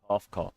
Of course.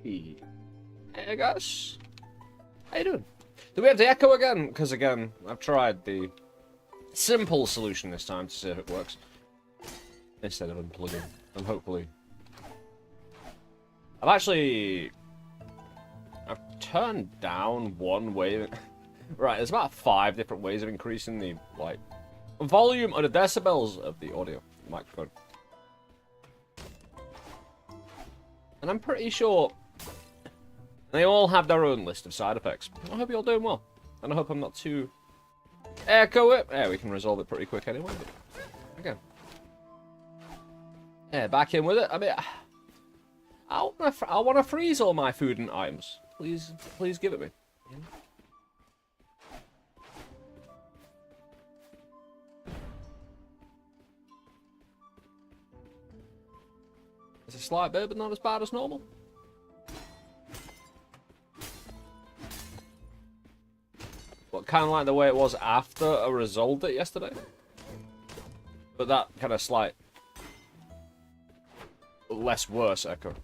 Hey. Hey guys. How you doing? Do we have the echo again? Because again, I've tried the simple solution this time to see if it works. Instead of unplugging. And hopefully... I've turned down one way. Right, there's about 5 different ways of increasing the, like, volume or the decibels of the audio microphone. And I'm pretty sure they all have their own list of side effects. I hope you're all doing well. And I hope I'm not too... Echo it! Yeah, we can resolve it pretty quick anyway. But again. Yeah, back in with it. I mean... I want to freeze all my food and items. Please give it me. Yeah. It's a slight bit, but not as bad as normal. But kind of like the way it was after I resolved it yesterday. But that kind of slight... less worse echo.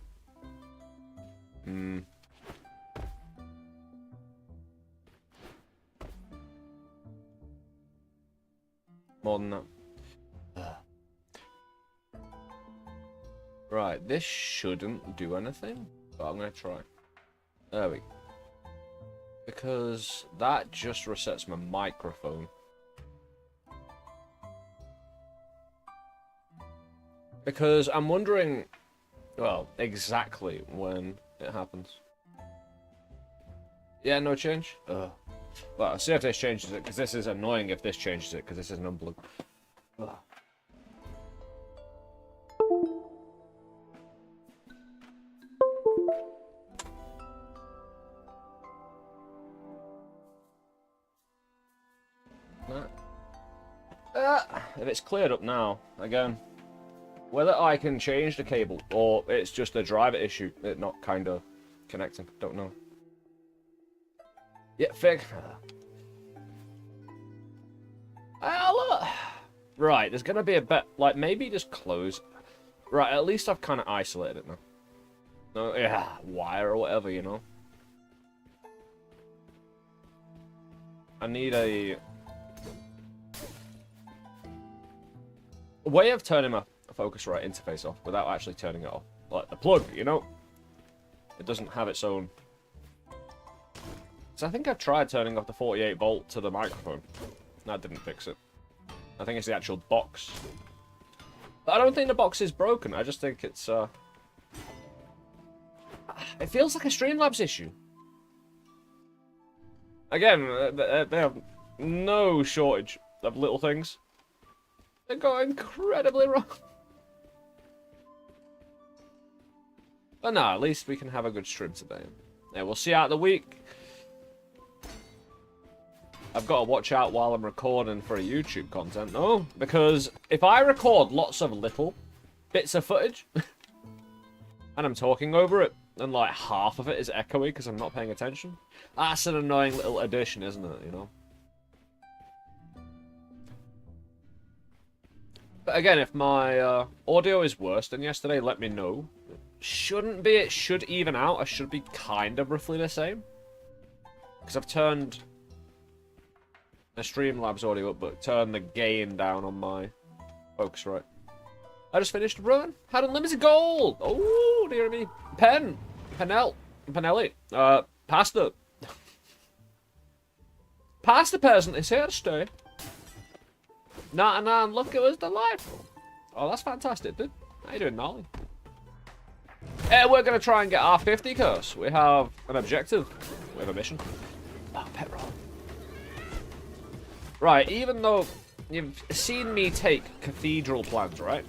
More than that. Right, this shouldn't do anything, but I'm going to try. There we go. Because that just resets my microphone. Because I'm wondering, well, exactly when it happens. Yeah, no change? Ugh. Well, I'll see if this changes it, because this is annoying if this changes it, because this is an unblue. Ugh. If it's cleared up now, again, whether I can change the cable or it's just a driver issue, it not kind of connecting, don't know. Yeah, fig. Right, there's gonna be a bit, like, maybe just close. Right, at least I've kind of isolated it now. No, yeah, wire or whatever, you know. I need a way of turning my Focusrite interface off without actually turning it off. Like the plug, you know? It doesn't have its own... So I think I've tried turning off the 48 volt to the microphone. That didn't fix it. I think it's the actual box. But I don't think the box is broken. I just think it's, it feels like a Streamlabs issue. Again, they have no shortage of little things. They go incredibly wrong. But no, at least we can have a good stream today. Yeah, we'll see out the week. I've got to watch out while I'm recording for a YouTube content, though. Because if I record lots of little bits of footage, and I'm talking over it, and like half of it is echoey because I'm not paying attention, that's an annoying little addition, isn't it, you know? But again, if my audio is worse than yesterday, let me know. It shouldn't be, it should even out. I should be kind of roughly the same. Because I've turned the Streamlabs audio up, but turned the gain down on my Focusrite. I just finished a run. Had unlimited gold. Oh, dear me. Penelli. Pasta. Pasta peasant is here to stay. 99, look, it was delightful. Oh, that's fantastic, dude. How you doing, Nolly? We're going to try and get our 50 curse. We have an objective. We have a mission. Oh, pet roll. Right, even though you've seen me take cathedral plans, right?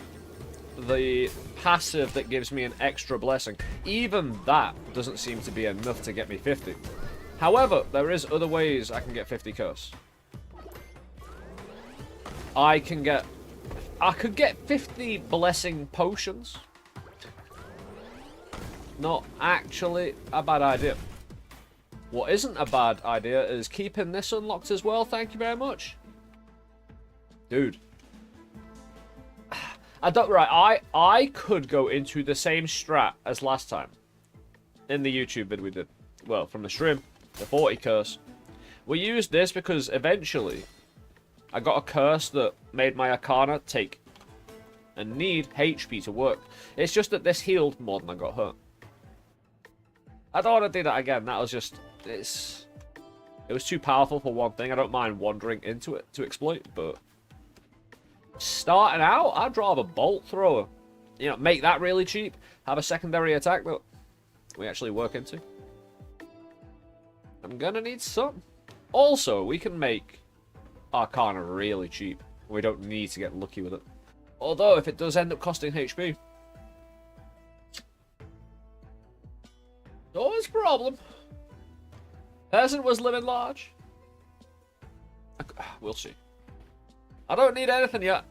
The passive that gives me an extra blessing, even that doesn't seem to be enough to get me 50. However, there is other ways I can get 50 curse. I could get 50 blessing potions. Not actually a bad idea. What isn't a bad idea is keeping this unlocked as well. Thank you very much. Dude. I could go into the same strat as last time. In the YouTube vid we did. Well, from the stream. The 40 curse. We used this because eventually I got a curse that made my Arcana take and need HP to work. It's just that this healed more than I got hurt. I don't want to do that again. That was just... It was too powerful for one thing. I don't mind wandering into it to exploit, but... Starting out, I'd rather Bolt Thrower. You know, make that really cheap. Have a secondary attack that we actually work into. I'm gonna need some. Also, we can make Arcana really cheap. We don't need to get lucky with it. Although, if it does end up costing HP... always a problem. Peasant was living large. We'll see. I don't need anything yet.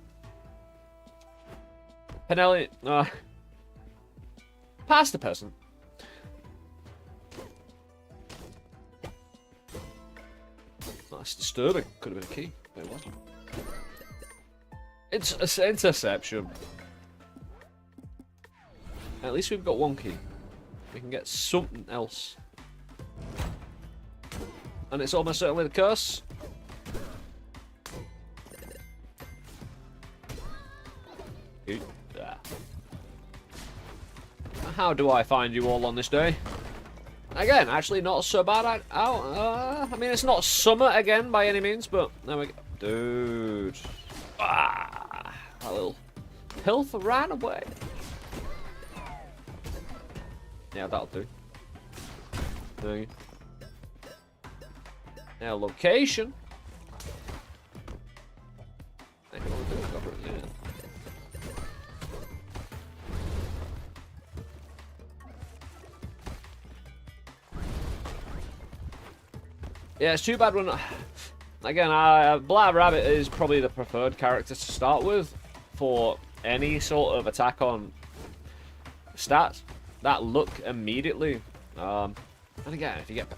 Penelli, Past the person. That's disturbing. Could have been a key. Wait, what? It's an interception. At least we've got one key. We can get something else. And it's almost certainly the curse. How do I find you all on this day? Again, actually not so bad. I mean, it's not summer again by any means, but there we go. Dude. That little filth ran away. Yeah, that'll do. There you go. Now, location. I can only do it, cover it, yeah. Yeah, it's too bad when... Again, Black Rabbit is probably the preferred character to start with for any sort of attack on stats that look immediately. And again, if you get...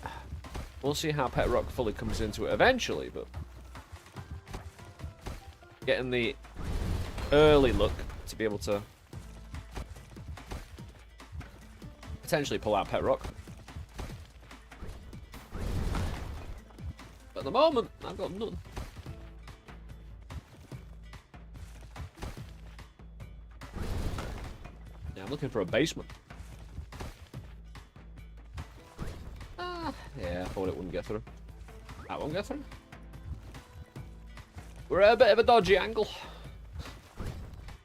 We'll see how Pet Rock fully comes into it eventually, but... Getting the early look to be able to potentially pull out Pet Rock. But at the moment, I've got none. Yeah, I'm looking for a basement. Yeah, I thought it wouldn't get through. That won't get through. We're at a bit of a dodgy angle.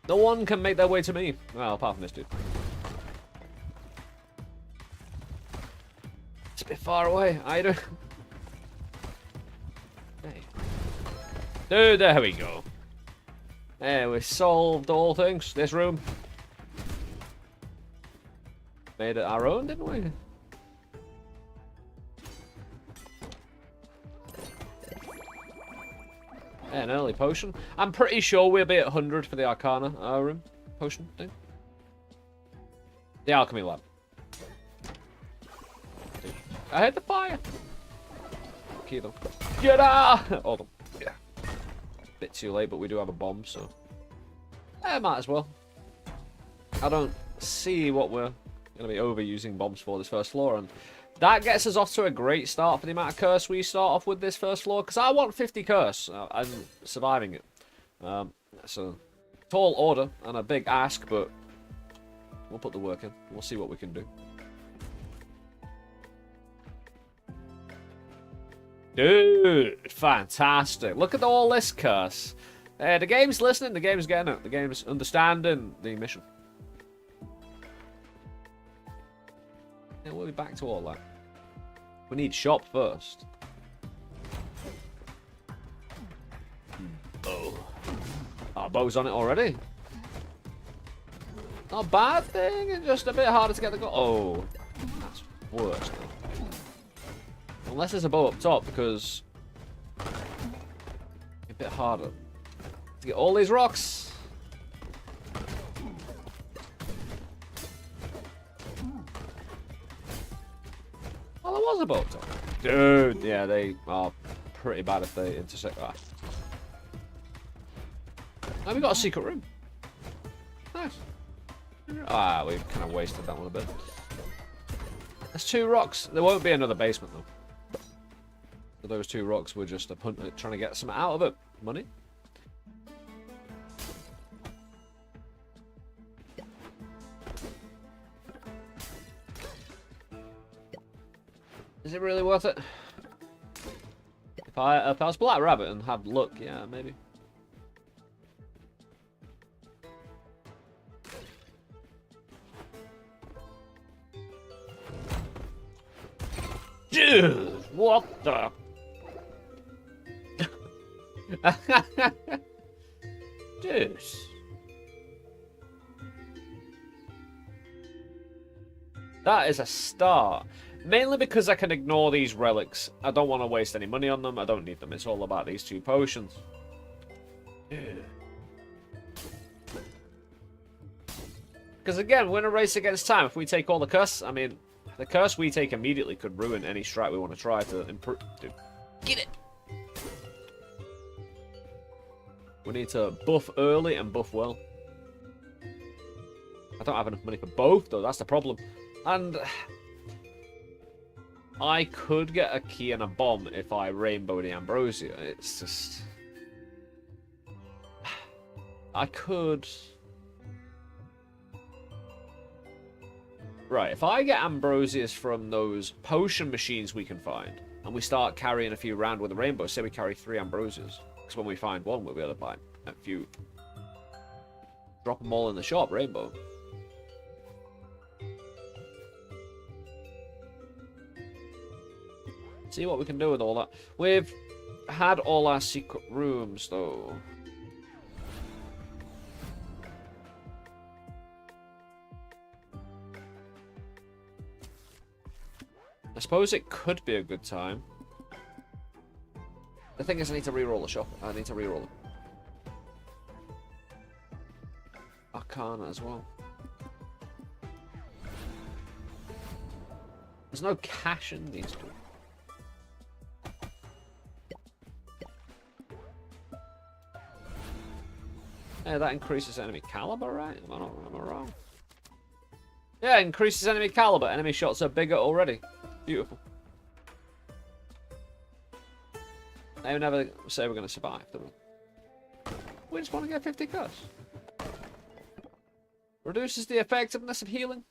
No one can make their way to me. Well, apart from this dude. It's a bit far away. I don't... Hey. Dude, there we go. There, we solved all things. This room. Made it our own, didn't we? Yeah, an early potion. I'm pretty sure we'll be at 100 for the Arcana room potion thing. The Alchemy lab. I heard the fire. Key though. Get out! Hold on. Yeah. Bit too late, but we do have a bomb, so. Might as well. I don't see what we're going to be overusing bombs for this first floor, and that gets us off to a great start for the amount of curse we start off with this first floor, because I want 50 curse. I'm surviving it. It's a tall order and a big ask, but we'll put the work in. We'll see what we can do. Dude, fantastic. Look at all this curse. The game's listening, the game's getting it. The game's understanding the mission. Yeah, we'll be back to all that. We need shop first. Oh. Our bow's on it already. Not a bad thing, it's just a bit harder to get the goal. Oh. That's worse though. Unless there's a bow up top, because a bit harder to get all these rocks. Oh, there was a bow up top. Dude, yeah, they are pretty bad if they intersect that. And we got a secret room. Nice. Ah, we've kind of wasted that one a bit. There's 2 rocks. There won't be another basement though. So those 2 rocks were just a punt trying to get some out of it. Money. Is it really worth it? If I was Black Rabbit and had luck, yeah, maybe. Dude, what the? Dude. That is a start. Mainly because I can ignore these relics. I don't want to waste any money on them. I don't need them. It's all about these 2 potions. Dude. Because again, we're in a race against time. If we take all the curse, I mean, the curse we take immediately could ruin any strike we want to try to improve. Dude, get it! We need to buff early and buff well. I don't have enough money for both, though. That's the problem. And I could get a key and a bomb if I rainbow the Ambrosia. It's just... I could... Right, if I get Ambrosias from those potion machines we can find, and we start carrying a few around with a rainbow, say we carry 3 Ambrosias, because when we find one, we'll be able to buy a few. Drop them all in the shop, rainbow. See what we can do with all that. We've had all our secret rooms, though. I suppose it could be a good time. The thing is, I need to reroll the shop. I need to reroll it. Arcana as well. There's no cash in these two. Yeah, that increases enemy caliber, right? Am I wrong? Yeah, increases enemy caliber. Enemy shots are bigger already. Beautiful. They would never say we're going to survive, do we? We just want to get 50 curse. Reduces the effectiveness of healing.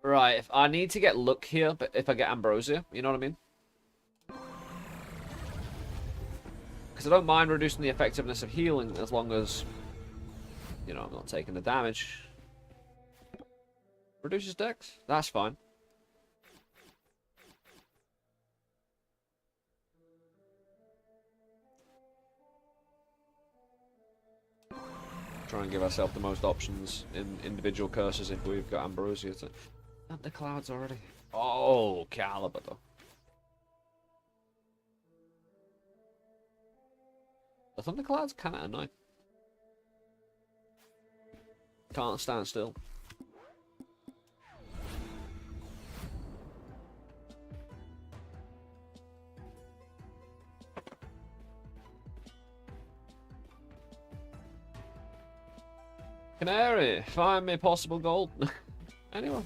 Right, if I need to get luck here, but if I get Ambrosia, you know what I mean? Because I don't mind reducing the effectiveness of healing as long as, you know, I'm not taking the damage. Reduces dex? That's fine. Try and give ourselves the most options in individual curses if we've got Ambrosia to... And the clouds already. Oh, caliber though. The thunderclouds kind of annoying. Can't stand still. Canary, find me possible gold. Anyone?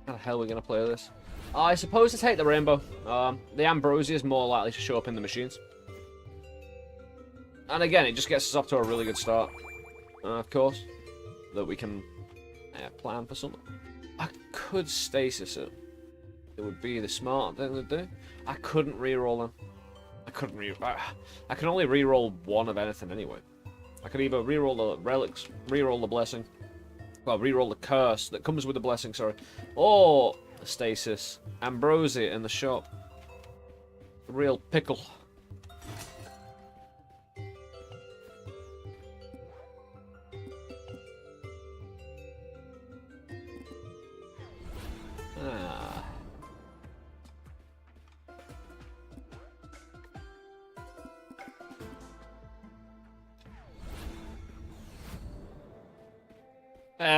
How the hell are we going to play this? I suppose to take the rainbow. The Ambrosia is more likely to show up in the machines. And again, it just gets us off to a really good start. Of course. That we can plan for something. I could stasis it. It would be the smart thing to do. I couldn't reroll them. I can only reroll one of anything anyway. I could either reroll the relics, reroll the blessing. Well, reroll the curse that comes with the blessing, sorry. Or stasis. Ambrosia in the shop. Real pickle.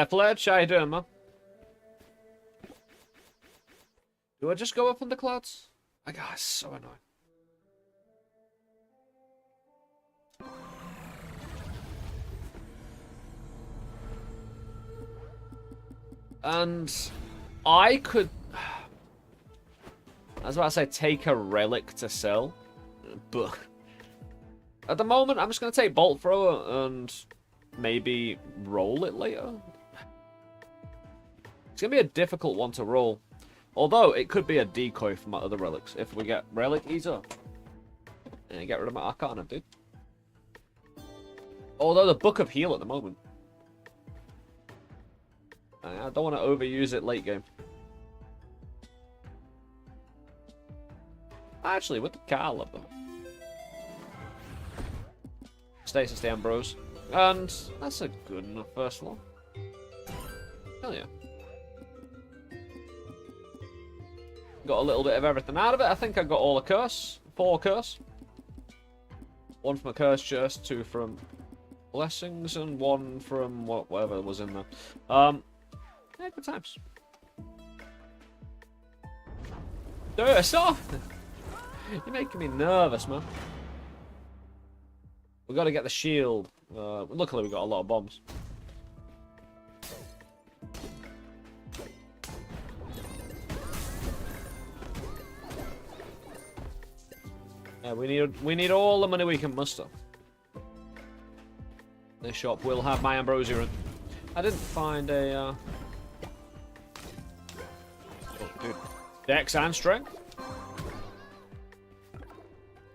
Fletch, how you doing, man? Do I just go up on the clouds? My God, it's so annoying. And I could... I was about to say take a relic to sell, but at the moment I'm just going to take Bolt Thrower and maybe roll it later. It's going to be a difficult one to roll. Although, it could be a decoy for my other relics. If we get Relic Eater. And get rid of my Arcana, dude. Although the Book of Heal at the moment. I don't want to overuse it late game. Actually, with the Caliber. Stasis the Ambrose. And that's a good enough first floor. Hell yeah. Got a little bit of everything out of it. I think I got all a curse. 4 curse. 1 from a curse chest, 2 from blessings, and 1 from whatever was in there. Yeah, good times. Dude, stop! You're making me nervous, man. We got to get the shield. Luckily, we got a lot of bombs. Yeah, we need all the money we can muster. This shop will have my ambrosia in. I didn't find a. Oh, dude, dex and strength.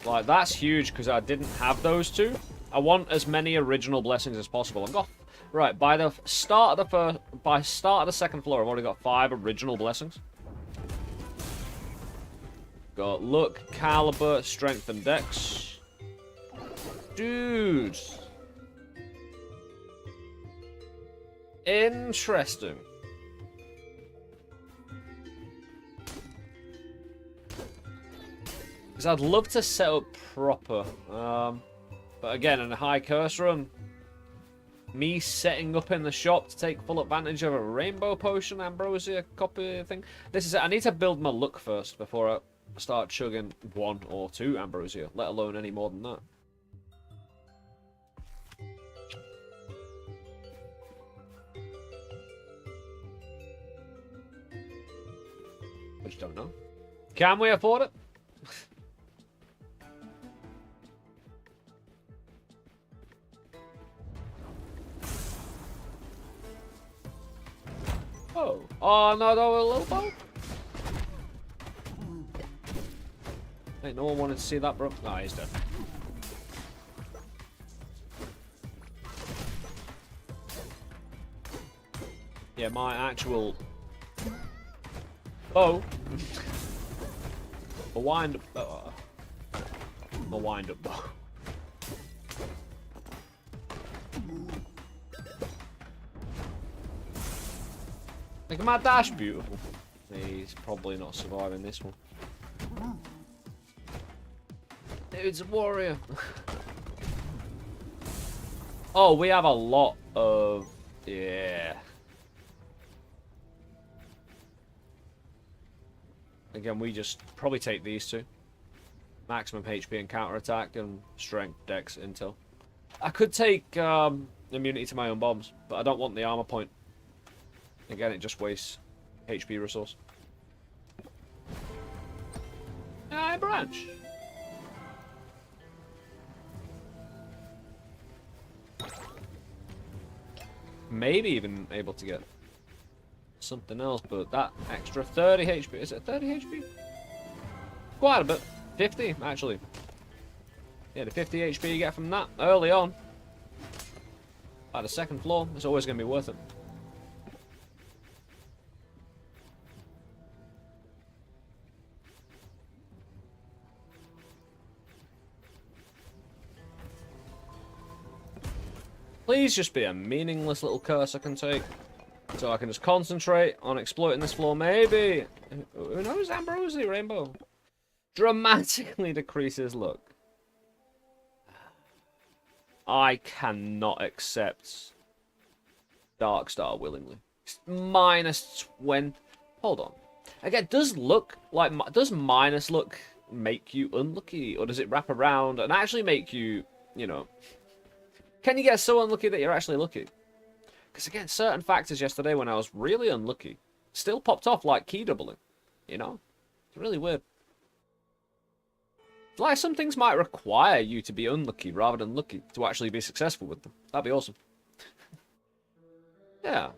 Like, that's huge because I didn't have those two. I want as many original blessings as possible. I've got right by the start of the second floor. I've already got 5 original blessings. Got luck, caliber, strength, and dex. Dude. Interesting. Because I'd love to set up proper. But again, in a high curse run, me setting up in the shop to take full advantage of a rainbow potion, ambrosia copy thing. This is it. I need to build my luck first before I start chugging 1 or 2 ambrosia, let alone any more than that. I just don't know. Can we afford it? Oh, no, a little boat. Ain't no one wanted to see that, bro. Nah, he's dead. Yeah, my actual bow. A wind-up bow. A wind-up bow. Look at my dash, beautiful. He's probably not surviving this one. Dude's a warrior. Oh, we have a lot of... Yeah. Again, we just probably take these 2. Maximum HP and counterattack and strength, dex, intel. I could take immunity to my own bombs, but I don't want the armor point. Again, it just wastes HP resource. I branch. Maybe even able to get something else, but that extra 30 HP. Is it 30 HP? Quite a bit. 50, actually. Yeah, the 50 HP you get from that early on. At the second floor, it's always going to be worth it. Please just be a meaningless little curse I can take. So I can just concentrate on exploiting this floor. Maybe. Who knows? Ambrosia Rainbow. Dramatically decreases luck. I cannot accept Darkstar willingly. It's minus 20. Hold on. Again, does minus luck make you unlucky? Or does it wrap around and actually make you, you know... Can you get so unlucky that you're actually lucky? Because again, certain factors yesterday when I was really unlucky still popped off like key doubling. You know? It's really weird. It's like some things might require you to be unlucky rather than lucky to actually be successful with them. That'd be awesome. Yeah.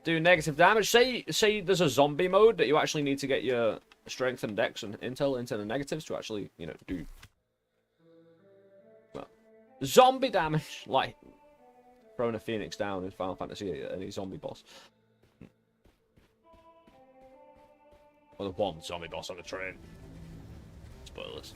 do negative damage. Say there's a zombie mode that you actually need to get your strength and dex and intel into the negatives to actually, you know, do well, zombie damage, like throwing a phoenix down in Final Fantasy VIII, any zombie boss. Or the one zombie boss on a train. Spoilers.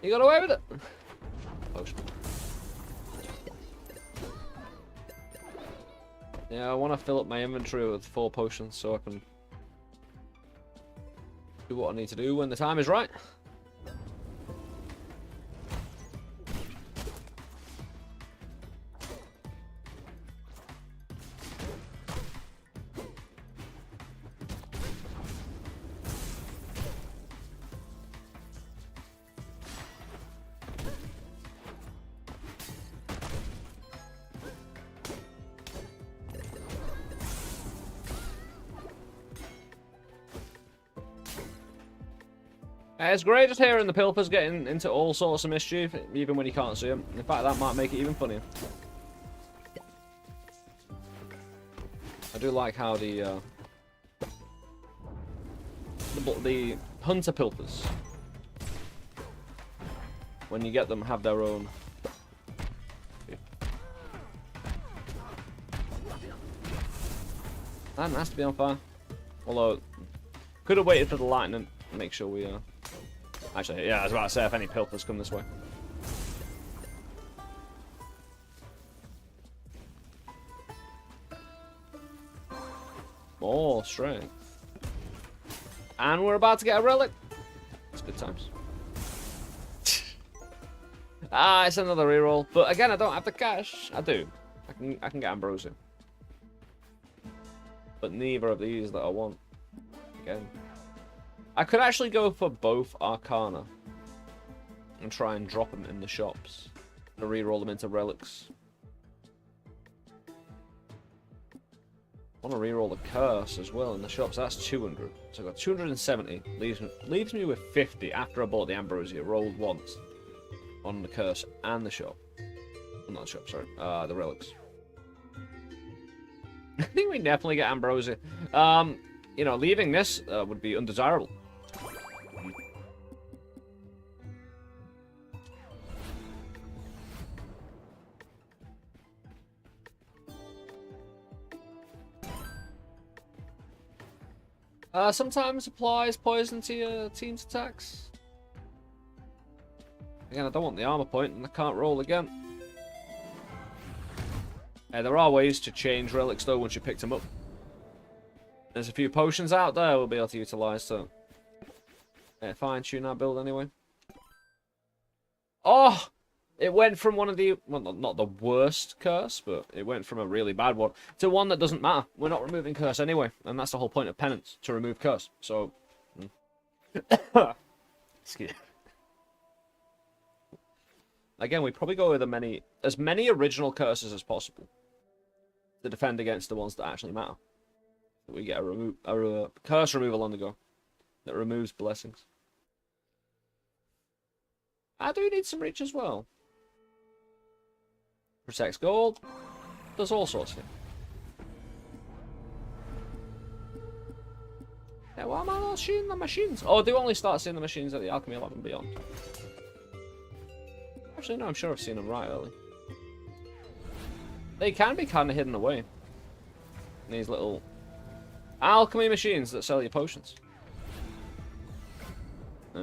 You got away with it. Potion. Yeah, I want to fill up my inventory with 4 potions so I can do what I need to do when the time is right. It's great just hearing the Pilfers getting into all sorts of mischief, even when you can't see them. In fact, that might make it even funnier. I do like how the hunter Pilfers, when you get them, have their own. That has to be on fire. Although, could have waited for the lightning. Make sure we actually, yeah, I was about to say if any Pilfers come this way. More strength. And we're about to get a relic. It's good times. Ah, it's another reroll. But again, I don't have the cash. I do. I can get Ambrosia. But neither of these that I want. Again. I could actually go for both Arcana and try and drop them in the shops to reroll them into relics. I want to reroll the curse as well in the shops. That's 200. So I got 270. Leaves me with 50 after I bought the Ambrosia. Rolled once on the curse and the shop. Not the shop, sorry. The relics. I think we definitely get Ambrosia. You know, leaving this would be undesirable. Sometimes applies poison to your team's attacks. Again, I don't want the armor point and I can't roll again. There are ways to change relics though once you picked them up. There's a few potions out there we'll be able to utilize to fine tune our build anyway. Oh! It went from one of the, well, not the worst curse, but it went from a really bad one to one that doesn't matter. We're not removing curse anyway, and that's the whole point of penance, to remove curse. So, excuse me. Again, we probably go with as many original curses as possible to defend against the ones that actually matter. We get a curse removal on the go that removes blessings. I do need some reach as well. Protects gold. Does all sorts of things. Yeah, why am I not seeing the machines? Oh, I do only start seeing the machines at the Alchemy 11 Beyond. Actually, no, I'm sure I've seen them right early. They can be kind of hidden away. These little alchemy machines that sell you potions. They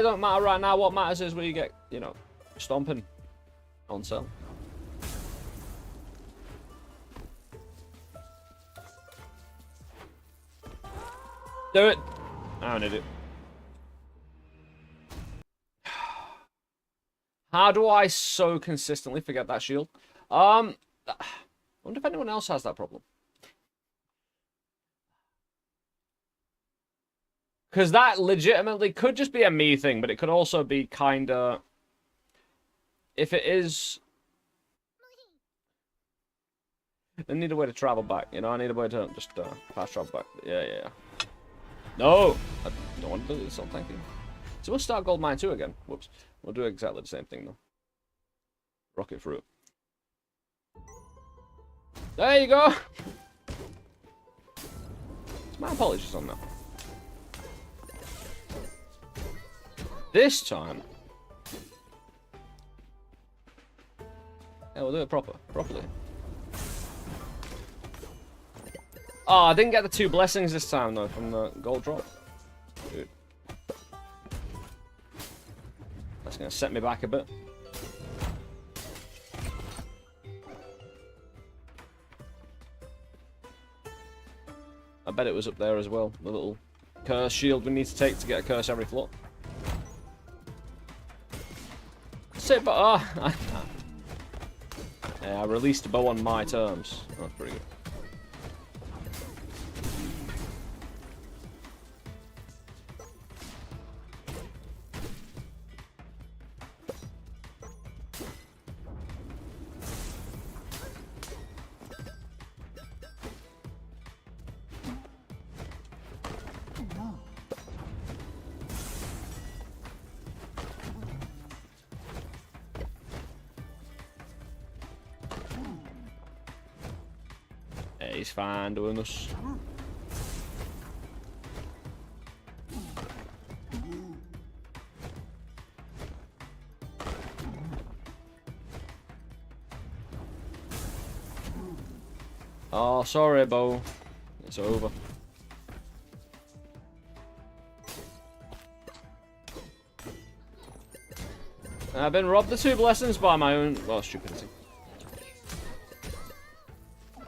don't matter right now. What matters is where you get, you know, stomping on sale. Do it. I need it. How do I so consistently forget that shield? I wonder if anyone else has that problem. Because that legitimately could just be a me thing, but it could also be kind of... If it is... I need a way to travel back, you know? I need a way to just fast travel back. Yeah. No! I don't want to do this, thank you. So we'll start Gold Mine 2 again. Whoops. We'll do exactly the same thing, though. Rocket fruit. There you go! My apologies on that. This time... Yeah, we'll do it properly. Oh, I didn't get the 2 blessings this time, though, from the gold drop. Dude. That's going to set me back a bit. I bet it was up there as well. The little curse shield we need to take to get a curse every floor. Sit, but yeah, I released a bow on my terms. That's pretty good. He's fine doing this. Oh, sorry, Bo. It's over. I've been robbed the 2 blessings by my own, well, stupidity.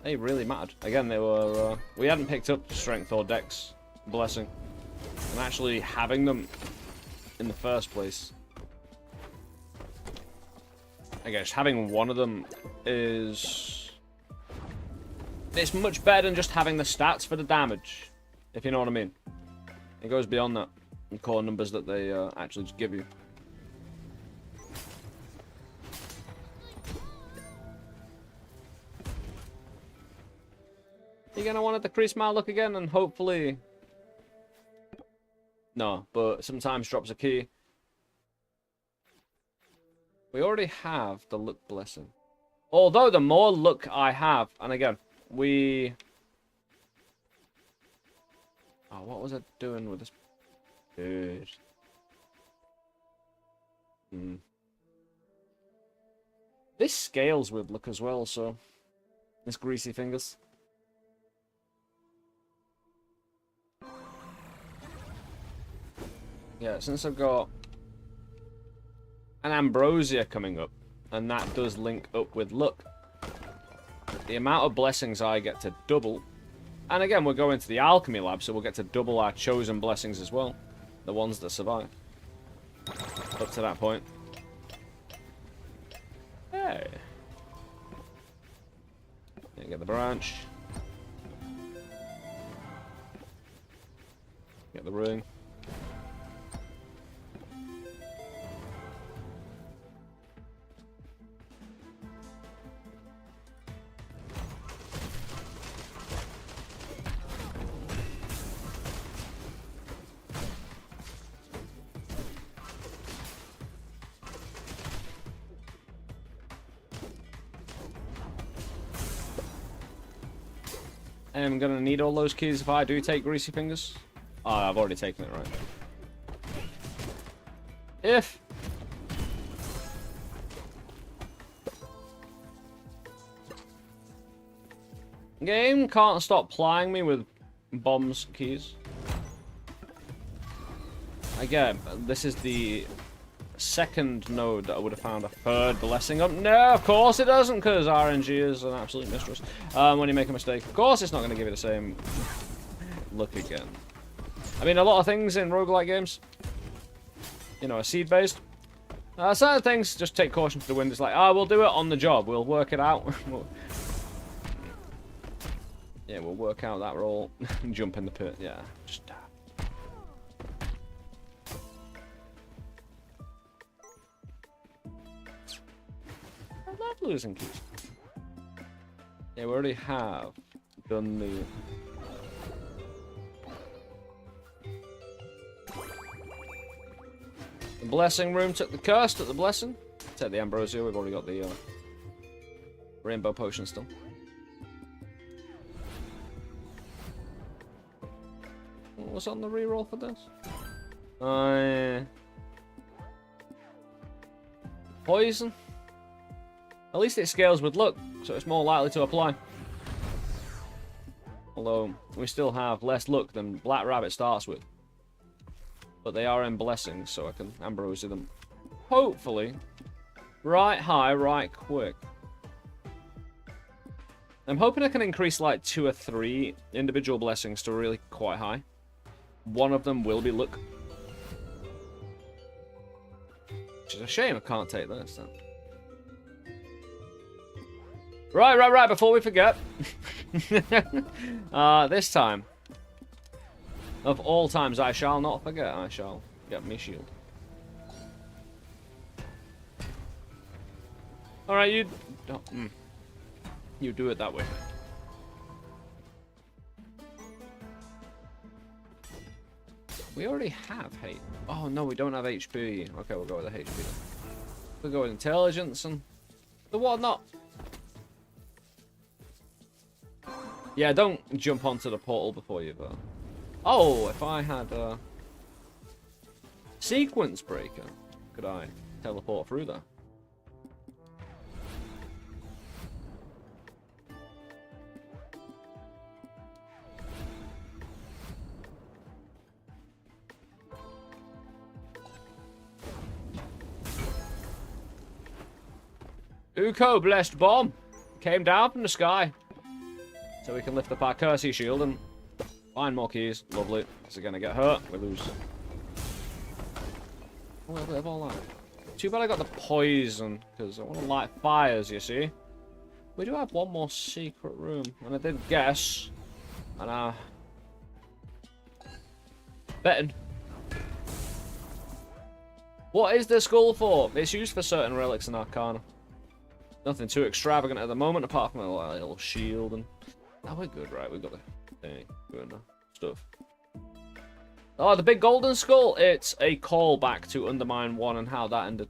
They really mattered. Again, they were, we hadn't picked up strength or dex blessing. And actually having them in the first place. I guess having one of them is... It's much better than just having the stats for the damage. If you know what I mean. It goes beyond that. The core numbers that they actually just give you. You're gonna want to decrease my luck again, and hopefully... No, but sometimes drops a key. We already have the luck blessing. Although the more luck I have, and again, we... Oh, what was I doing with this? Dude. This scales with luck as well, so... This greasy fingers. Yeah, since I've got an Ambrosia coming up, and that does link up with luck, the amount of blessings I get to double, and again, we're going to the Alchemy lab, so we'll get to double our chosen blessings as well, the ones that survive, up to that point. Hey. Get the branch. Get the ring. I'm gonna need all those keys if I do take Greasy Fingers. Oh, I've already taken it, right. If... Game can't stop plying me with bombs keys. Again, this is the second node that I would have found a third blessing up. No, of course it doesn't, because RNG is an absolute mistress. When you make a mistake, of course it's not going to give you the same look again. I mean, a lot of things in roguelike games, you know, are seed-based. Certain things just take caution to the wind. It's like, oh, we'll do it on the job. We'll work it out. Yeah, we'll work out that roll. Jump in the pit. Yeah, just... losing keys. Yeah, we already have done the... The blessing room took the curse, took the blessing. Take the ambrosia, we've already got the rainbow potion still. What was on the reroll for this? Poison. At least it scales with luck, so it's more likely to apply. Although, we still have less luck than Black Rabbit starts with. But they are in blessings, so I can ambrosia them. Hopefully. Right high, right quick. I'm hoping I can increase like 2 or 3 individual blessings to really quite high. One of them will be luck. Which is a shame I can't take this then. Right, before we forget. This time. Of all times, I shall not forget. I shall get me shield. Alright, you... Oh, you do it that way. We already have hate. Oh, no, we don't have HP. Okay, we'll go with the HP then. We'll go with intelligence and the whatnot. Yeah, don't jump onto the portal before you've... Oh, if I had a sequence breaker, could I teleport through there? Uko, blessed bomb, came down from the sky. So we can lift up our Cursey shield and find more keys. Lovely. Is it going to get hurt? We lose. A little bit of all that. Too bad I got the poison, because I want to light fires, you see. We do have one more secret room, and I did guess. And betting. What is the skull for? It's used for certain relics and arcana. Nothing too extravagant at the moment, apart from a little shield and... Oh, we're good, right? We've got the thing doing the stuff. Oh, the big golden skull! It's a callback to Undermine 1 and how that ended.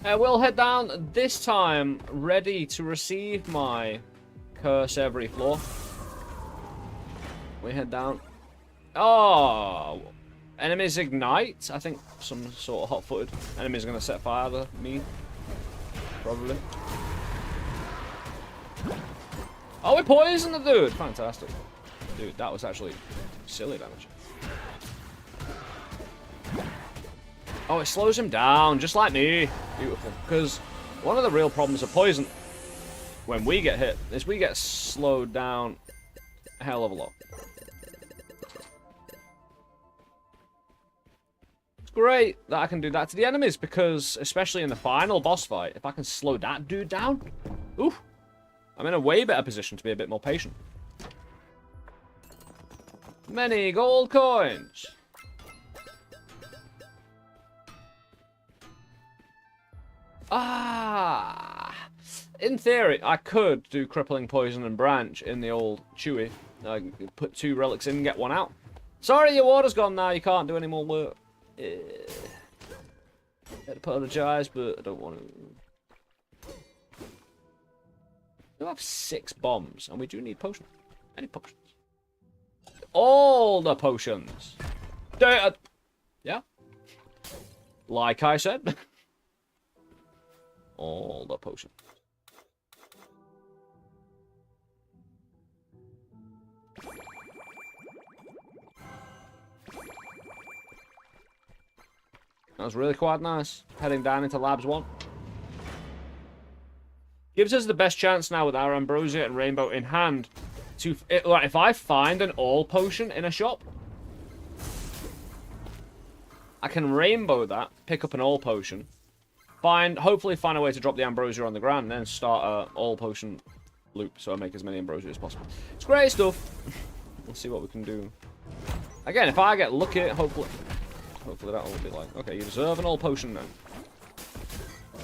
We'll head down this time, ready to receive my curse every floor. We head down. Oh, enemies ignite. I think some sort of hot-footed enemy's gonna set fire to me. Probably. Oh, we poisoned the dude. Fantastic. Dude, that was actually silly damage. Oh, it slows him down, just like me. Beautiful. Because one of the real problems of poison, when we get hit, is we get slowed down a hell of a lot. It's great that I can do that to the enemies, because, especially in the final boss fight, if I can slow that dude down, oof, I'm in a way better position to be a bit more patient. Many gold coins. In theory, I could do Crippling Poison and Branch in the old Chewy. I could put 2 relics in and get 1 out. Sorry, your water's gone now. You can't do any more work. I apologise, but I don't want to. We have 6 bombs, and we do need potions. Any potions? All the potions. Yeah. Like I said. All the potions. That was really quite nice. Heading down into Labs 1. Gives us the best chance now with our Ambrosia and Rainbow in hand. To, like, if I find an all potion in a shop, I can Rainbow that, pick up an all potion, hopefully find a way to drop the Ambrosia on the ground, and then start a all potion loop, so I make as many ambrosia as possible. It's great stuff. Let's see what we can do. Again, if I get lucky, hopefully that will be like, okay, you deserve an old potion now.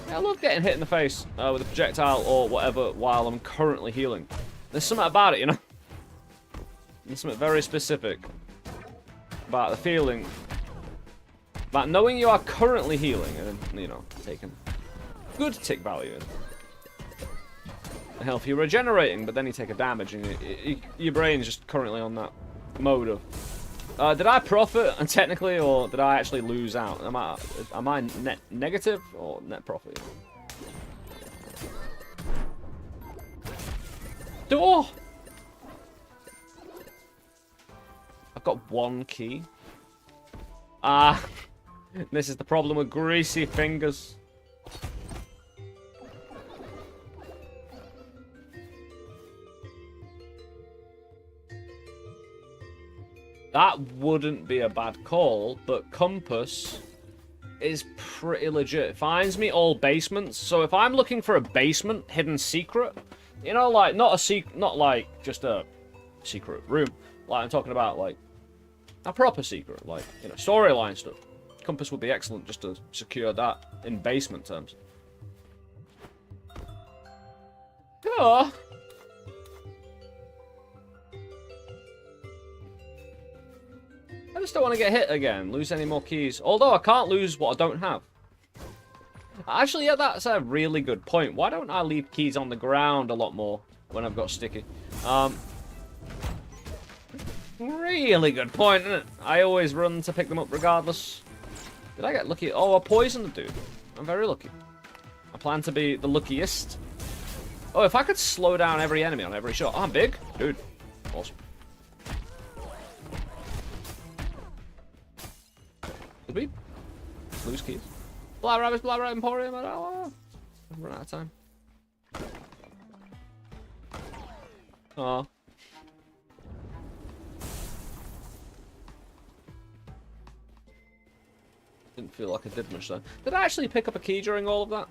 Yeah, I love getting hit in the face with a projectile or whatever while I'm currently healing. There's something about it, you know? There's something very specific about the feeling, about knowing you are currently healing and, you know, taking good tick value. The health you're regenerating, but then you take a damage and your brain's just currently on that mode of, did I profit, and technically, or did I actually lose out? Am I net negative or net profit? Oh! I've got one key. This is the problem with greasy fingers. That wouldn't be a bad call, but compass is pretty legit. It finds me all basements, so if I'm looking for a basement hidden secret, you know, like not like just a secret room. Like I'm talking about like a proper secret, like, you know, storyline stuff. Compass would be excellent just to secure that in basement terms. Yeah. I just don't want to get hit again, lose any more keys. Although I can't lose what I don't have. Actually, yeah, that's a really good point. Why don't I leave keys on the ground a lot more when I've got sticky? Really good point, isn't it? I always run to pick them up regardless. Did I get lucky? Oh, I poisoned the dude. I'm very lucky. I plan to be the luckiest. Oh, if I could slow down every enemy on every shot. Oh, I'm big. Dude. Awesome. Did we lose keys? Black Rabbit Emporium. I don't know. I've run out of time. Oh. Didn't feel like I did much though. Did I actually pick up a key during all of that?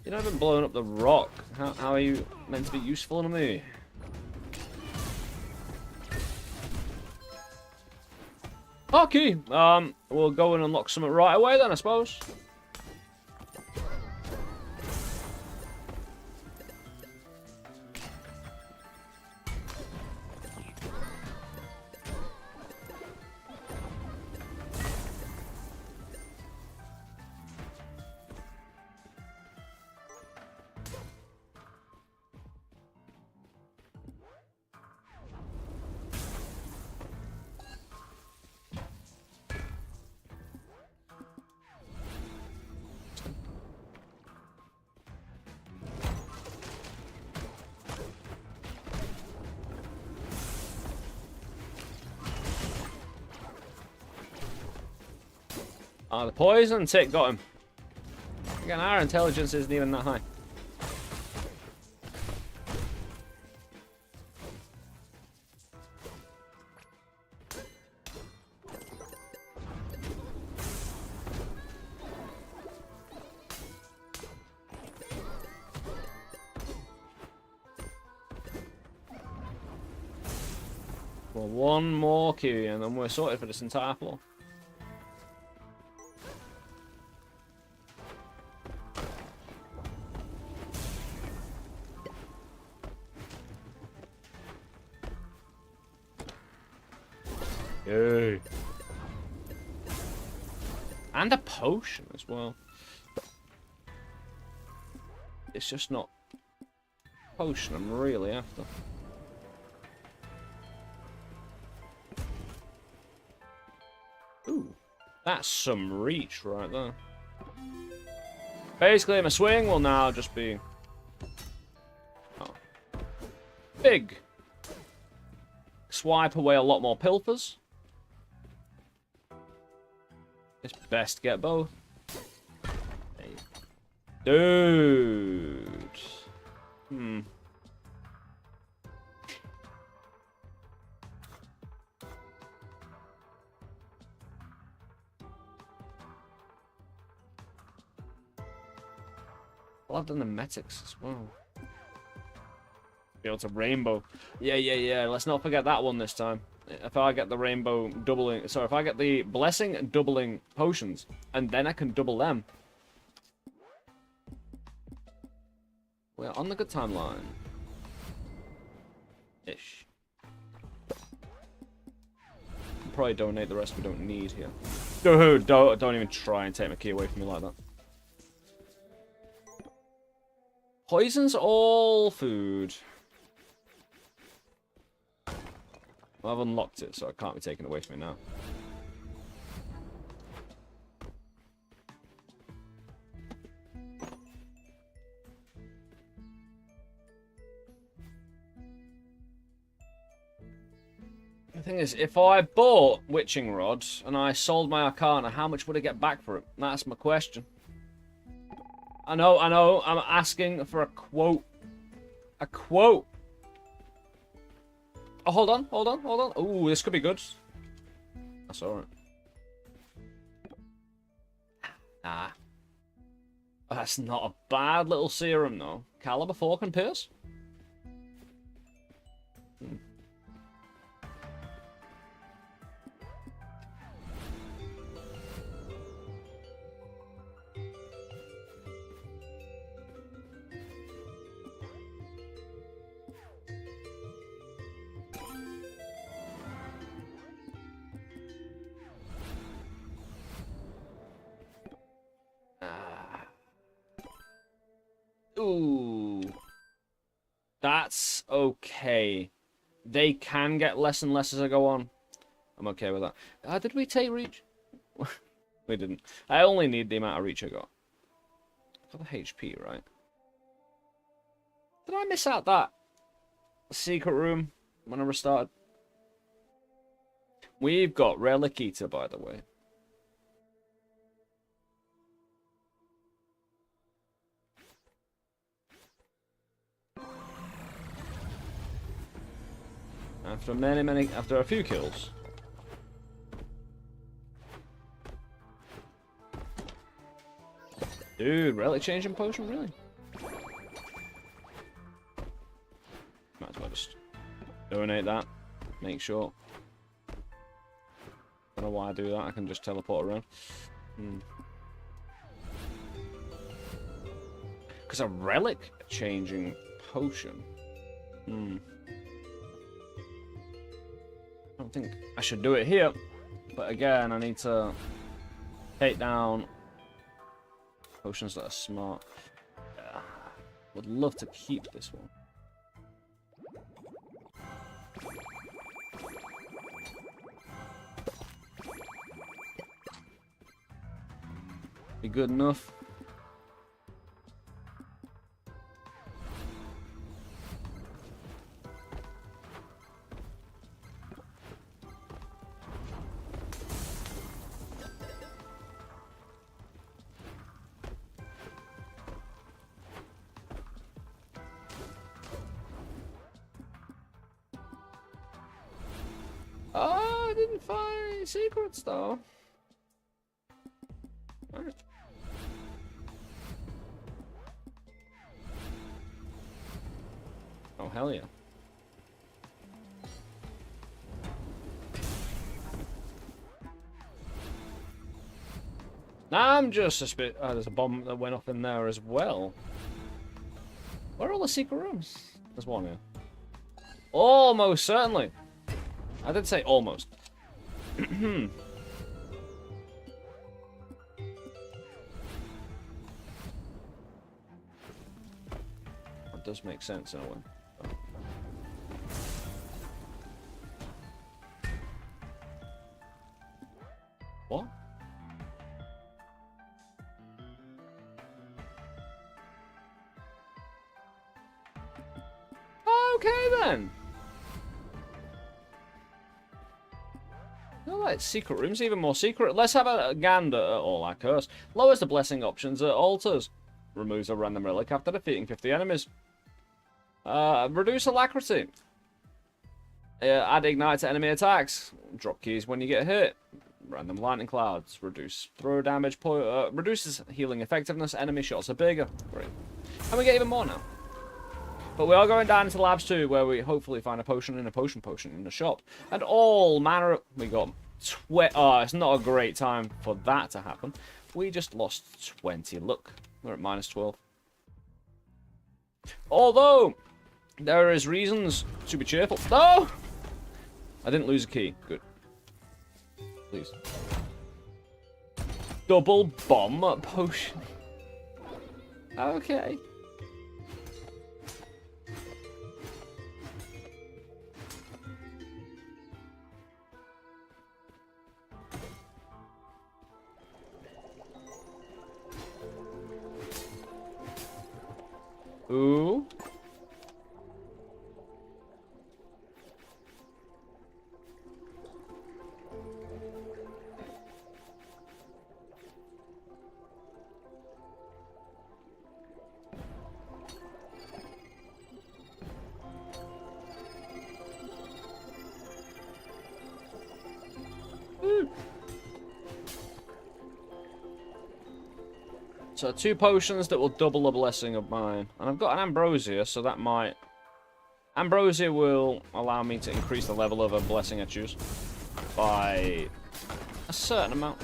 You haven't blown up the rock. How are you meant to be useful to me? Okay, we'll go and unlock something right away then, I suppose. The poison tick got him. Again, our intelligence isn't even that high. Well, one more key and then we're sorted for this entire floor. Yay. And a potion as well. It's just not potion I'm really after. Ooh, that's some reach right there. Basically, my swing will now just be big. Swipe away a lot more pilfers. It's best to get both. Dude. Well, I've done the metics as well. Be able to rainbow. Yeah. Let's not forget that one this time. If I get the rainbow doubling... Sorry, if I get the blessing doubling potions, and then I can double them. We're on the good timeline. Ish. Probably donate the rest we don't need here. Dude, don't even try and take my key away from me like that. Poisons all food. Well, I've unlocked it, so it can't be taken away from me now. The thing is, if I bought Witching Rod and I sold my Arcana, how much would I get back for it? That's my question. I know, I'm asking for a quote. A quote. Oh, hold on. Ooh, this could be good. That's alright. Ah. That's not a bad little serum, though. Caliber Fork and Pierce? Ooh. That's okay. They can get less and less as I go on. I'm okay with that. Did we take reach? We didn't. I only need the amount of reach I got. For the HP, right? Did I miss out that secret room when I restarted? We've got Relic Eater, by the way. After a few kills. Dude, relic changing potion, really? Might as well just donate that. Make sure. Don't know why I do that, I can just teleport around. Because a relic changing potion. I don't think I should do it here, but again, I need to take down potions that are smart. Would love to keep this one. Be good enough. I didn't find any secrets though. Right. Oh, hell yeah. I'm just suspicious. Oh, there's a bomb that went off in there as well. Where are all the secret rooms? There's one here. Almost certainly. I did say almost. That does make sense in a way. What? Okay then. Alright, secret rooms, even more secret. Let's have a gander at all our curse. Lowers the blessing options at altars. Removes a random relic after defeating 50 enemies. Reduce alacrity. Add ignite to enemy attacks. Drop keys when you get hit. Random lightning clouds. Reduce throw damage. Reduces healing effectiveness. Enemy shots are bigger. Great. And we get even more now. But we are going down into Labs 2, where we hopefully find a potion in a potion in the shop. And all manner of... We got... Oh, it's not a great time for that to happen. We just lost 20. Look, we're at minus 12. Although, there is reasons to be cheerful. No! I didn't lose a key. Good. Please. Double bomb potion. Okay. Ooh. So 2 potions that will double a blessing of mine. And I've got an Ambrosia, so that might... Ambrosia will allow me to increase the level of a blessing I choose by a certain amount.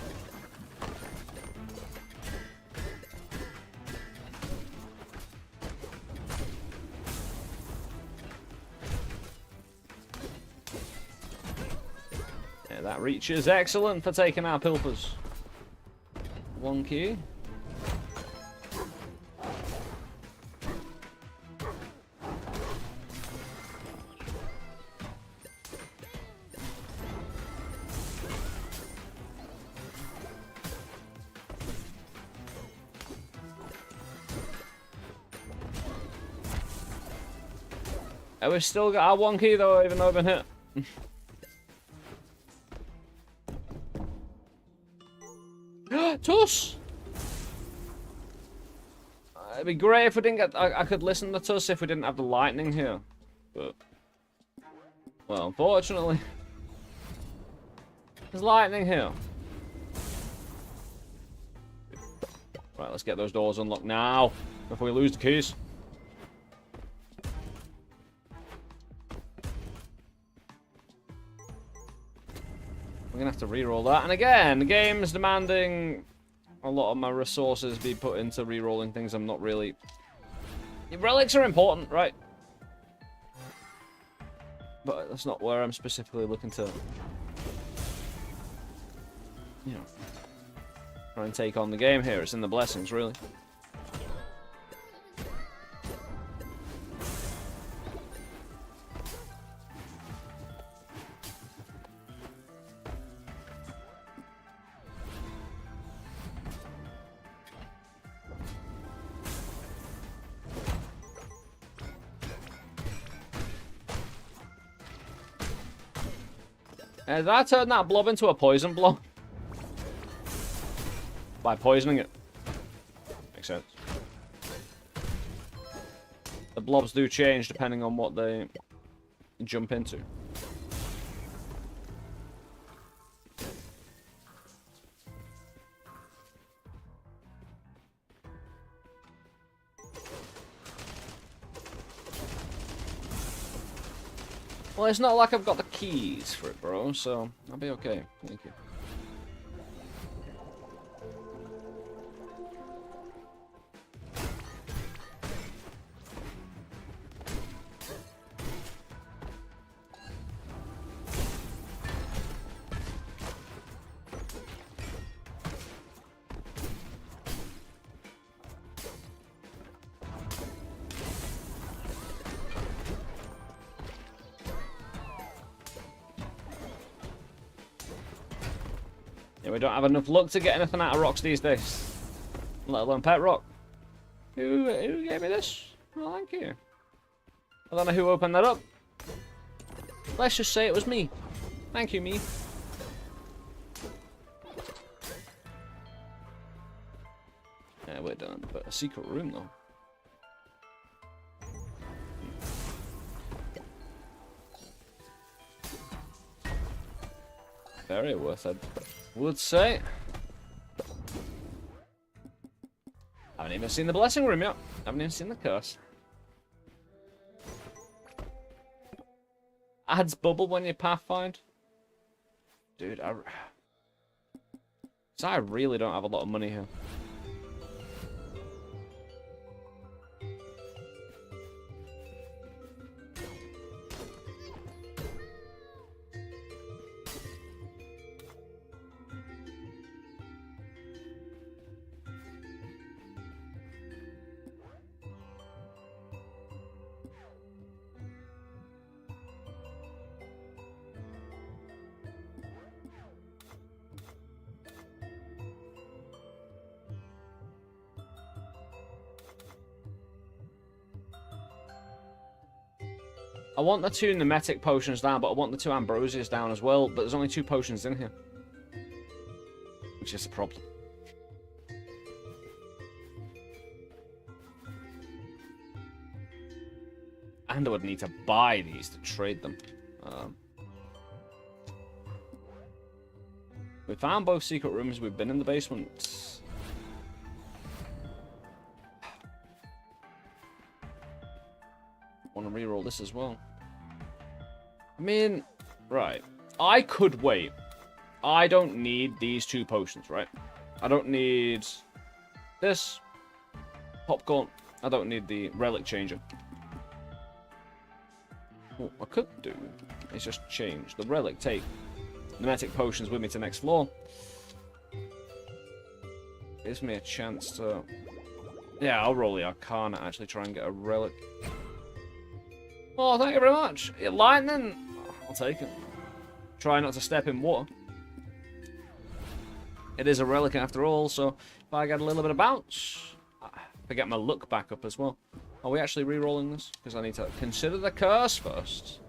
Yeah, that reach is excellent for taking our pilfers. 1 key. We've still got our 1 key though, even though I've been hit. Tuss! It'd be great if we didn't get... I could listen to Tuss if we didn't have the lightning here. But... Well, unfortunately... There's lightning here. Right, let's get those doors unlocked now. Before we lose the keys. I'm gonna have to re-roll that. And again, the game's demanding a lot of my resources be put into re-rolling things I'm not really... Relics are important, right? But that's not where I'm specifically looking to... You know... Try and take on the game here. It's in the blessings, really. Did I turn that blob into a poison blob? By poisoning it. Makes sense. The blobs do change depending on what they jump into. Well, it's not like I've got the keys for it, bro, so I'll be okay. Thank you. Yeah, we don't have enough luck to get anything out of rocks these days. Let alone pet rock. Who gave me this? Well, thank you. I don't know who opened that up. Let's just say it was me. Thank you, me. Yeah, done, but a secret room though. Very worth it, would say. Haven't even seen the blessing room yet. Haven't even seen the curse. Adds bubble when you pathfind. Dude, I really don't have a lot of money here. I want the 2 Nemetic potions down, but I want the 2 Ambrosias down as well. But there's only 2 potions in here. Which is a problem. And I would need to buy these to trade them. We found both secret rooms. We've been in the basement. Want to reroll this as well. I mean, right. I could wait. I don't need these 2 potions, right? I don't need this popcorn. I don't need the relic changer. What I could do is just change the relic, take Nemetic potions with me to next floor. Gives me a chance to... Yeah, I'll roll the Arcana, actually try and get a relic. Oh, thank you very much. Lightning. I'll take it. Try not to step in water. It is a relic after all, so if I get a little bit of bounce, I get my luck back up as well. Are we actually re-rolling this? Because I need to consider the curse first.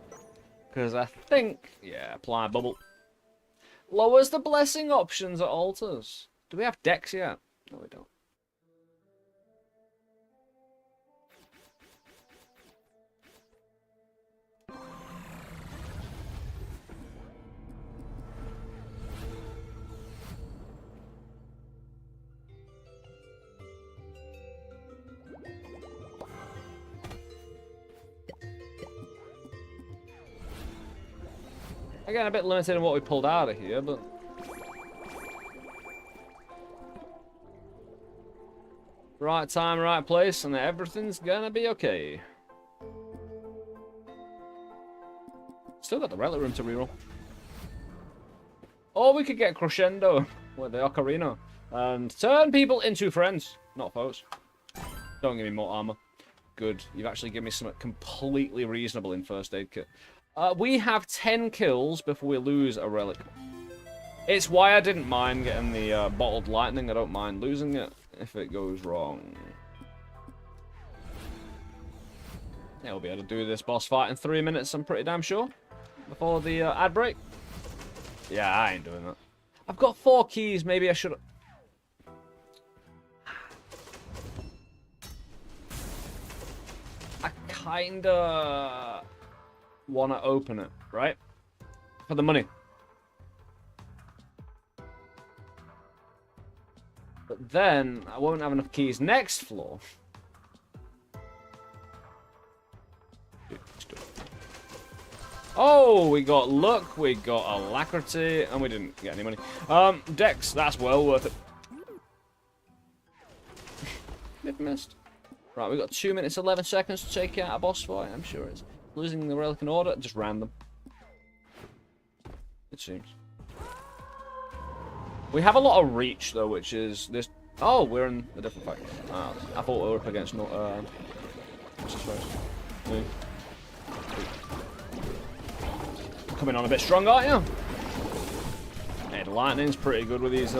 Because I think... Yeah, apply bubble. Lowers the blessing options at altars. Do we have decks yet? No, we don't. Again, a bit limited in what we pulled out of here, but... Right time, right place, and everything's gonna be okay. Still got the relic room to reroll. Or we could get Crescendo with the Ocarina and turn people into friends, not foes. Don't give me more armor. Good. You've actually given me something completely reasonable in first aid kit. We have 10 kills before we lose a relic. It's why I didn't mind getting the bottled lightning. I don't mind losing it if it goes wrong. Yeah, we'll be able to do this boss fight in 3 minutes, I'm pretty damn sure. Before the ad break. Yeah, I ain't doing that. I've got 4 keys. Maybe I should... I kinda... want to open it, right? For the money. But then, I won't have enough keys next floor. Oh, we got luck, we got alacrity, and we didn't get any money. Dex, that's well worth it. Bit missed. Right, we got 2 minutes 11 seconds to take out a boss fight, I'm sure it's. Losing the relic in order, just random. It seems. We have a lot of reach though, which is this. Oh, we're in a different fight. I thought we were up against what's his face? Me. Coming on a bit strong, aren't you? Hey, the lightning's pretty good with these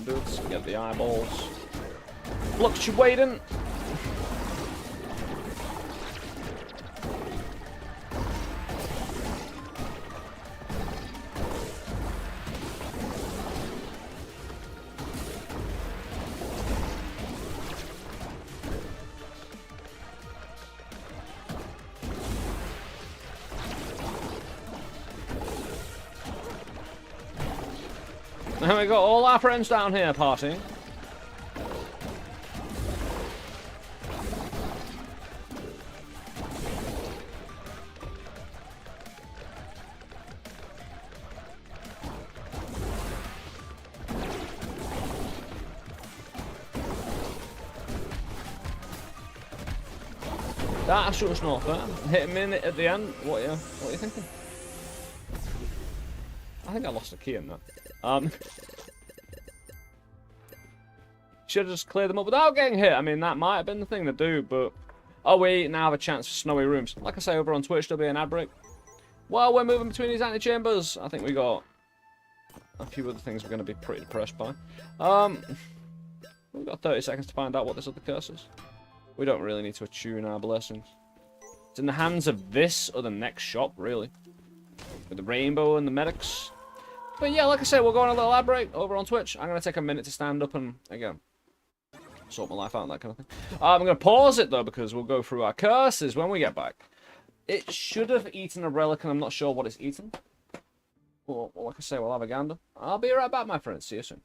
dudes. Get the eyeballs. Fluctuating. And we got all our friends down here partying. That shoots not fair. Hit him in it at the end. What are you thinking? I think I lost a key in that. Should have just cleared them up without getting hit. I mean, that might have been the thing to do, but... Oh, we now have a chance for snowy rooms. Like I say, over on Twitch, there'll be an ad break. While we're moving between these antechambers, I think we got a few other things we're going to be pretty depressed by. We've got 30 seconds to find out what this other curse is. We don't really need to attune our blessings. It's in the hands of this or the next shop, really. With the rainbow and the medics. But yeah, like I said, we'll go on a little ad break over on Twitch. I'm going to take a minute to stand up and, again, sort my life out and that kind of thing. I'm going to pause it, though, because we'll go through our curses when we get back. It should have eaten a relic, and I'm not sure what it's eaten. Well, like I say, we'll have a gander. I'll be right back, my friends. See you soon.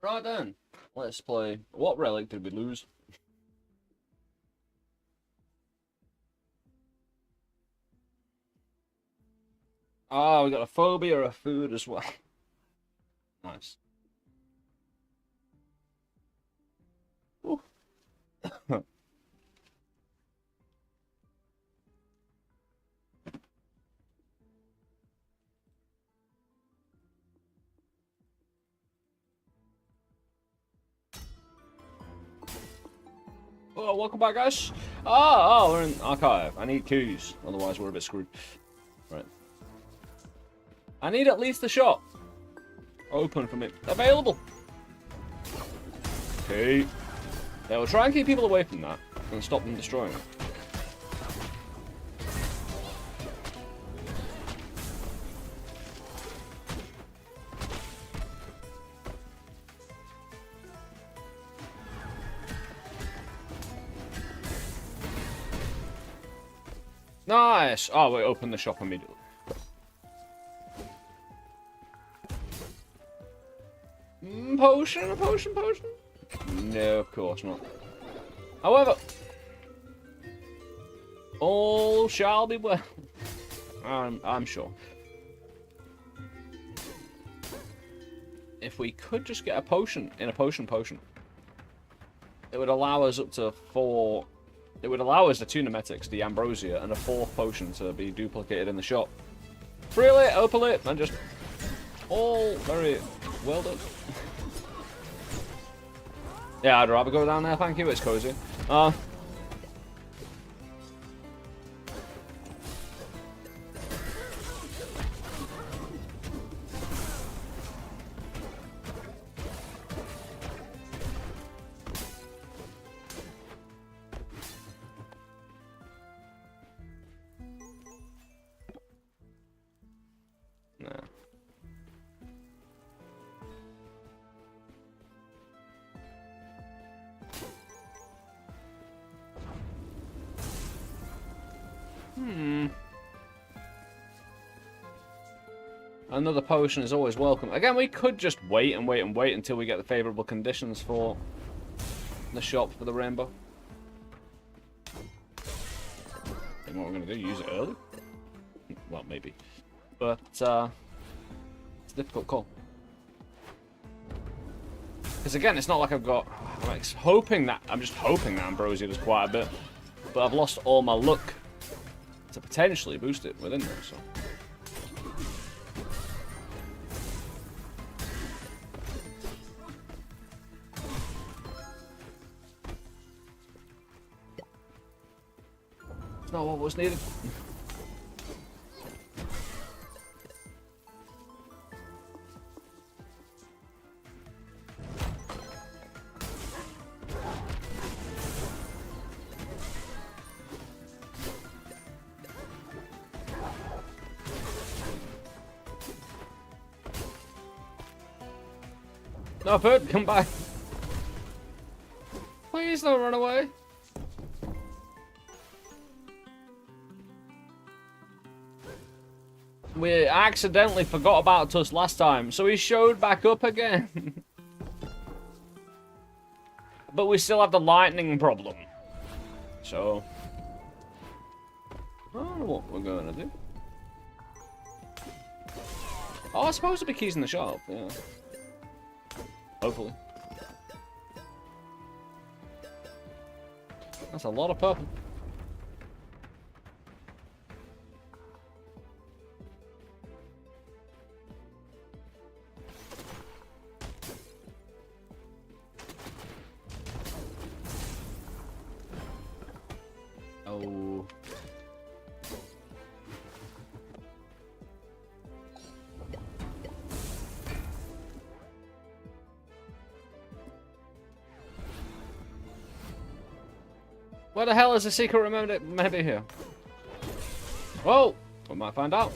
Right then, let's play. What relic did we lose? Ah, we got a phobia of food as well. Nice. Ooh. Oh, welcome back, guys. Oh, we're in archive. I need keys, otherwise we're a bit screwed. Right. I need at least the shop open for me. Available. Okay. Yeah, we'll try and keep people away from that and stop them destroying it. Nice! Oh, we opened the shop immediately. Potion? Potion? No, of course not. However, all shall be well. I'm sure. If we could just get a potion in a potion, it would allow us up to 4. It would allow us the two nemetics, the ambrosia, and a 4th potion to be duplicated in the shop. Freely, openly, and just all very well done. Yeah, I'd rather go down there, thank you, it's cozy. Another potion is always welcome. Again, we could just wait and wait and wait until we get the favourable conditions for the shop for the rainbow. And what we're going to do, use it early? Well, maybe. But, it's a difficult call. Because again, it's not like I've got... I'm just hoping that Ambrosia does quite a bit. But I've lost all my luck to potentially boost it within there, so... Not what was needed. No, bird, come back. Please don't run away. We accidentally forgot about Tusk last time, so he showed back up again. But we still have the lightning problem. So... I don't know what we're going to do. Oh, I suppose there'll be keys in the shop, yeah. Hopefully. That's a lot of purple. Oh. Where the hell is the secret room maybe here? Whoa! We might find out.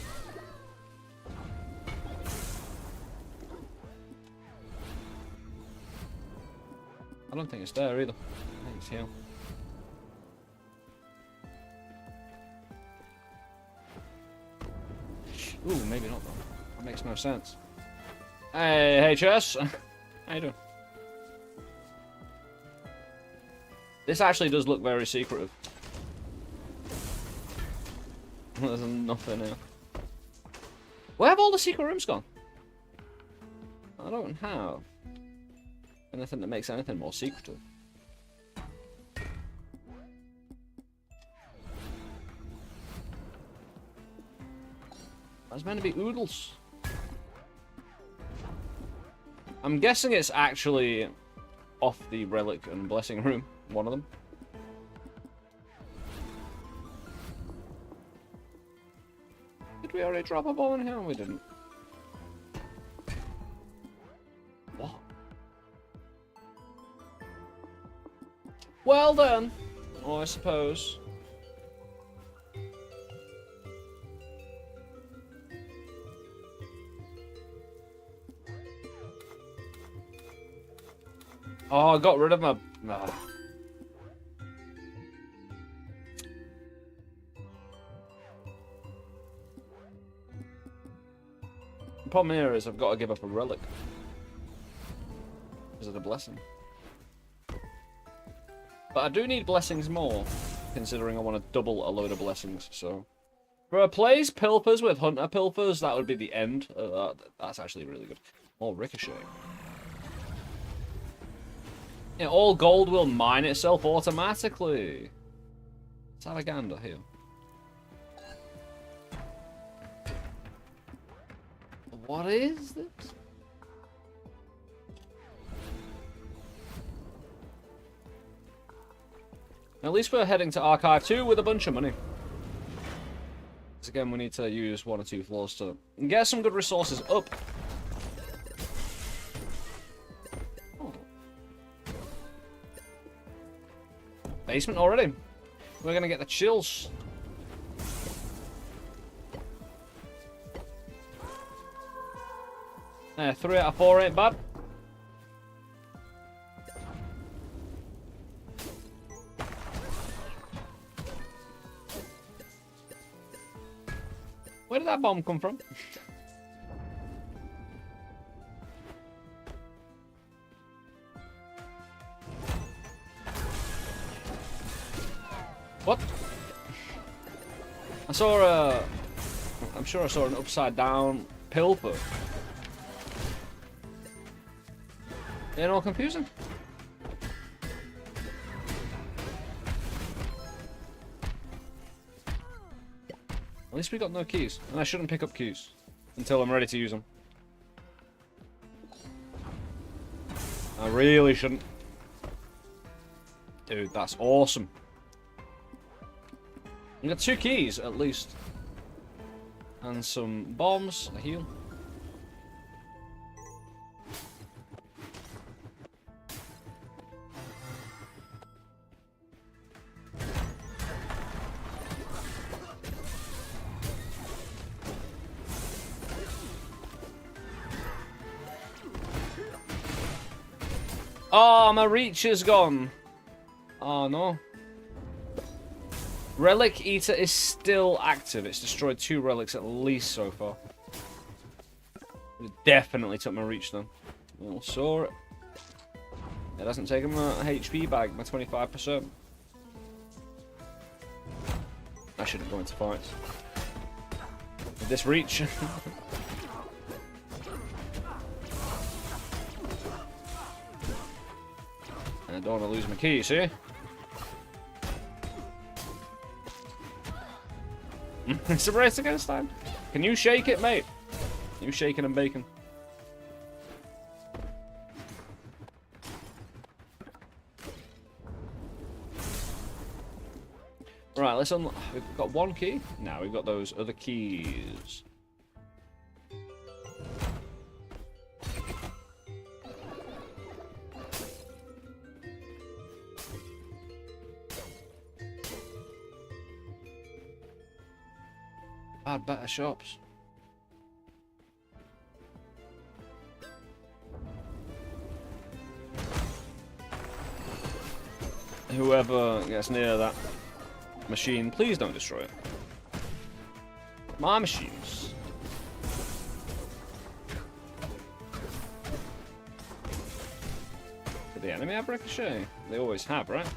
I don't think it's there either. I think it's here. Ooh, maybe not though. That makes no sense. Hey, HS. How you doing? This actually does look very secretive. There's nothing here. Where have all the secret rooms gone? I don't have anything that makes anything more secretive. There's meant to be oodles. I'm guessing it's actually off the relic and blessing room. One of them. Did we already drop a bomb in here? We didn't. What? Well done. Oh, I suppose. Oh, I got rid of my... problem here is I've got to give up a relic. Is it a blessing? But I do need blessings more, considering I want to double a load of blessings, so... For a place Pilfers with Hunter Pilfers, that would be the end. That's actually really good. More Ricochet. Yeah, all gold will mine itself automatically. Salagander here. What is this? At least we're heading to Archive 2 with a bunch of money. Again, we need to use 1 or 2 floors to get some good resources up. Oh. Basement already. We're gonna get the chills. 3 out of 4 ain't bad. Where did that bomb come from? What? I saw a... I'm sure I saw an upside down pilfer. Ain't all confusing? At least we got no keys, and I shouldn't pick up keys until I'm ready to use them. I really shouldn't. Dude, that's awesome. We got 2 keys, at least. And some bombs, a heal. Oh, my reach is gone. Oh, no. Relic Eater is still active. It's destroyed 2 relics at least so far. It definitely took my reach, then. Oh, saw it. It hasn't taken my HP back, my 25%. I shouldn't go into fights. With this reach. I don't want to lose my key, see? It's a race against time. Can you shake it, mate? You shaking and baking. Right, let's unlock. We've got 1 key. Now we've got those other keys. Better shops. Whoever gets near that machine, please don't destroy it. My machines. Did the enemy have ricochet? They always have, right?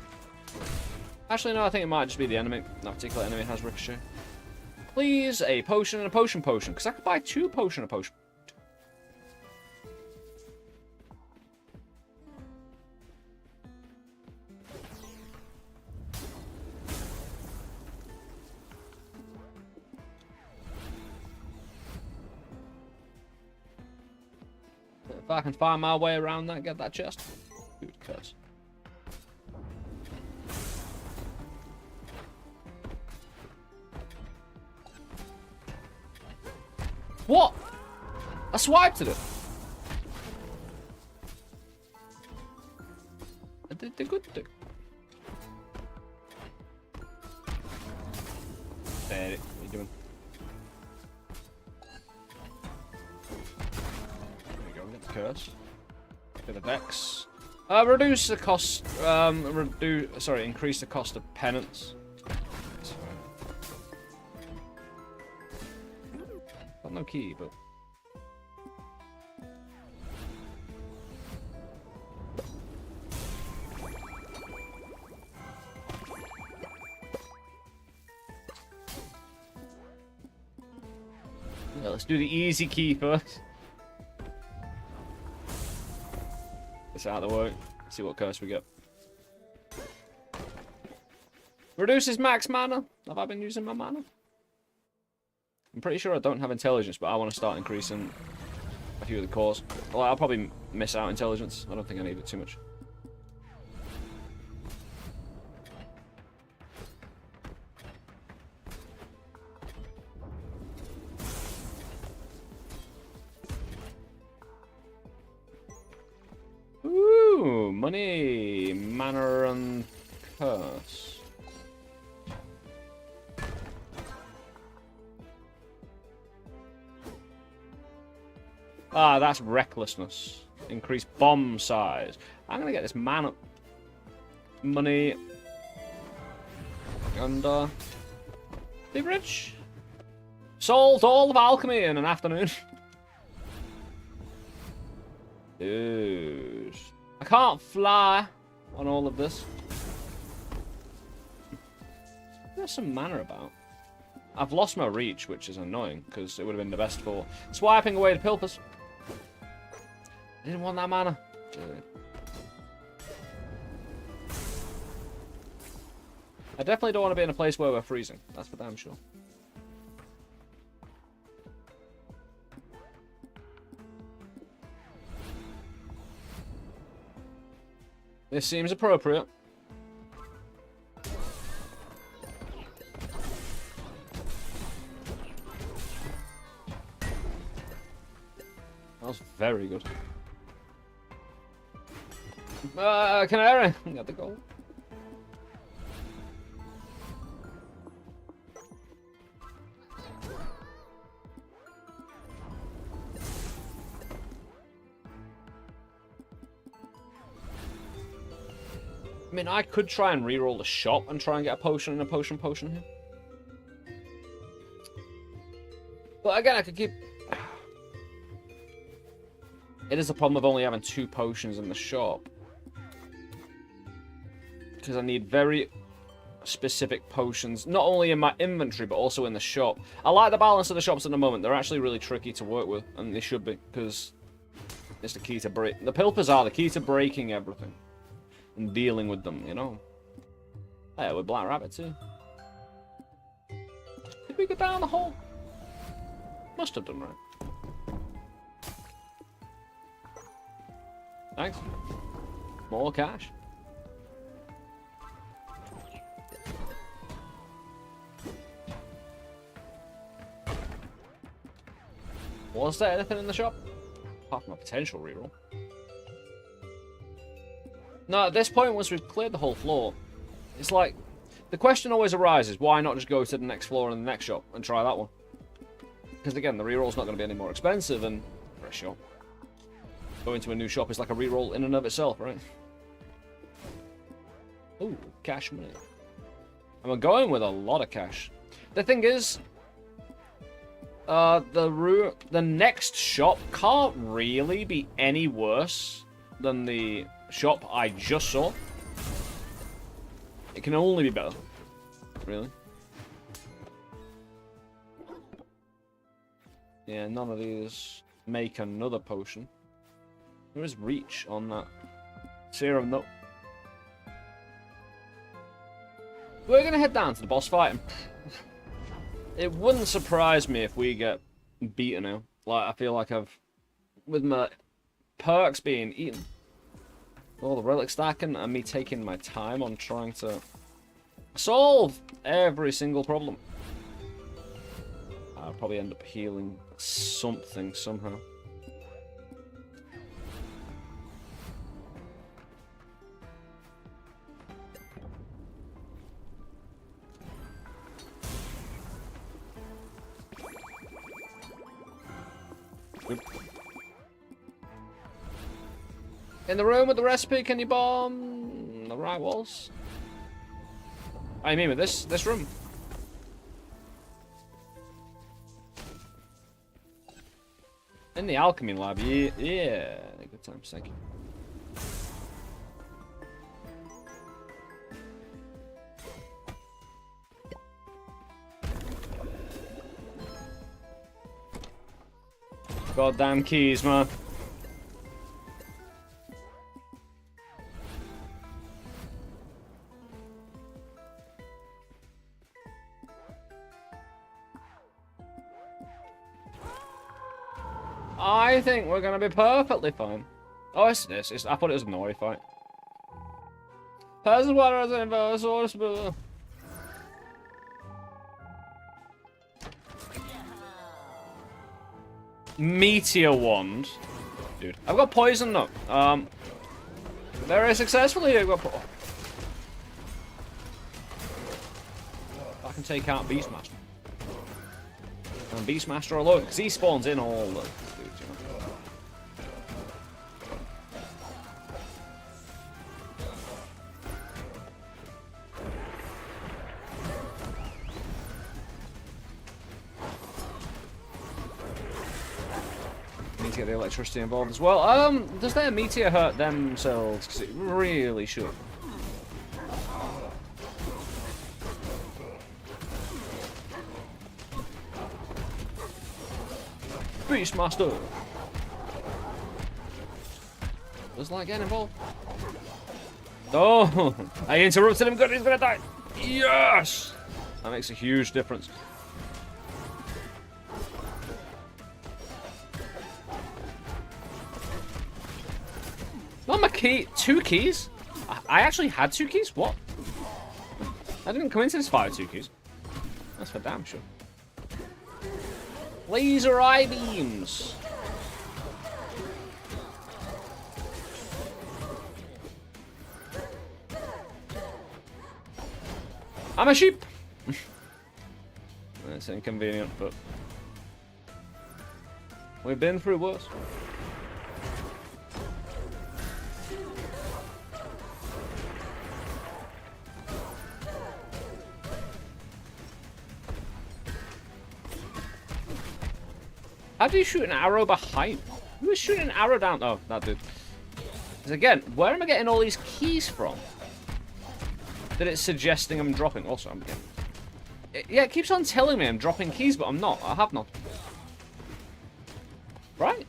Actually, no, I think it might just be the enemy. That particular enemy has ricochet. Please, a potion and a potion, because I could buy 2 potion and a potion. If I can find my way around that, get that chest. Good curse. What? I swiped at it. I did the good thing. There, what are you doing? There we go, get the curse. Bit of Dex. Reduce the cost, increase the cost of penance. Got no key, but Yeah, let's do the easy key first. It's out of the way. See what curse we get. Reduces max mana. Have I been using my mana? I'm pretty sure I don't have intelligence, but I want to start increasing a few of the cores. Well, I'll probably miss out intelligence. I don't think I need it too much. Ooh, money, mana, and curse. Ah, that's recklessness. Increase bomb size. I'm gonna get this mana, money, and be rich. Solved all of alchemy in an afternoon. Dude, I can't fly on all of this. There's some mana about. I've lost my reach, which is annoying, because it would have been the best for swiping away the pilpers. I didn't want that mana. Dude. I definitely don't want to be in a place where we're freezing. That's for damn sure. This seems appropriate. That was very good. Canary! Got the goal. I mean, I could try and reroll the shop and try and get a potion and a potion here. But again, I could keep... It is a problem of only having 2 potions in the shop. Because I need very specific potions, not only in my inventory, but also in the shop. I like the balance of the shops at the moment. They're actually really tricky to work with, and they should be, because it's the key to break... The pilpers are the key to breaking everything. And dealing with them, you know. Yeah, with Black Rabbit too. Did we go down the hole? Must have done right. Thanks. More cash. Was there anything in the shop? Apart from a potential reroll. No, at this point, once we've cleared the whole floor, it's like, the question always arises, why not just go to the next floor and the next shop and try that one? Because again, the reroll's not going to be any more expensive than for a shop. Going to a new shop is like a reroll in and of itself, right? Ooh, cash money. And we're going with a lot of cash. The thing is, the next shop can't really be any worse than the shop I just saw. It can only be better. Really. Yeah, none of these make another potion. There is reach on that serum though. We're gonna head down to the boss fight. It wouldn't surprise me if we get beaten now. Like, I feel like with my perks being eaten, all the relic stacking, and me taking my time on trying to solve every single problem. I'll probably end up healing something somehow. In the room with the recipe, can you bomb the right walls? I mean with this room. In the alchemy lab, yeah. Good times, thank you. Goddamn keys, man. I think we're gonna be perfectly fine. Oh, it's this. I thought it was a Nori fight. Person water as an inverse. Meteor wand. Dude, I've got poison though. Very successfully I've got I can take out Beastmaster. And Beastmaster alone, because he spawns in all the dudes, you know. Need to get the electricity involved as well. Does their meteor hurt themselves? Because it really should. Beastmaster! Does like getting involved? Oh! I interrupted him, good, he's gonna die! Yes! That makes a huge difference. Not my key. 2 keys? I actually had 2 keys? What? I didn't come into this fight with 2 keys. That's for damn sure. Laser eye beams. I'm a sheep. That's inconvenient, but we've been through worse. How do you shoot an arrow behind? Who was shooting an arrow down? Oh, that dude. Because again, where am I getting all these keys from? That it's suggesting I'm dropping. Also, I'm getting... Yeah, it keeps on telling me I'm dropping keys, but I'm not. I have not. Right?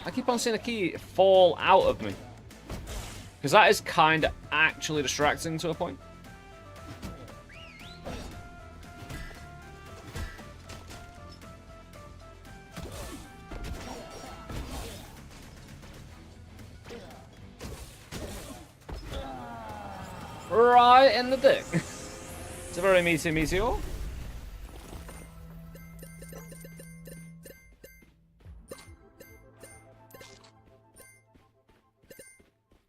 I keep on seeing a key fall out of me. Because that is kind of actually distracting to a point. Right in the dick. It's a very meaty meteor.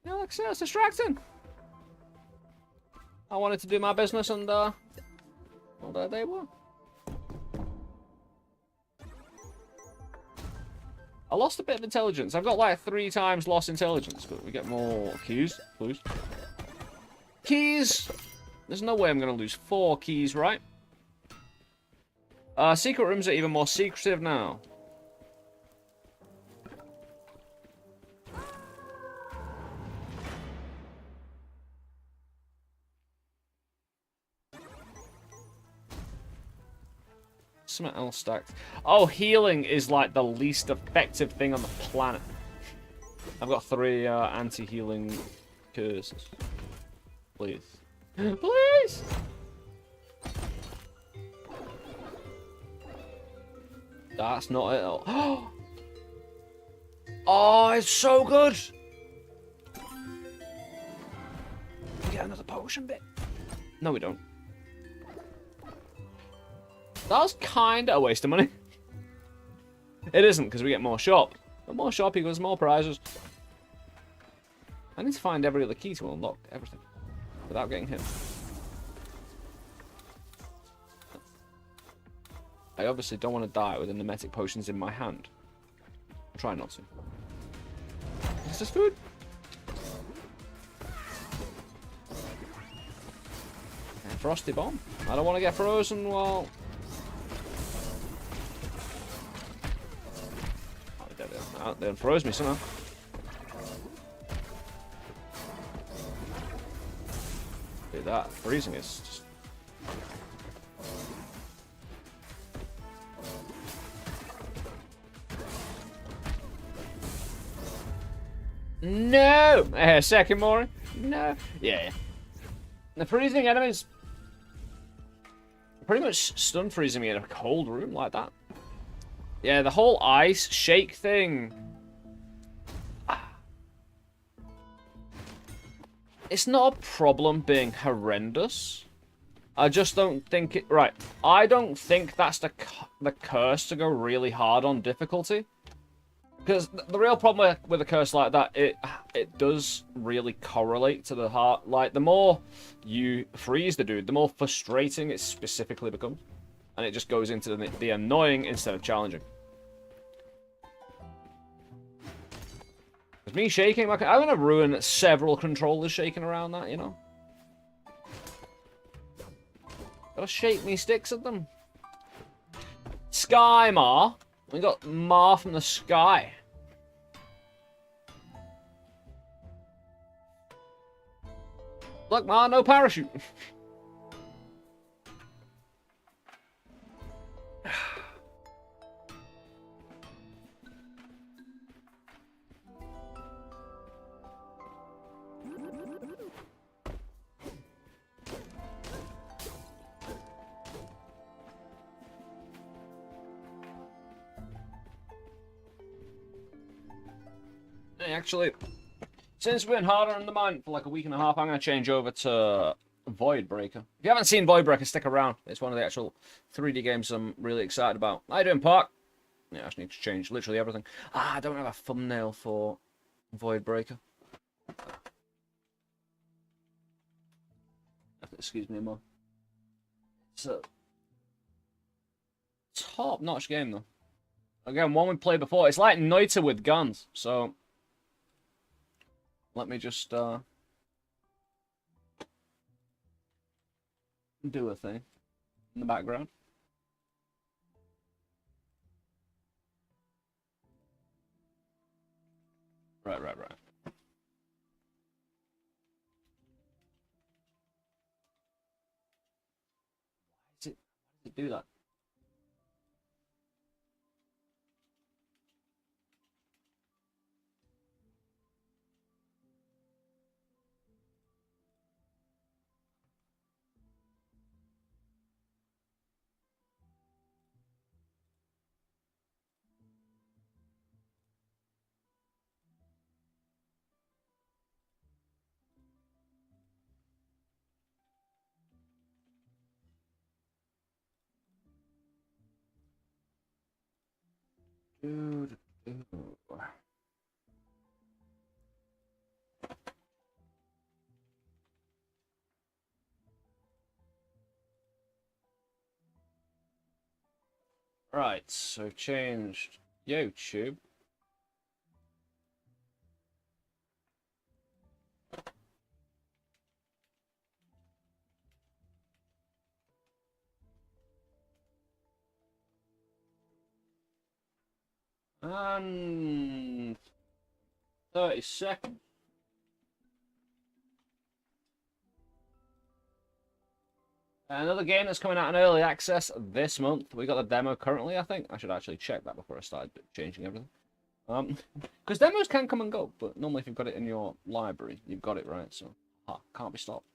Yeah, like I said, it's distracting. I wanted to do my business and, well, there they were. I lost a bit of intelligence. I've got like 3 times lost intelligence, but we get more keys, please. Keys! There's no way I'm going to lose 4 keys, right? Secret rooms are even more secretive now. Something else stacked. Oh, healing is like the least effective thing on the planet. I've got 3 anti-healing curses. Please. Please! That's not it at all. Oh, it's so good! We get another potion bit. No, we don't. That was kind of a waste of money. It isn't, because we get more shop. But more shop equals more prizes. I need to find every other key to unlock everything. Without getting hit. I obviously don't want to die with the nemetic potions in my hand. Try not to. Is this food? And frosty bomb. I don't want to get frozen while... Oh, they unfroze me somehow. Dude, that freezing is just... No! Second Mori? No. Yeah. The freezing enemies pretty much stun freezing me in a cold room like that. Yeah, the whole ice shake thing. It's not a problem being horrendous. I just don't think it... Right. I don't think that's the curse to go really hard on difficulty. Because the real problem with a curse like that, it does really correlate to the heart. Like, the more you freeze the dude, the more frustrating it specifically becomes. And it just goes into the annoying instead of challenging. Because me shaking, I'm going to ruin several controllers shaking around that, you know? Gotta shake me sticks at them. Sky Mar. We got Mar from the sky. Look, Mar, no parachute. Actually, since we're in harder Undermine for like a week and a half, I'm going to change over to Voidbreaker. If you haven't seen Voidbreaker, stick around. It's one of the actual 3D games I'm really excited about. How you doing, Park? Yeah, I just need to change literally everything. I don't have a thumbnail for Voidbreaker. Excuse me, Mum. It's a top-notch game, though. Again, one we played before. It's like Noita with guns, so... Let me just, do a thing in the background. Right. Why does it do that? Dude. Right, so changed YouTube. And 30 seconds. Another game that's coming out in early access this month. We got the demo currently, I think. I should actually check that before I started changing everything. Because demos can come and go, but normally if you've got it in your library, you've got it, right? So, can't be stopped.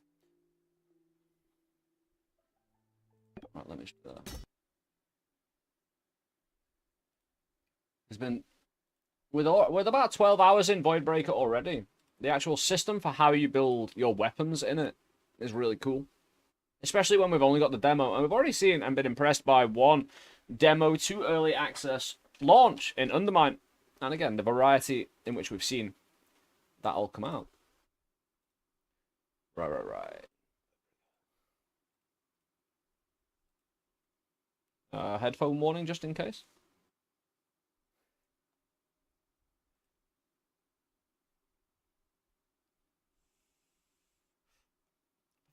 Right, let me just... It's been... With about 12 hours in Voidbreaker already, the actual system for how you build your weapons in it is really cool. Especially when we've only got the demo. And we've already seen and been impressed by one demo to early access launch in Undermine. And again, the variety in which we've seen that all come out. Right. Headphone warning just in case.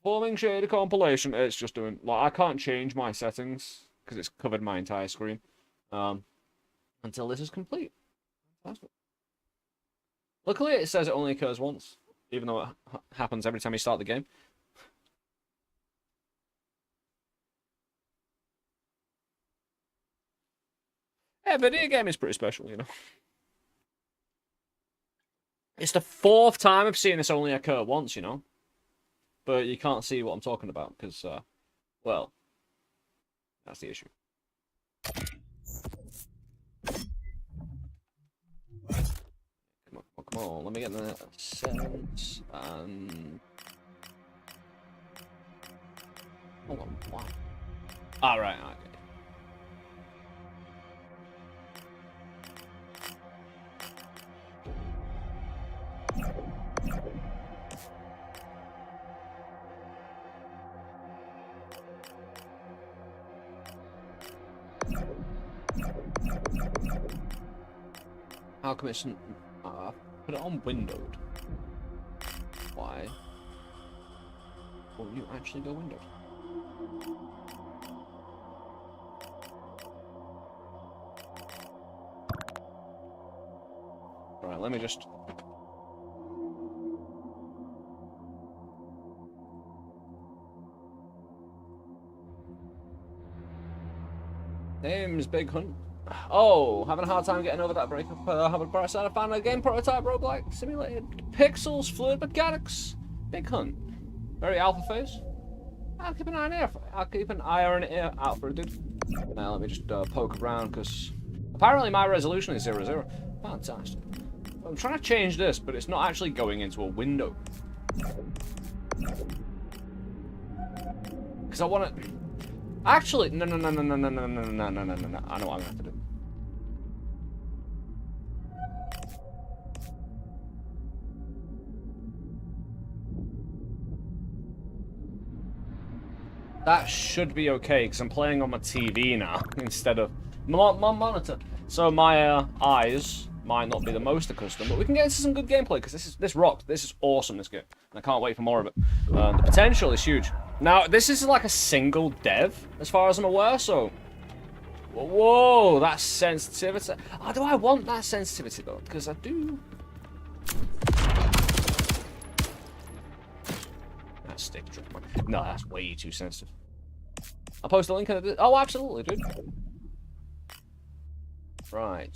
Performing shader compilation. It's just doing... Like, I can't change my settings because it's covered my entire screen. Until this is complete. Luckily, it says it only occurs once, even though it happens every time you start the game. Yeah, video game is pretty special, you know. It's the 4th time I've seen this only occur once, you know? But you can't see what I'm talking about, because, well, that's the issue. Come on, come on, let me get the settings, and... Hold on, why? Ah, right, okay. How come it's put it on windowed? Why? Will you actually go windowed? Alright, let me just... Name's Big Hunt. Oh, having a hard time getting over that breakup. Have a bright side. I found a game prototype roguelike simulated pixels, fluid mechanics. Big Hunt. Very alpha phase. I'll keep an eye or an ear out for it, dude. Now let me just poke around because apparently my resolution is 0, 0. Fantastic. I'm trying to change this, but it's not actually going into a window. Because I want to. Actually, no. I know what I'm gonna have to do. That should be okay, because I'm playing on my TV now, instead of my monitor. So my eyes might not be the most accustomed, but we can get into some good gameplay, because this rocks. This is awesome, this game. And I can't wait for more of it. The potential is huge. Now, this is like a single dev, as far as I'm aware, so... Whoa, that sensitivity. Oh, do I want that sensitivity, though? Because I do... That stick drift. No, that's way too sensitive. I'll post a link in the... Oh, absolutely, dude. Right.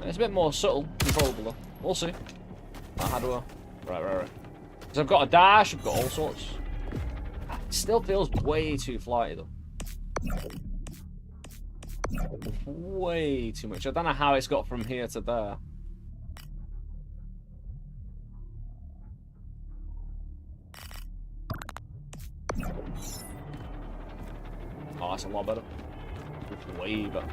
It's a bit more subtle, controllable though. We'll see. How do I... Right. Because I've got a dash, I've got all sorts. It still feels way too flighty though. Way too much. I don't know how it's got from here to there. Oh, that's a lot better. Way better.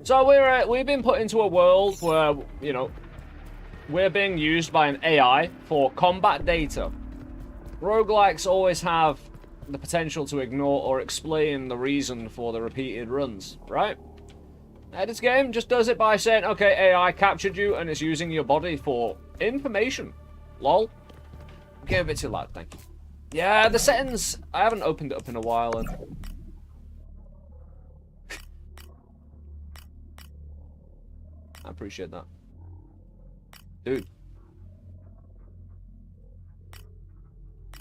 So we've been put into a world where, you know, we're being used by an AI for combat data. Roguelikes always have the potential to ignore or explain the reason for the repeated runs, right? This game just does it by saying, okay, AI captured you and it's using your body for information. Lol. Get a bit too loud, thank you. Yeah, the settings, I haven't opened it up in a while. And... I appreciate that. Dude.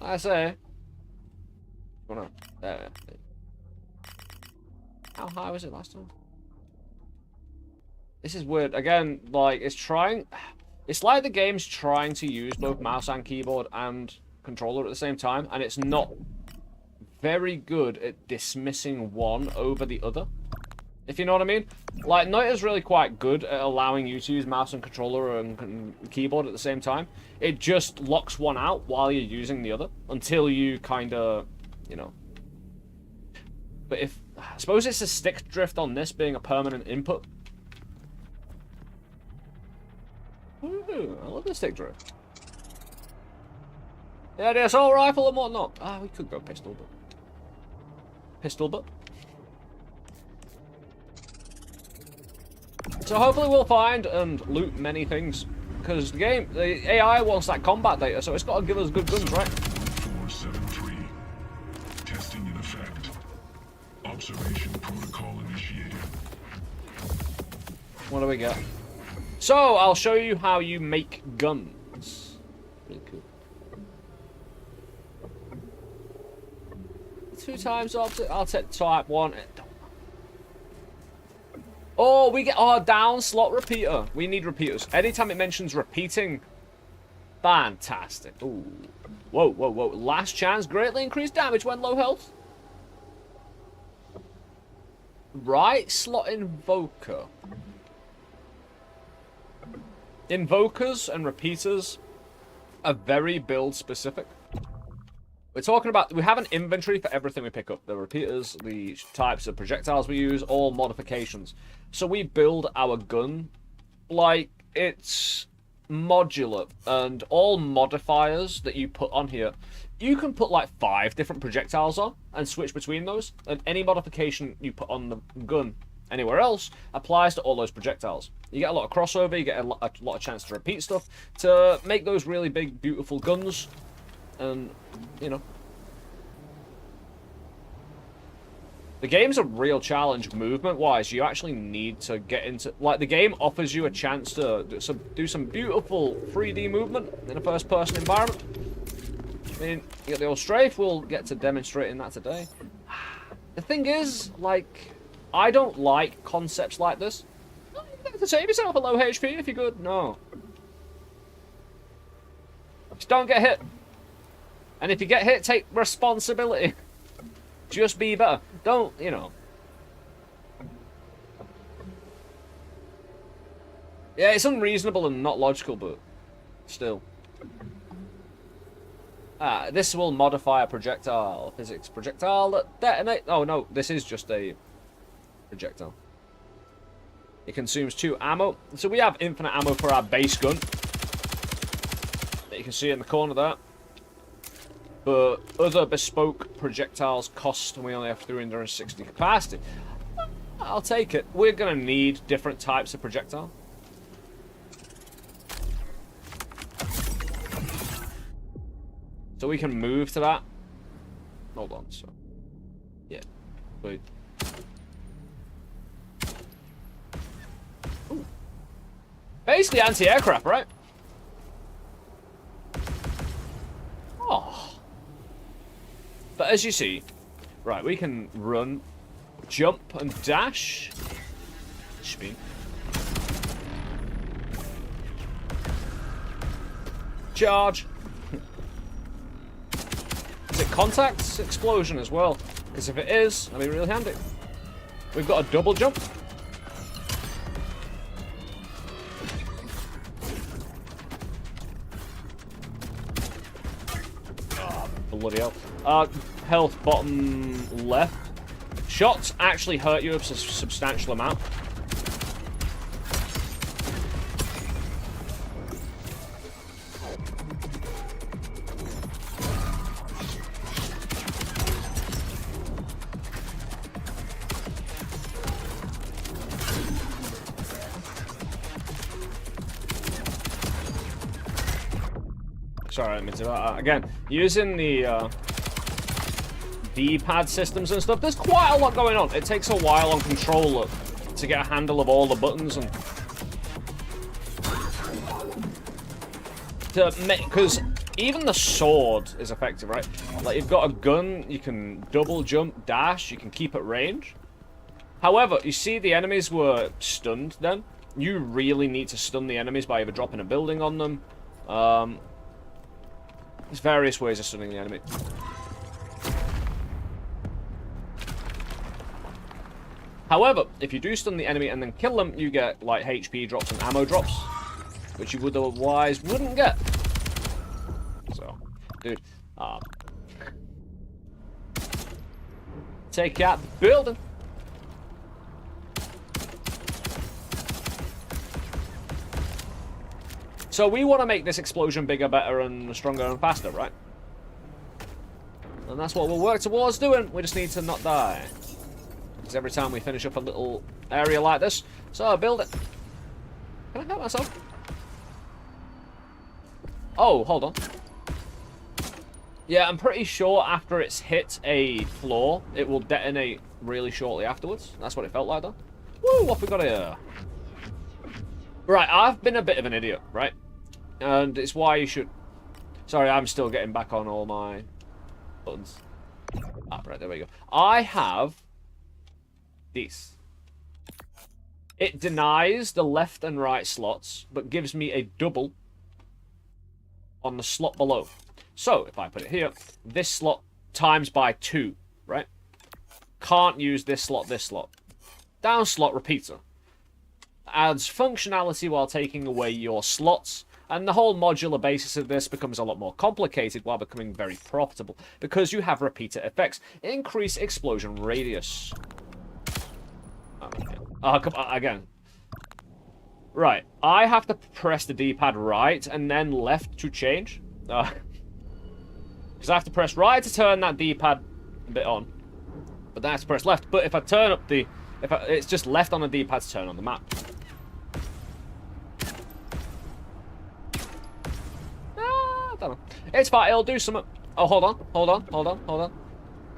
I say. Oh no. There. How high was it last time? This is weird. Again, like, it's trying... It's like the game's trying to use both mouse and keyboard and controller at the same time, and it's not very good at dismissing one over the other. If you know what I mean? Like, Noita's really quite good at allowing you to use mouse and controller and keyboard at the same time. It just locks one out while you're using the other, until you kind of, you know. But if... I suppose it's a stick drift on this being a permanent input. Ooh, I love the stick drift. Yeah, the assault rifle and whatnot. Ah, we could go pistol, but... Pistol, but... So hopefully we'll find and loot many things because the AI wants that combat data, so it's got to give us good guns, right? 473. Testing in effect. Observation protocol initiated. What do we got? So, I'll show you how you make guns. Really cool. 2 times opposite. I'll take type 1. Oh, we get our down slot repeater. We need repeaters. Anytime it mentions repeating. Fantastic. Ooh. Whoa, whoa, whoa. Last chance. Greatly increased damage when low health. Right slot invoker. Invokers and repeaters are very build specific. We're talking about, we have an inventory for everything we pick up. The repeaters, the types of projectiles we use, all modifications. So we build our gun like it's modular, and all modifiers that you put on here, you can put like 5 different projectiles on and switch between those, and any modification you put on the gun anywhere else applies to all those projectiles. You get a lot of crossover, you get a lot of chance to repeat stuff to make those really big, beautiful guns. And, you know, the game's a real challenge movement-wise. You actually need to get into... Like, the game offers you a chance to do some beautiful 3D movement in a first-person environment. I mean, you got the old strafe. We'll get to demonstrating that today. The thing is, like, I don't like concepts like this. You have to save yourself a low HP if you're good. No. Just don't get hit. And if you get hit, take responsibility. Just be better. Don't, you know. Yeah, it's unreasonable and not logical, but still. This will modify a projectile. Physics projectile that detonate. Oh no, this is just a projectile. It consumes 2 ammo. So we have infinite ammo for our base gun. That you can see in the corner there. But other bespoke projectiles cost, and we only have 360 capacity. I'll take it. We're going to need different types of projectile. So we can move to that. Hold on, so... Yeah. Wait. Ooh. Basically anti-aircraft, right? Oh. But as you see, right, we can run, jump, and dash. Spin. Charge. Is it contact explosion as well? Because if it is, that'll be really handy. We've got a double jump. Oh, bloody hell. Health bottom left. Shots actually hurt you a substantial amount. Sorry, I didn't mean to. Again, using the D-pad systems and stuff, there's quite a lot going on. It takes a while on controller to get a handle of all the buttons and to make, because even the sword is effective, right? Like, you've got a gun, you can double jump, dash, you can keep at range. However, you see the enemies were stunned then. You really need to stun the enemies by either dropping a building on them. There's various ways of stunning the enemy. However, if you do stun the enemy and then kill them, you get like HP drops and ammo drops, which you would otherwise wouldn't get. So, dude, take out the building. So we want to make this explosion bigger, better, and stronger and faster, right? And that's what we'll work towards doing. We just need to not die. Because every time we finish up a little area like this, so I build it. Can I help myself? Oh, hold on. Yeah, I'm pretty sure after it's hit a floor, it will detonate really shortly afterwards. That's what it felt like, though. Woo, what have we got here? Right, I've been a bit of an idiot, right? And it's why you should... Sorry, I'm still getting back on all my buttons. Ah, right, there we go. I have this. It denies the left and right slots, but gives me a double on the slot below. So, if I put it here, this slot times by 2, right? Can't use this slot, this slot. Down slot, repeater. Adds functionality while taking away your slots. And the whole modular basis of this becomes a lot more complicated while becoming very profitable. Because you have repeater effects. Increase explosion radius. Come on, again. Right. I have to press the D-pad right and then left to change. Because I have to press right to turn that D-pad a bit on. But then I have to press left. But if I turn up the... it's just left on the D-pad to turn on the map. I don't know. It's fine. It'll do something. Oh, hold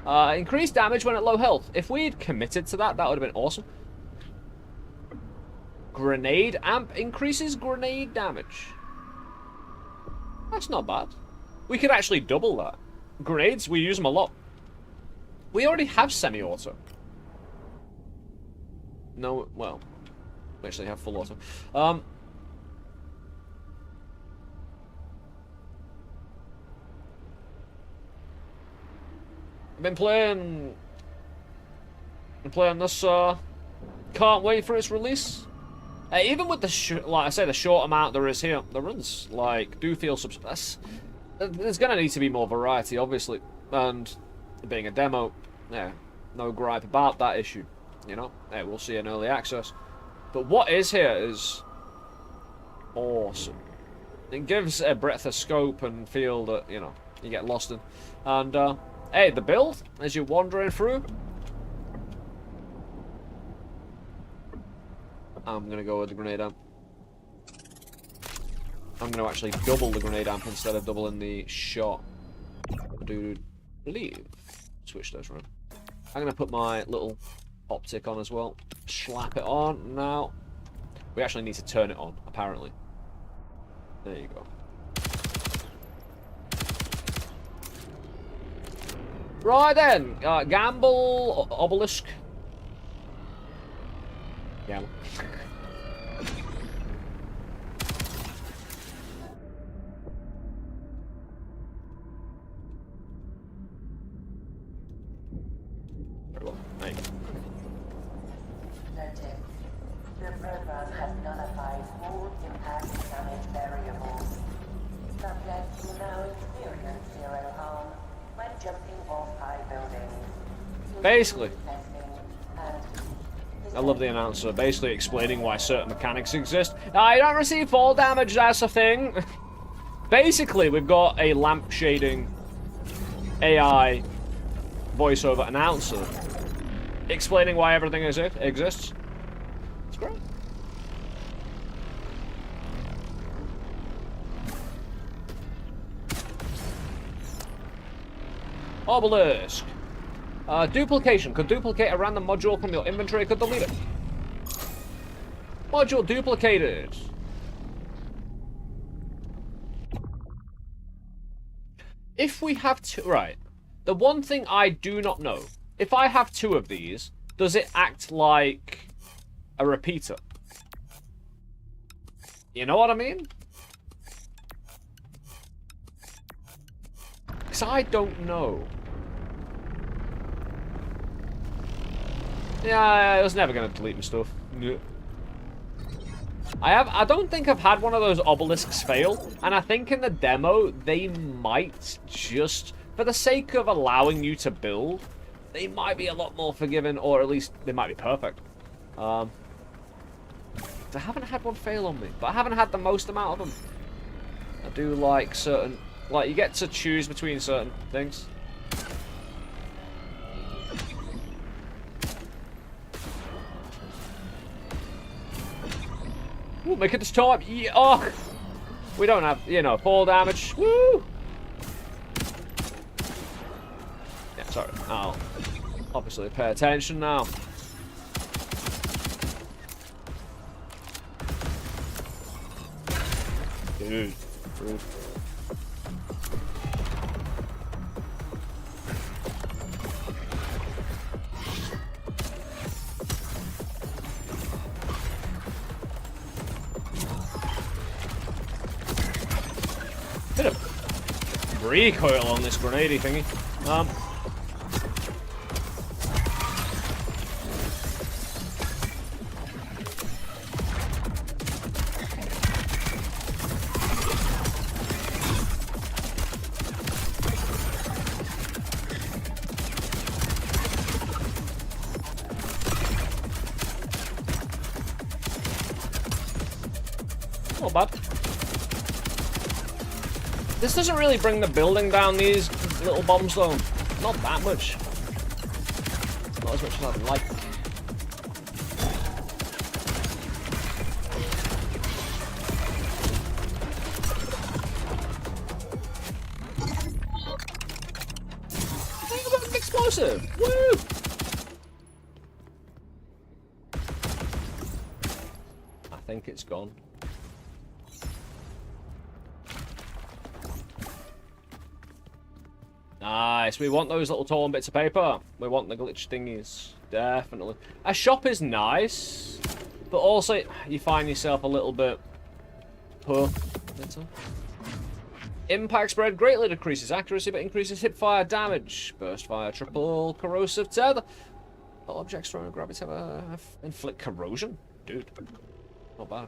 on. Increased damage when at low health. If we'd committed to that, that would have been awesome. Grenade amp increases grenade damage. That's not bad. We could actually double that. Grenades, we use them a lot. We already have semi-auto. No, well, we actually have full auto. I've been playing this, can't wait for its release. Even with the, like I say, the short amount there is here, the runs, like, do feel there's gonna need to be more variety, obviously. And being a demo, yeah, no gripe about that issue. You know, yeah, we'll see in early access. But what is here is awesome. It gives a breadth of scope and feel that, you know, you get lost in. And, hey, the build, as you're wandering through, I'm going to go with the grenade amp. I'm going to actually double the grenade amp instead of doubling the shot. I do believe. Switch those around. I'm going to put my little optic on as well. Slap it on. Now, we actually need to turn it on, apparently. There you go. Right then, gamble, obelisk. Gamble. Very well, thank you. Noted. The program has nullified all impact damage variables. Subjects will now experience zero harm when jumping off high buildings. Basically. I love the announcer basically explaining why certain mechanics exist. I don't receive fall damage, that's a thing. Basically, we've got a lamp shading AI voiceover announcer explaining why everything exists. It's great. Obelisk. Duplication. Could duplicate a random module from your inventory. Could delete it. Module duplicated. If we have two... Right. The one thing I do not know. If I have two of these, does it act like a repeater? You know what I mean? Because I don't know. Yeah, I was never going to delete my stuff. Yeah. I don't think I've had one of those obelisks fail, and I think in the demo, they might just, for the sake of allowing you to build, they might be a lot more forgiving, or at least they might be perfect. I haven't had one fail on me, but I haven't had the most amount of them. I do like certain, like you get to choose between certain things. Ooh, make it this time. Yeah. Oh, We don't have, you know, fall damage. Woo! Yeah, sorry. I'll obviously pay attention now. Dude. Rude. Bit of recoil on this grenade thingy. Not bad. This doesn't really bring the building down, these little bombs though. Not that much. Not as much as I'd like. Think about an explosive! Woo! I think it's gone. Nice, we want those little torn bits of paper. We want the glitch thingies. Definitely. A shop is nice, but also you find yourself a little bit poor. Impact spread greatly decreases accuracy but increases hip fire damage. Burst fire, triple corrosive tether. All objects thrown and gravity inflict corrosion. Dude, not bad.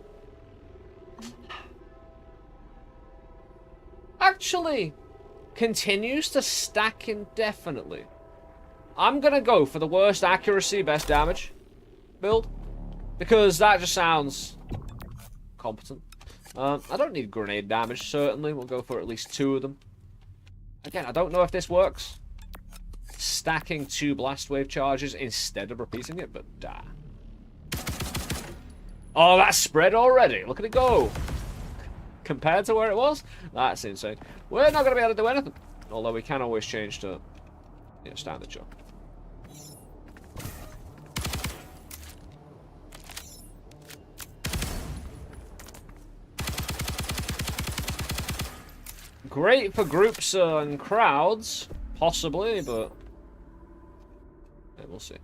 Actually, continues to stack indefinitely. I'm gonna go for the worst accuracy, best damage build, because that just sounds competent. I don't need grenade damage, certainly. We'll go for at least 2 of them. Again, I don't know if this works. Stacking 2 blast wave charges instead of repeating it, but oh, that's spread already. Look at it go. Compared to where it was, that's insane. We're not going to be able to do anything. Although we can always change to, you know, standard shot. Great for groups and crowds, possibly, but yeah, we'll see.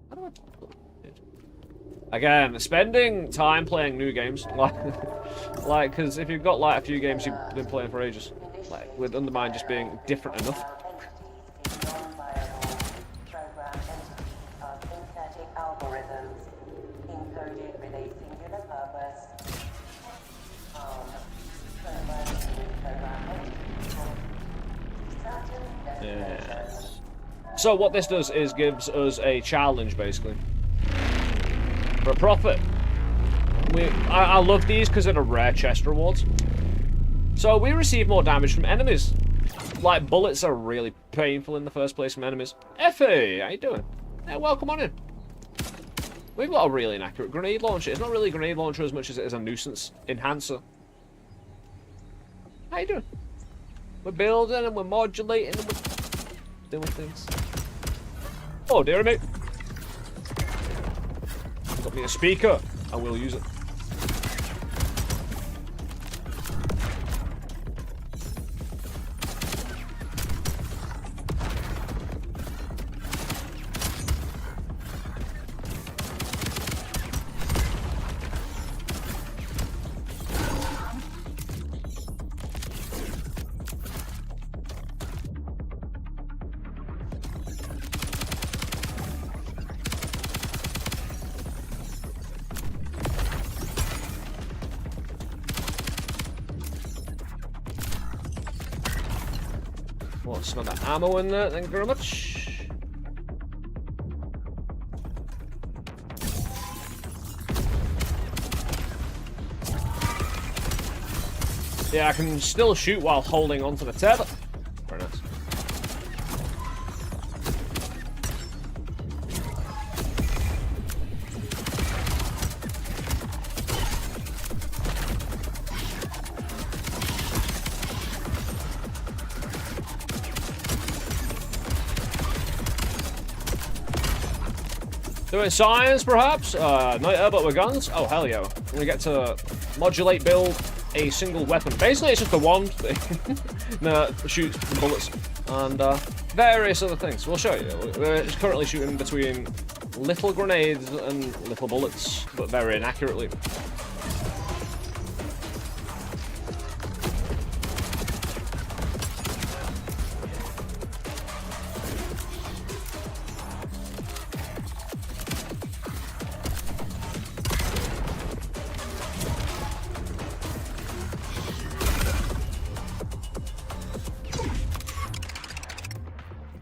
How do I... Again, spending time playing new games, like, because if you've got like a few games you've been playing for ages, like with Undermine just being different enough. Yeah. So what this does is gives us a challenge, basically. For a profit. I love these because they're rare chest rewards. So we receive more damage from enemies. Like, bullets are really painful in the first place from enemies. Effie, how you doing? Yeah, welcome on in. We've got a really inaccurate grenade launcher. It's not really a grenade launcher as much as it is a nuisance enhancer. How you doing? We're building and we're modulating and we're doing things. Oh, dear me. Got me a speaker. I will use it. Oh, some of that ammo in there, thank you very much. Yeah, I can still shoot while holding onto the tether. Very nice. Doing science, perhaps? Noita, but with guns? Oh, hell yeah. We get to modulate build a single weapon. Basically, it's just a wand that shoots the bullets. And various other things. We'll show you. We're currently shooting between little grenades and little bullets, but very inaccurately.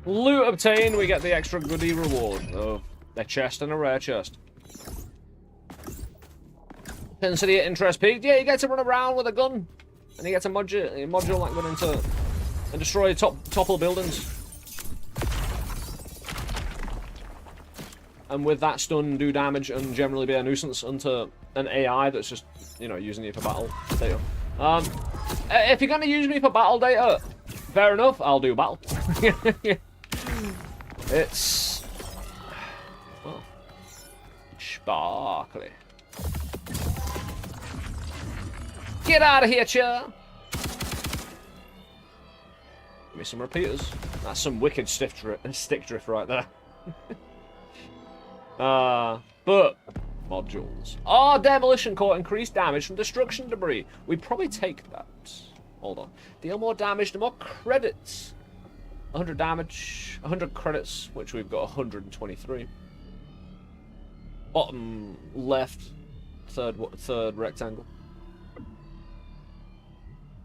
Loot obtained, we get the extra goodie reward of a chest and a rare chest. Intensity interest peaked. Yeah, you get to run around with a gun. And you get to module like gun into and destroy topple buildings. And with that stun, do damage and generally be a nuisance unto an AI that's just, you know, using you for battle data. If you're gonna use me for battle data, fair enough, I'll do battle. It's... oh. Sparkly. Get out of here, Cha! Give me some repeaters. That's some wicked stick drift right there. But... modules. Oh, demolition core, increased damage from destruction debris. We'd probably take that. Hold on. Deal more damage to more credits. 100 damage, 100 credits, which we've got 123. Bottom left, third rectangle.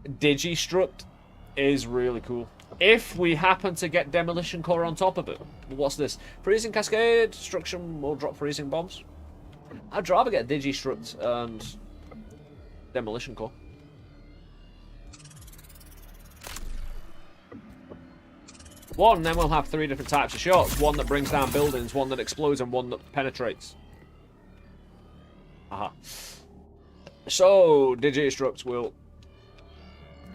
Digistruct is really cool. If we happen to get demolition core on top of it. What's this? Freezing cascade, destruction will drop freezing bombs. I'd rather get Digistruct and demolition core. One, then we'll have 3 different types of shots. One that brings down buildings, one that explodes, and one that penetrates. Aha. So, Digistruct will...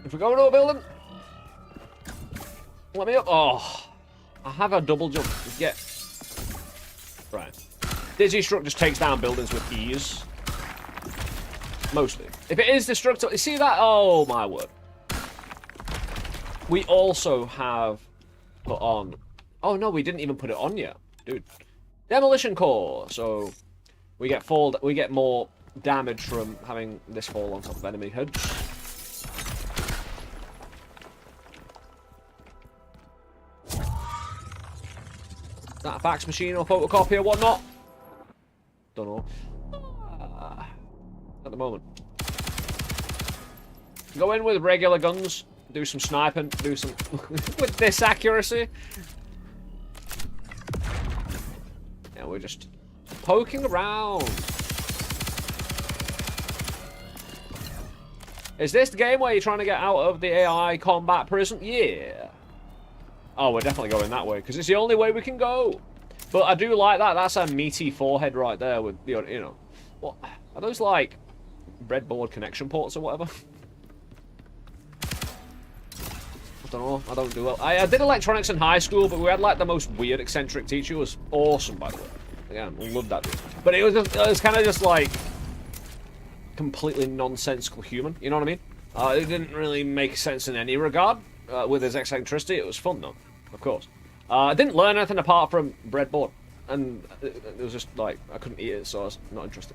if we go into a building... let me up. Oh. I have a double jump. Get... right. Digistruct just takes down buildings with ease. Mostly. If it is destructible... you see that? Oh, my word. We also have... put on... oh no, we didn't even put it on yet, dude. Demolition core. So we get more damage from having this fall on top of enemy heads. Is that a fax machine or photocopy or whatnot? Don't know. At the moment. Go in with regular guns. Do some sniping, do some... with this accuracy. Yeah, we're just poking around. Is this the game where you're trying to get out of the AI combat prison? Yeah. Oh, we're definitely going that way, because it's the only way we can go. But I do like that. That's a meaty forehead right there with, the, you know... what? Are those, like, breadboard connection ports or whatever? I don't know. I don't do well. I did electronics in high school, but we had like the most weird, eccentric teacher. It was awesome, by the way. Yeah, I loved that dude. But it was kind of just like completely nonsensical human. You know what I mean? It didn't really make sense in any regard with his eccentricity. It was fun though, of course. I didn't learn anything apart from breadboard, and it was just like I couldn't eat it, so I was not interested.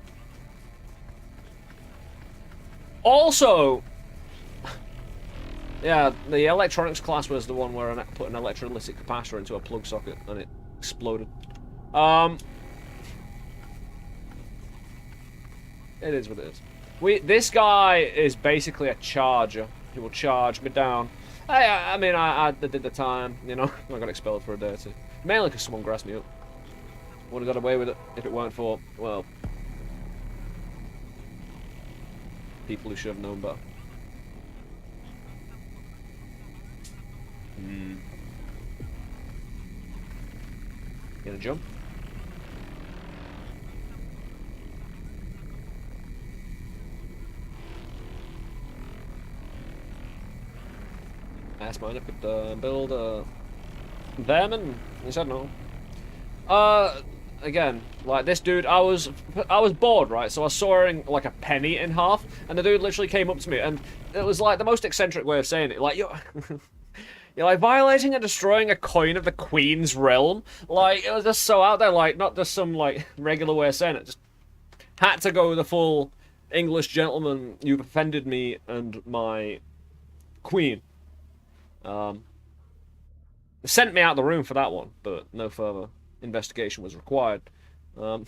Also. Yeah, the electronics class was the one where I put an electrolytic capacitor into a plug socket and it exploded. It is what it is. This guy is basically a charger. He will charge me down. I mean, I did the time, you know. I got expelled for a day or two. Mainly because someone grassed me up. Would have got away with it if it weren't for, well, people who should have known better. Gonna jump? Asked mine if I could build a vermin. He said no. again, like this dude, I was bored, right? So I was sawing like a penny in half, and the dude literally came up to me, and it was like the most eccentric way of saying it. Like, you're like violating and destroying a coin of the Queen's realm. Like, it was just so out there, like, not just some like regular way of saying it. Just had to go the full English gentleman. You've offended me and my queen. Sent me out of the room for that one, but no further investigation was required. It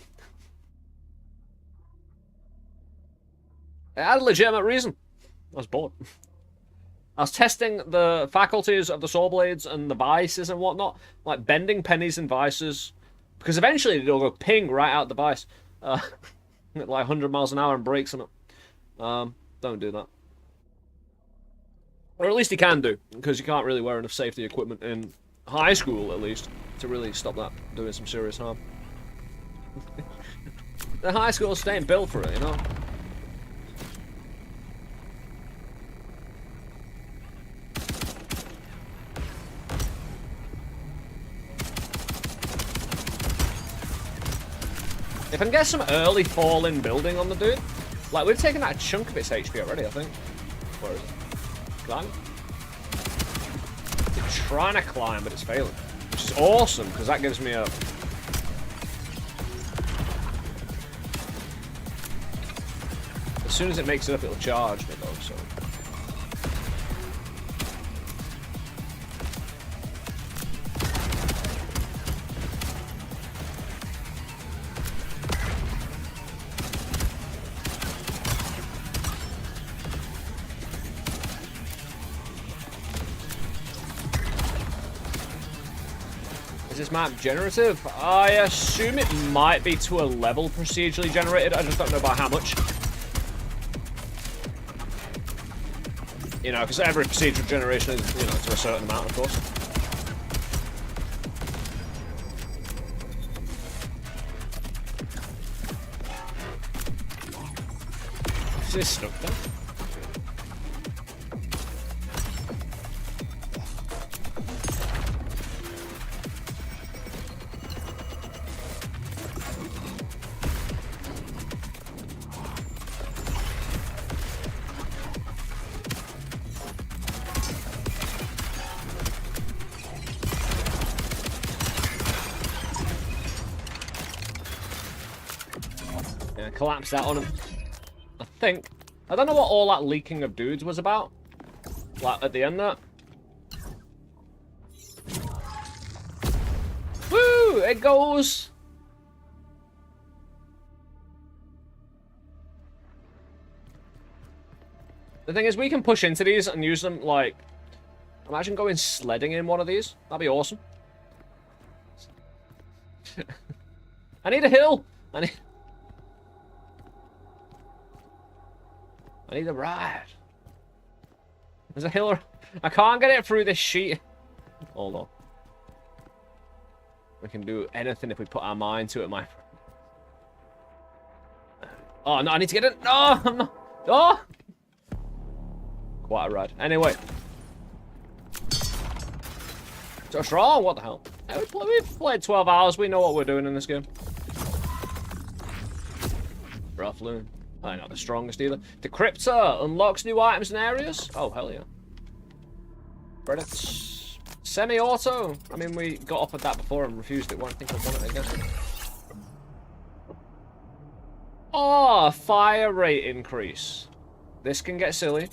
had a legitimate reason. I was bored. I was testing the faculties of the saw blades and the vices and whatnot, like bending pennies and vices, because eventually it'll go ping right out the vice, at like 100 miles an hour and brakes on it. Don't do that. Or at least you can do, because you can't really wear enough safety equipment in high school, at least, to really stop that doing some serious harm. The high school's staying built for it, you know? If I can get some early fall-in building on the dude, like, we've taken out a chunk of its HP already, I think. Where is it? Climb? It's trying to climb, but it's failing. Which is awesome, because that gives me a... As soon as it makes it up, it'll charge me, though, so... Is this map generative? I assume it might be to a level procedurally generated. I just don't know by how much. You know, because every procedural generation is, you know, to a certain amount, of course. Is this stuck there? Collapse that on him. I think. I don't know what all that leaking of dudes was about. Like, at the end there. Woo! It goes! The thing is, we can push into these and use them, like... Imagine going sledding in one of these. That'd be awesome. I need a hill! I need a ride. There's a hill. I can't get it through this sheet. Hold on. We can do anything if we put our mind to it, my friend. Oh, no, I need to get it. No, I'm not. Oh! Quite a ride. Anyway. So strong. What the hell? We've played 12 hours. We know what we're doing in this game. Roughly. I'm not the strongest either. Decryptor unlocks new items and areas. Oh, hell yeah. Credits. Semi-auto. I mean, we got offered that before and refused it. I think I want it again. Oh, fire rate increase. This can get silly.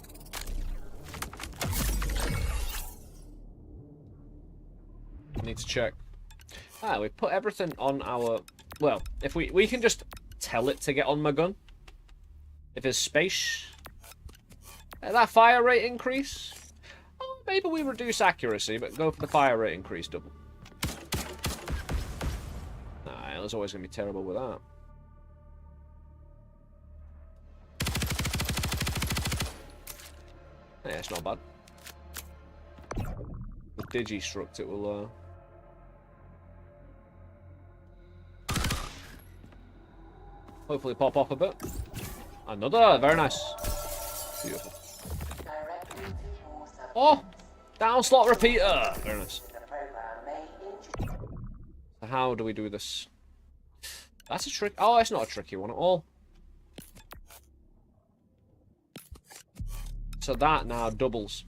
I need to check. Ah, we put everything on our... Well, if we can just tell it to get on my gun. If there's space. That fire rate increase. Oh, maybe we reduce accuracy, but go for the fire rate increase double. Nah, there's always going to be terrible with that. Yeah, it's not bad. The Digi-Struct, it will... hopefully pop off a bit. Another, very nice. Beautiful. Oh! Down slot repeater! Very nice. So how do we do this? That's a trick. Oh, it's not a tricky one at all. So that now doubles.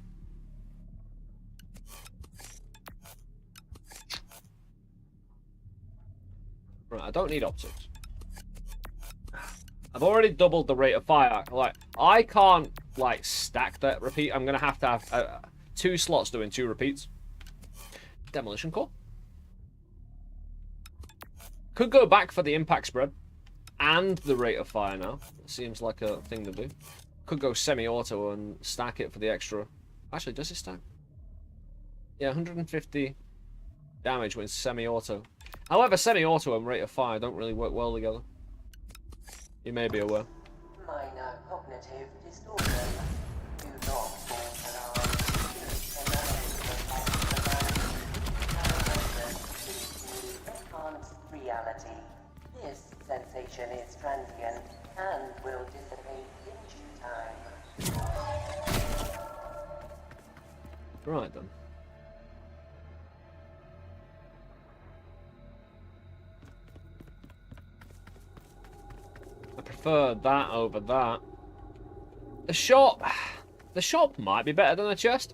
Right, I don't need optics. I've already doubled the rate of fire. Like, I can't, like, stack that repeat. I'm going to have 2 slots doing 2 repeats. Demolition core. Could go back for the impact spread. And the rate of fire now. It seems like a thing to do. Could go semi-auto and stack it for the extra. Actually, does it stack? Yeah, 150 damage when semi-auto. However, semi-auto and rate of fire don't really work well together. You may be aware. Minor cognitive distortion. Do not fall alarm. Enhanced reality. This sensation is transient and will dissipate in due time. Right then. I prefer that over that. The shop might be better than the chest,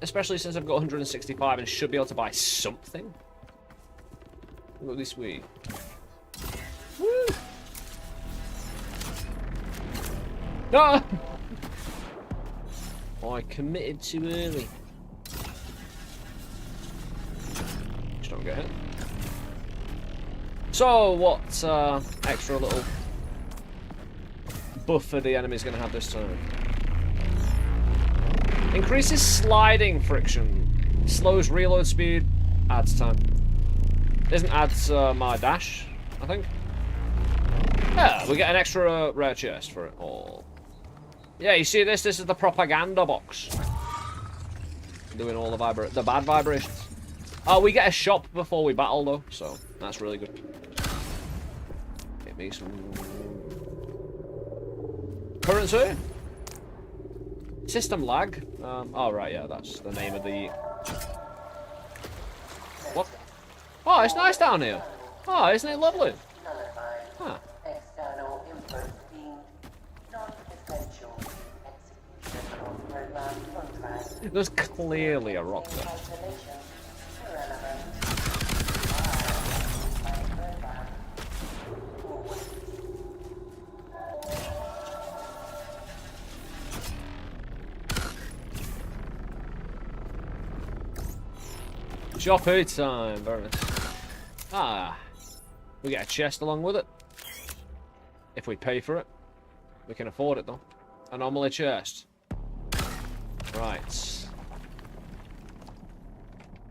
especially since I've got 165 and should be able to buy something. Look this way. Woo! No! I committed too early. Just don't get hit. So, what extra little buffer the enemy's going to have this time? Increases sliding friction. Slows reload speed. Adds time. Doesn't add my dash, I think. Yeah, we get an extra rare chest for it all. Yeah, you see this? This is the propaganda box. Doing all the bad vibrations. Oh, we get a shop before we battle, though, so that's really good. Get me some currency. System lag. Oh, right, yeah, that's the name of the... What? Oh, it's nice down here. Oh, isn't it lovely? Huh. External input deemed non-essential. Execution of program contract. There's clearly a rock there. Calculation irrelevant. Program. Shopping time, very nice. Ah, we get a chest along with it. If we pay for it. We can afford it though. Anomaly chest. Right.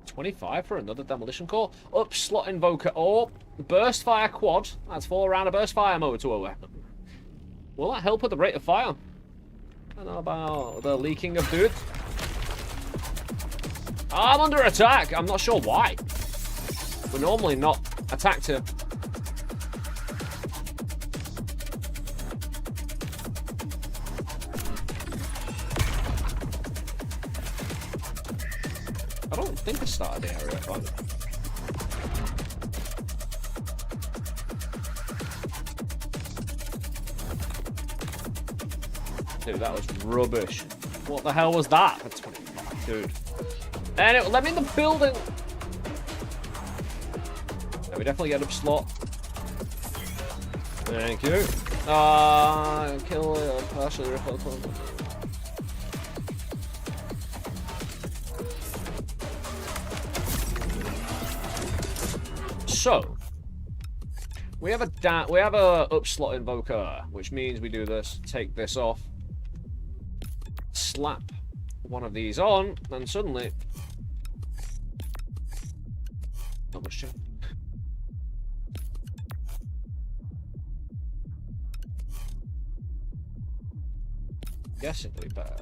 25 for another demolition core. Up slot invoker or burst fire quad. That's 4 round of burst fire mode to a weapon. Will that help with the rate of fire? I don't know about the leaking of dude. I'm under attack. I'm not sure why. We're normally not attacked here. I don't think I started the area. Dude, that was rubbish. What the hell was that? That's 25, dude. And let me in the building. Yeah, we definitely get up slot. Thank you. Kill partially repel. So we have a up slot invoker, which means we do this. Take this off. Slap one of these on, and suddenly. Not much change. Guess it'd be better.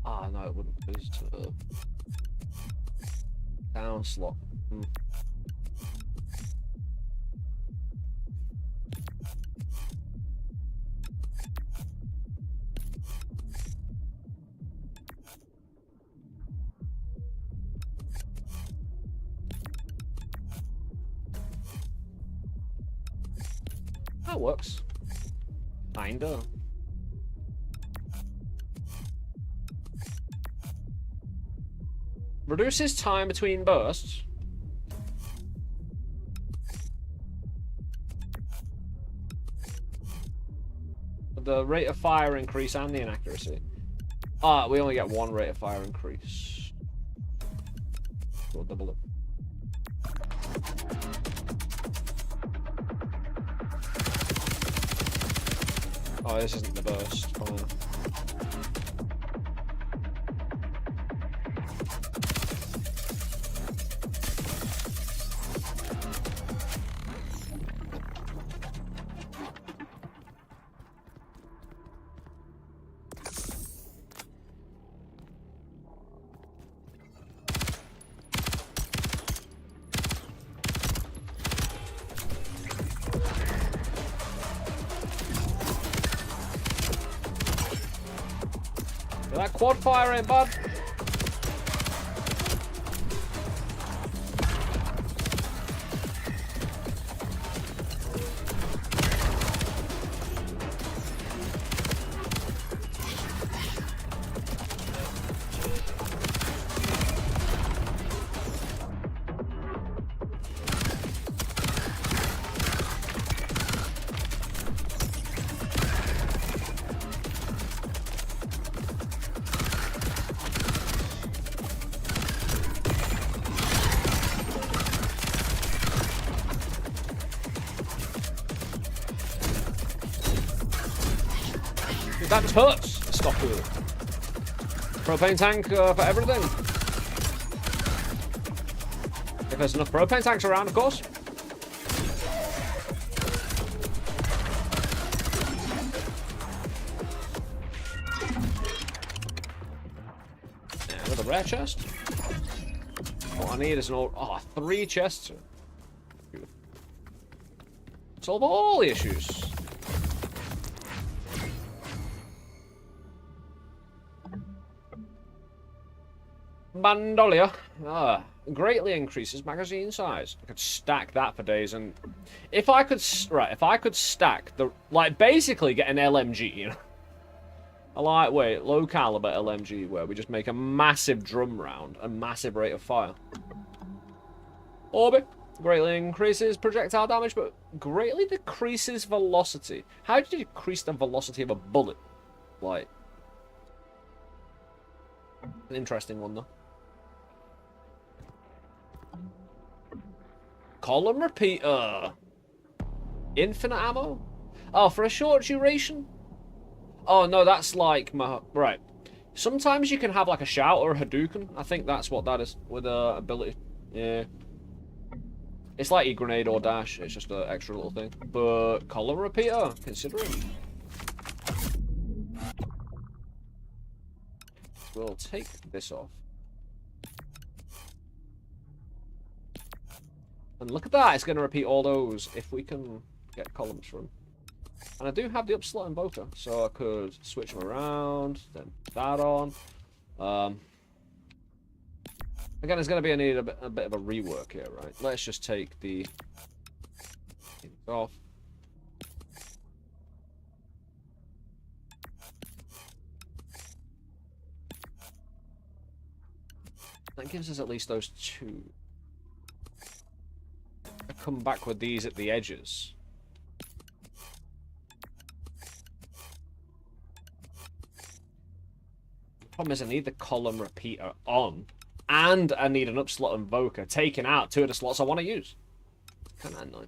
Ah, no, it wouldn't. It's down slot. That works. Kinda. Reduces time between bursts. The rate of fire increase and the inaccuracy. Ah, we only get one rate of fire increase. We'll double it. Oh, this isn't the burst. Fine. That quad fire ain't bad. That just hurts. Stop it. Propane tank for everything. If there's enough propane tanks around, of course. Yeah, with a rare chest. What I need is an old... Oh, 3 chests. Solve all the issues. Bandolier. Greatly increases magazine size. I could stack that for days, and if I could stack the, like, basically get an LMG, you know, a lightweight, low caliber LMG where we just make a massive drum round and massive rate of fire. Orbit greatly increases projectile damage, but greatly decreases velocity. How do you decrease the velocity of a bullet? Like, an interesting one though. Column repeater. Infinite ammo? Oh, for a short duration? Oh, no, that's like my... Right. Sometimes you can have like a shout or a Hadouken. I think that's what that is with ability. Yeah. It's like your grenade or dash. It's just an extra little thing. But column repeater, considering. We'll take this off. And look at that, it's going to repeat all those if we can get columns from. And I do have the upslot invoker, so I could switch them around, then that on. Again, there's going to be a bit of a rework here, right? Let's just take the things off. That gives us at least those 2. I come back with these at the edges. The problem is I need the column repeater on, and I need an upslot invoker taking out 2 of the slots I want to use. Kind of annoying.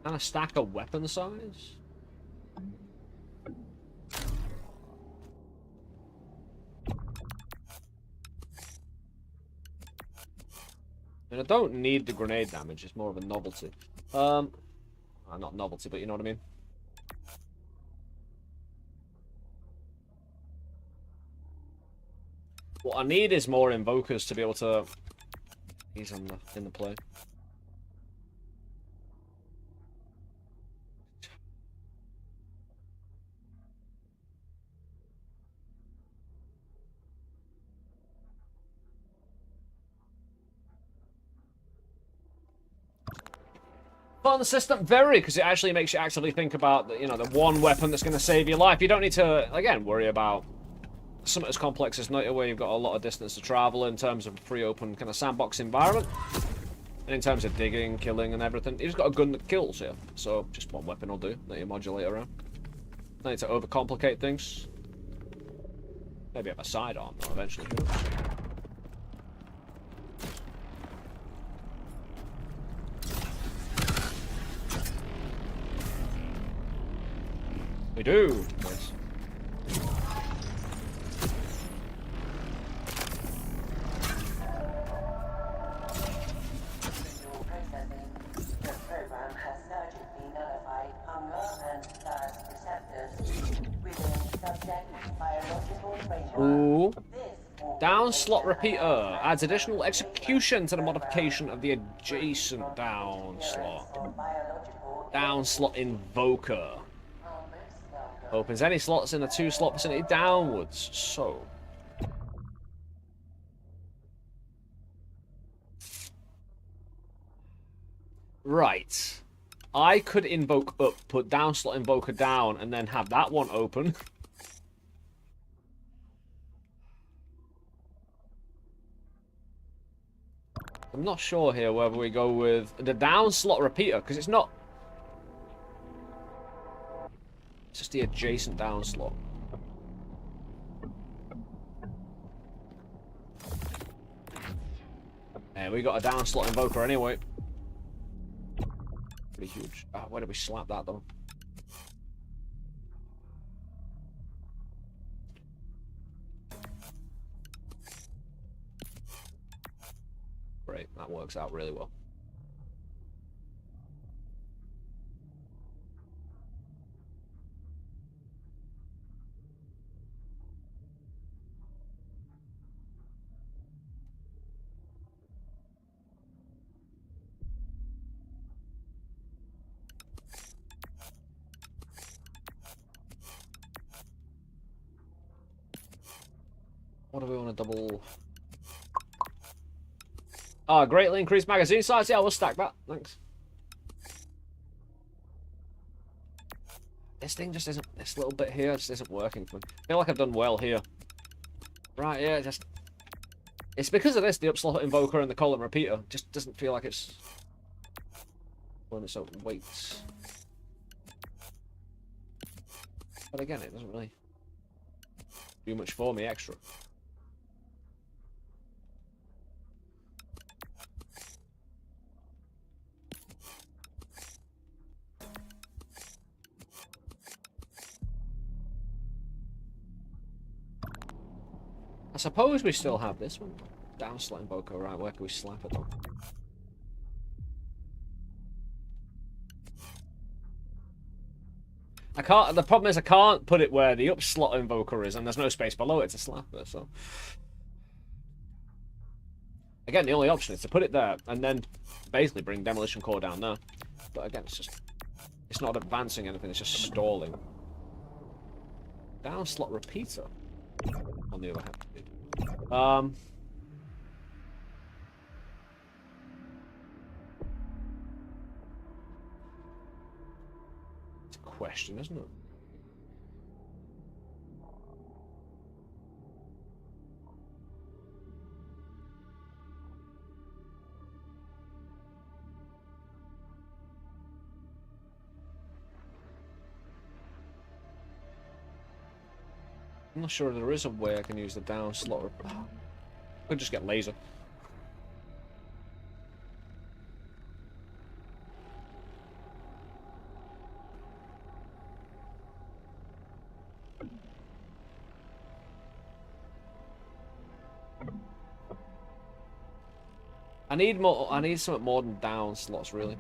And a stack of weapon size? And I don't need the grenade damage, it's more of a novelty. Not novelty, but you know what I mean. What I need is more invokers to be able to... He's in the play. Fun system, very, because it actually makes you actively think about the, the one weapon that's going to save your life. You don't need to, again, worry about something as complex as Noita, where you've got a lot of distance to travel in terms of a free open kind of sandbox environment. And in terms of digging, killing, and everything, you just got a gun that kills here. So just one weapon will do that you modulate around. No need to overcomplicate things. Maybe have a sidearm though, eventually. Who knows? We do. Nice. The program has surgically nullified hunger and thirst receptors within subject biological framework. Ooh. Down slot repeater adds additional execution to the modification of the adjacent down slot. Down slot invoker. Opens any slots in a 2-slot vicinity downwards. So. Right. I could invoke up, put down slot invoker down, and then have that one open. I'm not sure here whether we go with the down slot repeater, because it's not... It's just the adjacent down slot. Yeah, we got a down slot invoker anyway. Pretty huge. Where did we slap that though? Great, that works out really well. What do we want to double? Greatly increased magazine size. Yeah, we'll stack that. Thanks. This thing just isn't... This little bit here just isn't working for me. I feel like I've done well here. Right, yeah, just... It's because of this, the upslot invoker and the column repeater. Just doesn't feel like it's... When it's open weights. But again, it doesn't really do much for me extra. I suppose we still have this one. Down slot invoker, right, where can we slap it though? I can't, the problem is I can't put it where the up slot invoker is and there's no space below it to slap it, so. Again, the only option is to put it there and then basically bring Demolition Core down there. But again, it's just, it's not advancing anything, it's just stalling. Down slot repeater, on the other hand. It's a question, isn't it? I'm not sure there is a way I can use the down slot. I could just get laser. I need more. I need something more than down slots, really.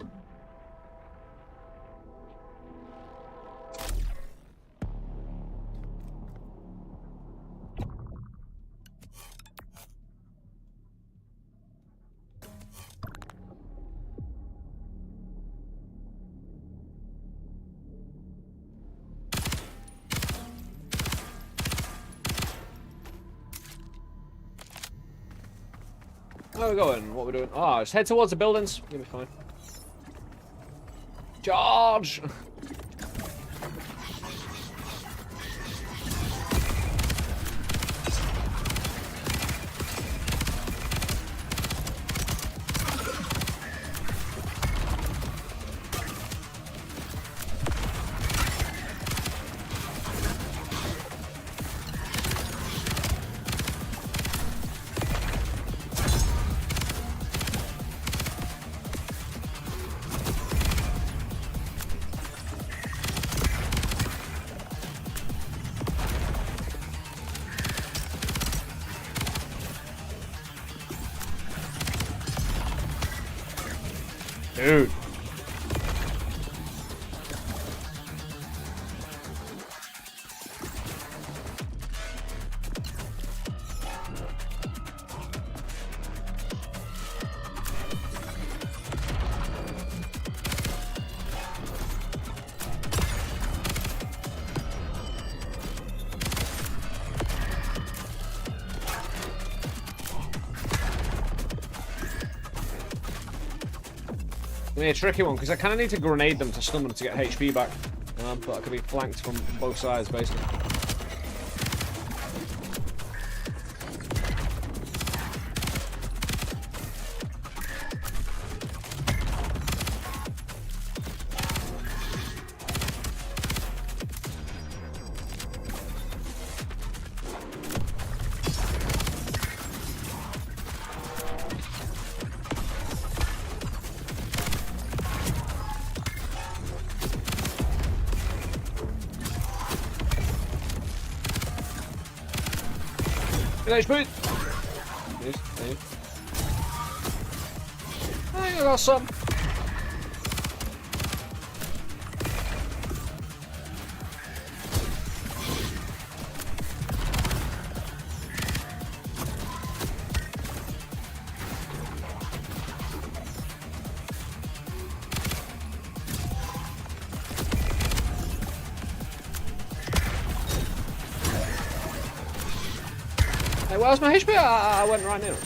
Where are we going? What are we doing? Oh, just head towards the buildings. You'll be fine. Charge! Dude. Be a tricky one because I kind of need to grenade them to stun them to get HP back, but I could be flanked from both sides basically. Good HP. Please. I think I got some. Hey, where's my HP? I went right near it.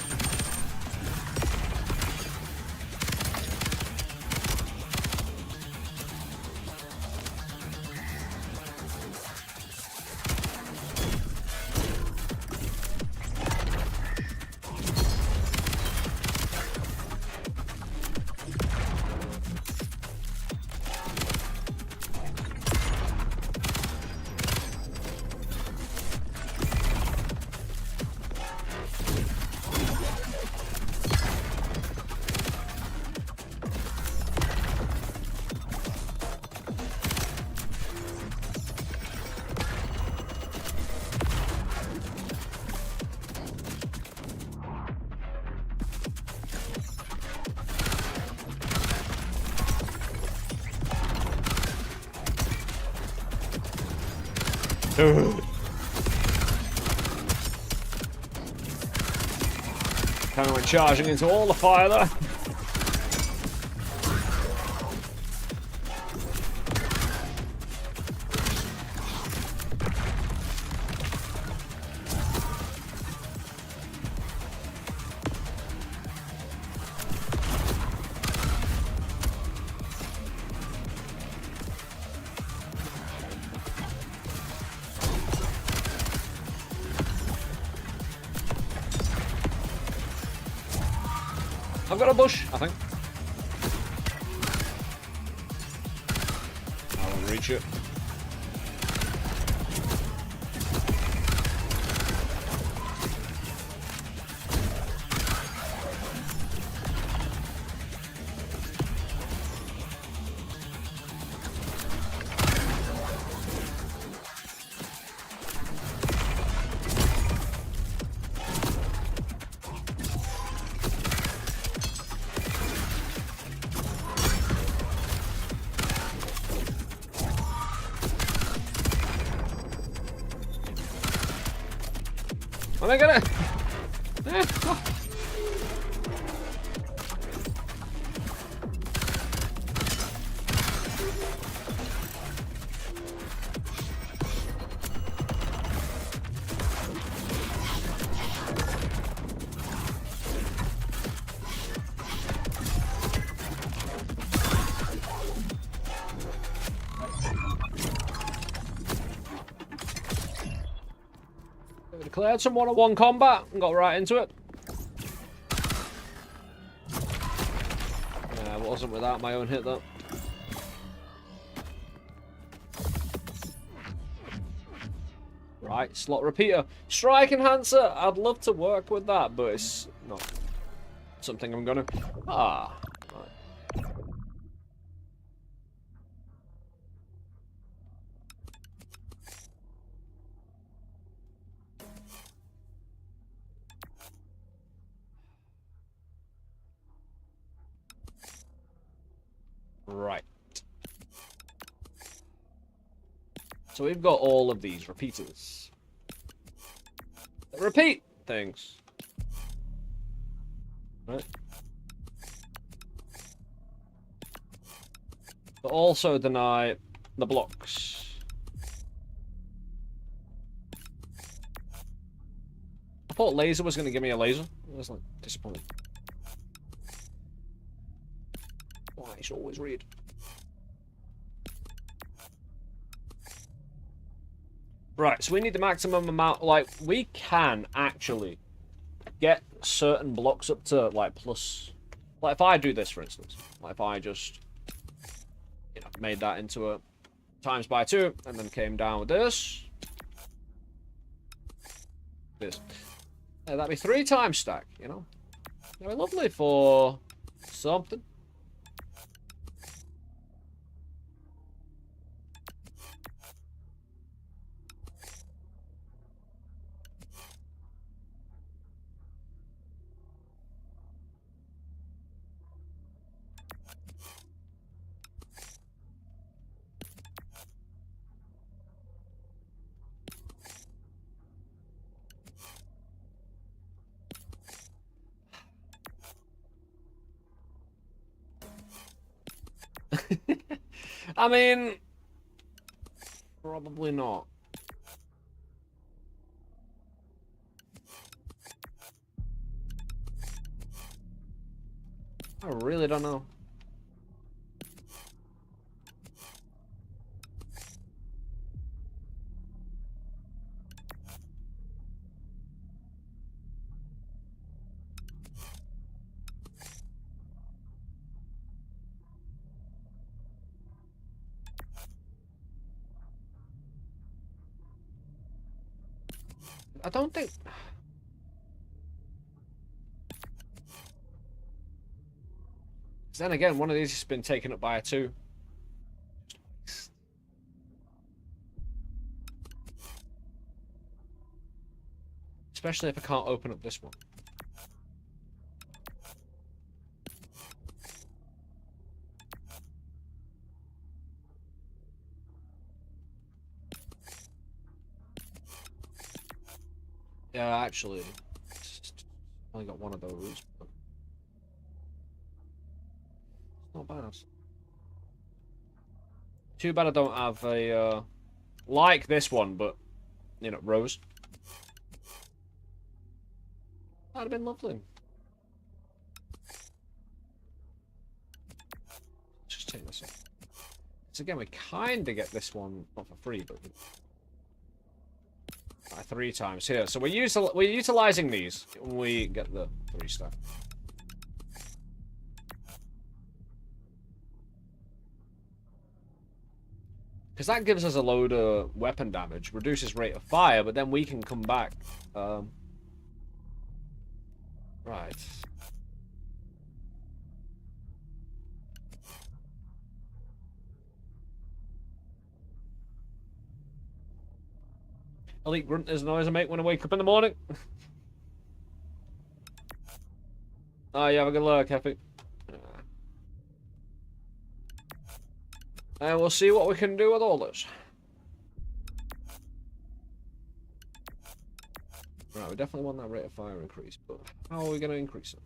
Kind of went charging into all the fire there. I've got a bush, I think. I won't reach it. Am I gonna... Declared some one-on-one combat and got right into it. Yeah, it wasn't without my own hit though. Right, slot repeater. Strike enhancer. I'd love to work with that, but it's not something I'm gonna... Ah. Right. Right. So we've got all of these repeaters. Repeat things. Right. But also deny the blocks. I thought laser was going to give me a laser. I was like disappointed. Why I should always read. Right, so we need the maximum amount, like, we can actually get certain blocks up to, like, plus, like, if I do this, for instance, like, if I just, you know, made that into a times by 2, and then came down with this, that'd be 3 times stack, you know, that'd be lovely for something. I mean, probably not. I really don't know. I don't think... Then again, one of these has been taken up by a 2. Especially if I can't open up this one. Yeah, actually, only got one of those. But not bad. Too bad I don't have a like this one, but you know, rose. That'd have been lovely. Just take this off. So again, we kind of get this one not for free, but by 3 times here. So we're utilizing these. We get the 3 stack. Because that gives us a load of weapon damage, reduces rate of fire, but then we can come back. Right. Elite grunt is the noise I make when I wake up in the morning. Oh, you have a good luck, Happy. And we'll see what we can do with all this. Right. we definitely want that rate of fire increase, but how are we going to increase it?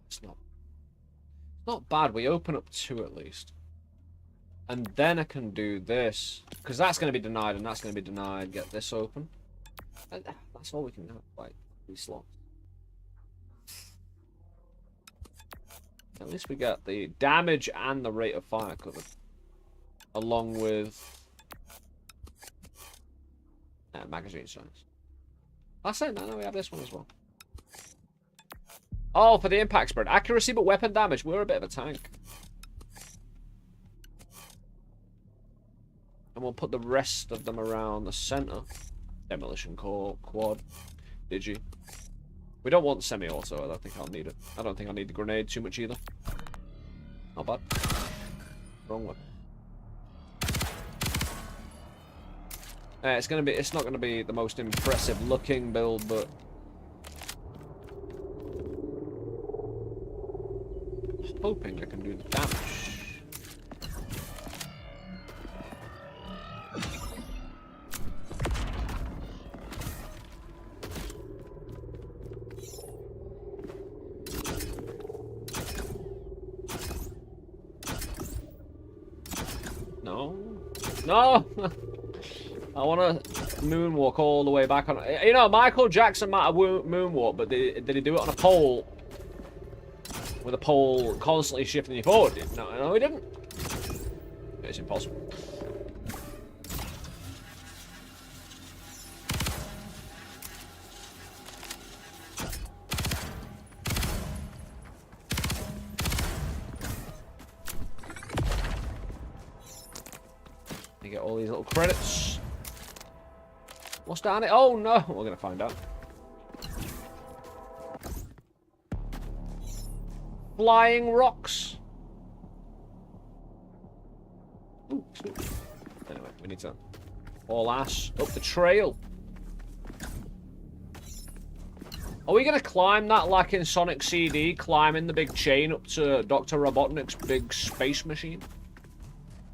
It's not bad. We open up 2 at least. And then I can do this. Because that's going to be denied and that's going to be denied. Get this open. And that's all we can do. Like, 3 slots. At least we get the damage and the rate of fire covered. Along with magazine size. That's it. No, we have this one as well. Oh, for the impact spread. Accuracy but weapon damage. We're a bit of a tank. And we'll put the rest of them around the center. Demolition core, quad, digi. We don't want semi-auto. I don't think I'll need it. I don't think I'll need the grenade too much either. Not bad. Wrong one. It's not gonna be the most impressive looking build, but hoping I can do the damage. No. No! I want to moonwalk all the way back on. You know, Michael Jackson might have moonwalk, but did he do it on a pole? With a pole constantly shifting you forward? No, he didn't. It's impossible. You get all these little credits. What's down it? Oh no! We're gonna find out. Flying rocks. Ooh, sweet. Anyway, we need to haul ass up the trail. Are we gonna climb that like in Sonic CD, climbing the big chain up to Dr. Robotnik's big space machine?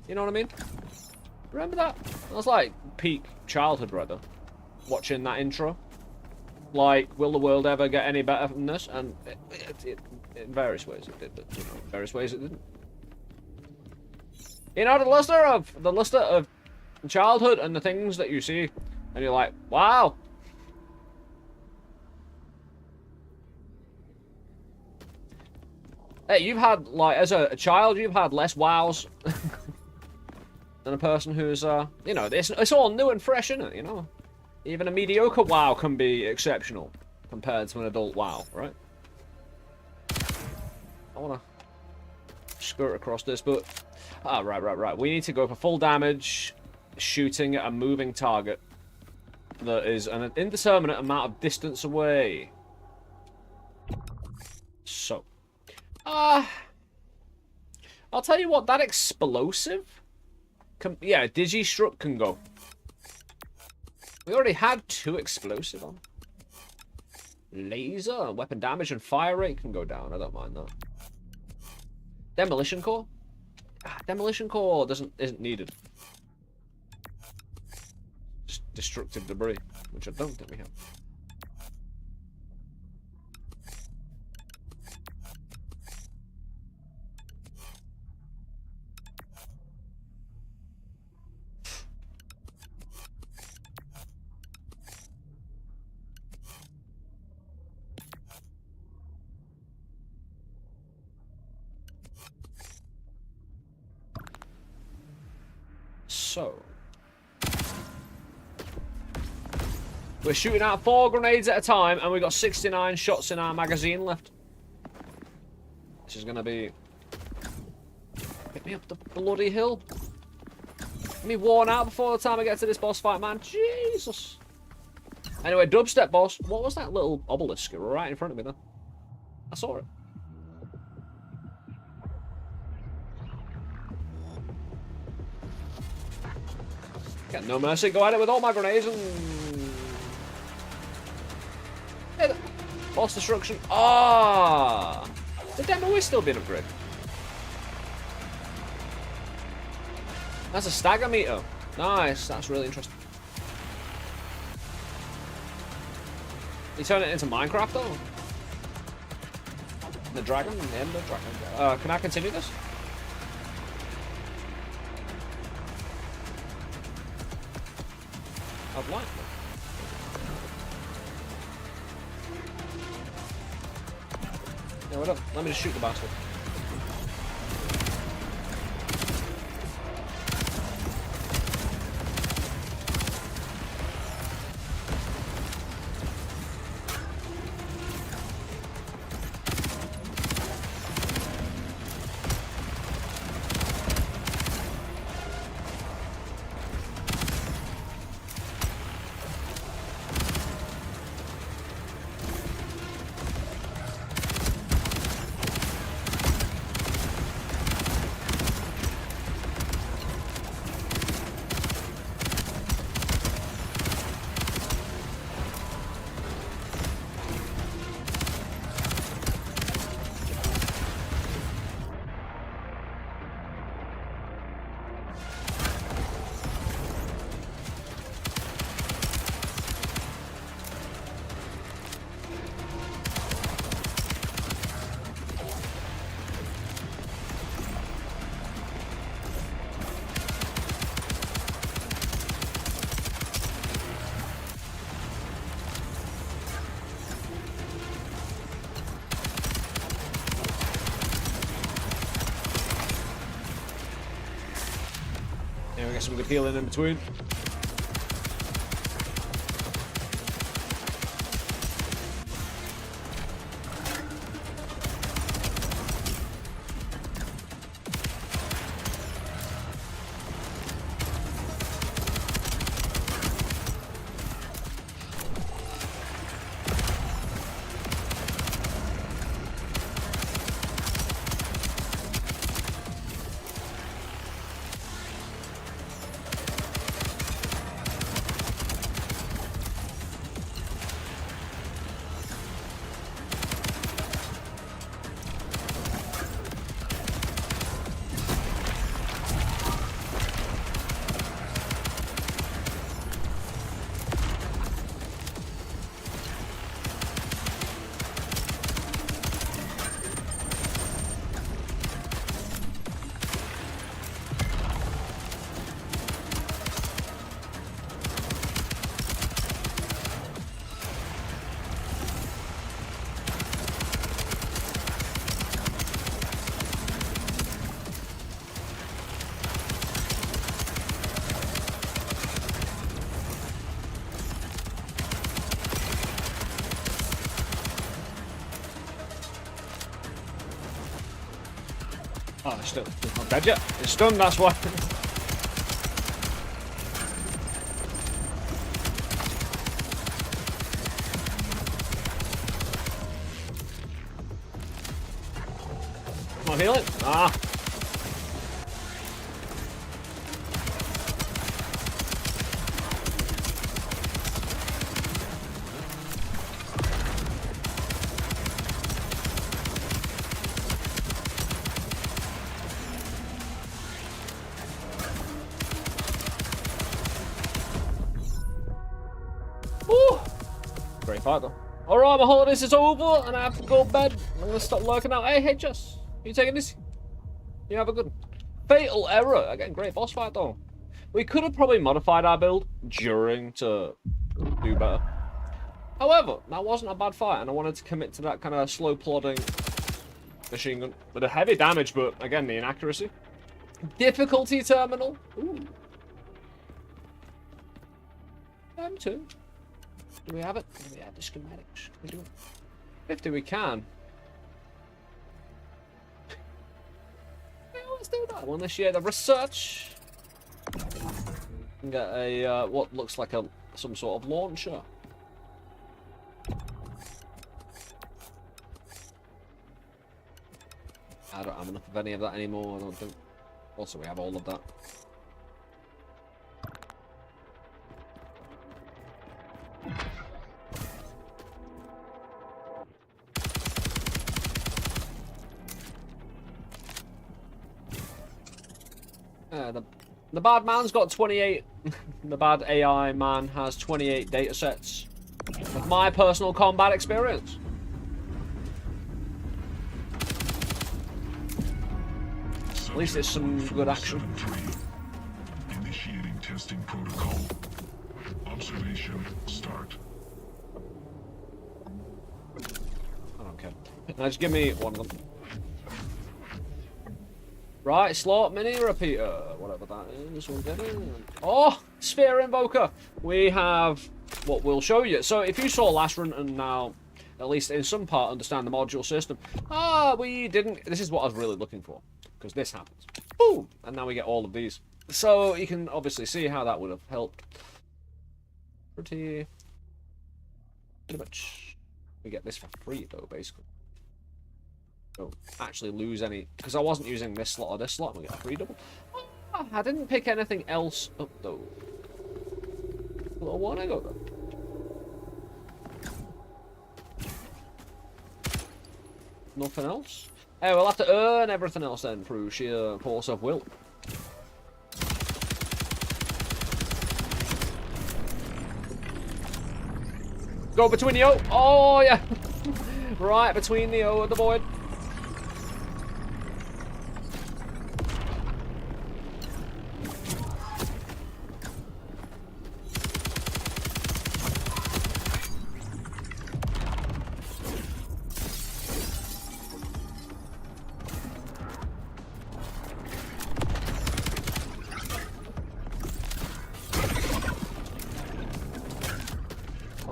You know what I mean? Remember that? That was like peak childhood, brother. Watching that intro. Like, will the world ever get any better than this? And in various ways it did, but you know, in various ways it didn't. You know, the luster of childhood and the things that you see, and you're like, wow. Hey, you've had, like, as a child, you've had less wows than a person who's, you know, it's all new and fresh, isn't it, you know? Even a mediocre WoW can be exceptional compared to an adult WoW, right? I want to skirt across this, but... Ah, right. We need to go for full damage, shooting at a moving target that is an indeterminate amount of distance away. So. I'll tell you what, that explosive... yeah, Digistruck can go. We already had 2 explosive on. Laser, weapon damage, and fire rate can go down. I don't mind that. Demolition core? Demolition core isn't needed. Just destructive debris, which I don't think we have. So, we're shooting out 4 grenades at a time, and we've got 69 shots in our magazine left. This is gonna be... Get me up the bloody hill. Get me worn out before the time I get to this boss fight, man. Jesus. Anyway, dubstep boss. What was that little obelisk right in front of me then? I saw it. Got no mercy, go at it with all my grenades and... Boss destruction. Ah! The demo is still being upgraded. That's a stagger meter. Nice. That's really interesting. You turn it into Minecraft though? The dragon? The Ender dragon? Can I continue this? I'd like to. Yeah, what up? Let me just shoot the bastard. Yeah, we got some good healing in between. Oh, it's not dead yet. It's stunned, that's why. Come on, heal it. Ah. Great fight though. Alright, my holidays is over and I have to go to bed. I'm gonna stop lurking out. Hey, Jess. You taking this? You have a good one. Fatal error. Again, great boss fight though. We could have probably modified our build during to do better. However, that wasn't a bad fight and I wanted to commit to that kind of slow plodding machine gun. With a heavy damage, but again, the inaccuracy. Difficulty terminal. Ooh. M2. Do we have it? Do we have the schematics? Can we do it? 50 we can. Yeah, let's do that. We'll initiate the research. And get a what looks like some sort of launcher. I don't have enough of any of that anymore, I don't think. Also, we have all of that. Yeah, the bad man's got 28. The bad AI man has 28 data sets of my personal combat experience. At least it's some good action. 7-3. Initiating testing protocol. Observation start. I don't care. Now just give me one of them. Right, slot mini repeater, whatever that is. We'll get in. Oh, sphere invoker. We have what we'll show you. So if you saw last run and now, at least in some part, understand the module system. We didn't. This is what I was really looking for, because this happens. Boom, and now we get all of these. So you can obviously see how that would have helped. Pretty much. We get this for free though, basically. Don't actually lose any, because I wasn't using this slot or this slot, and we get a free double. I didn't pick anything else up though. A little while ago though. Nothing else? Hey, we'll have to earn everything else then through sheer force of will. Go between the O. Oh yeah. Right between the O and the void.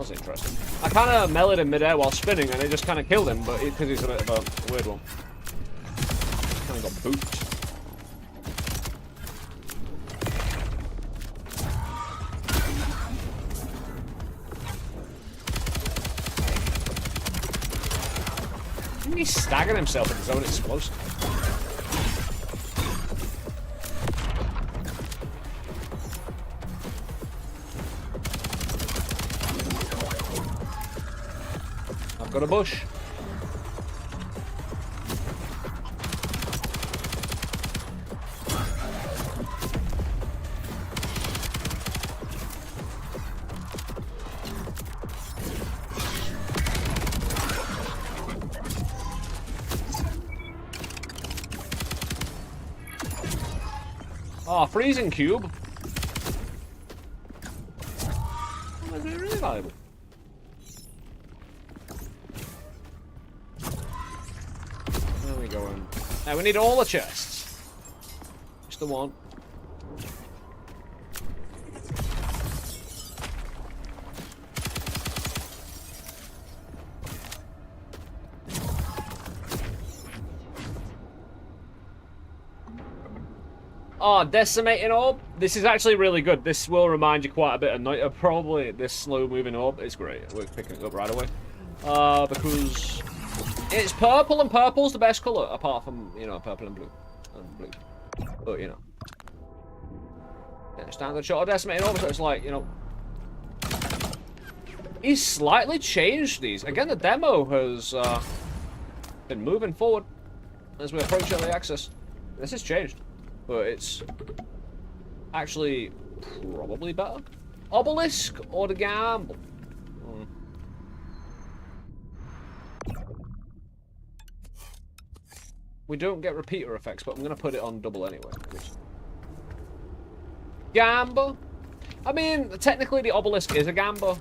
Interesting. I kind of melted in midair while spinning, and it just kind of killed him, but because he's a bit of a weird one. Kind of got booped. I think he's staggered himself with his own explosive. Got a bush. Oh, freezing cube. Oh, they're really valuable. Now we need all the chests. Just the one. Oh, decimating orb. This is actually really good. This will remind you quite a bit of Noita. Probably this slow moving orb is great. We're picking it up right away. Because it's purple, and purple's the best colour, apart from, you know, purple and blue. But, you know. Yeah, standard shot of decimating orb, so it's like, you know. He's slightly changed these. Again, the demo has been moving forward as we approach early access. This has changed, but it's actually probably better. Obelisk or the gamble? We don't get repeater effects, but I'm going to put it on double anyway. Gamble? I mean, technically the obelisk is a gamble.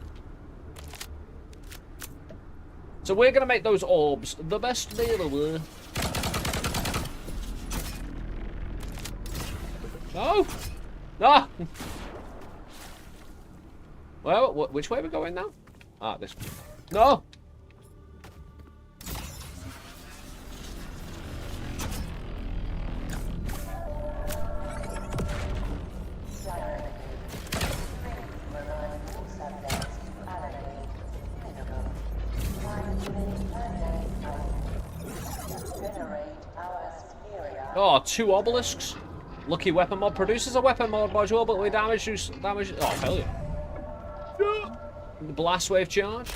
So we're going to make those orbs the best they ever were. No! No! Well, which way are we going now? Ah, this way. No! Oh, 2 obelisks. Lucky weapon mod produces a weapon mod module, but we damage. Oh, hell yeah. The blast wave charge.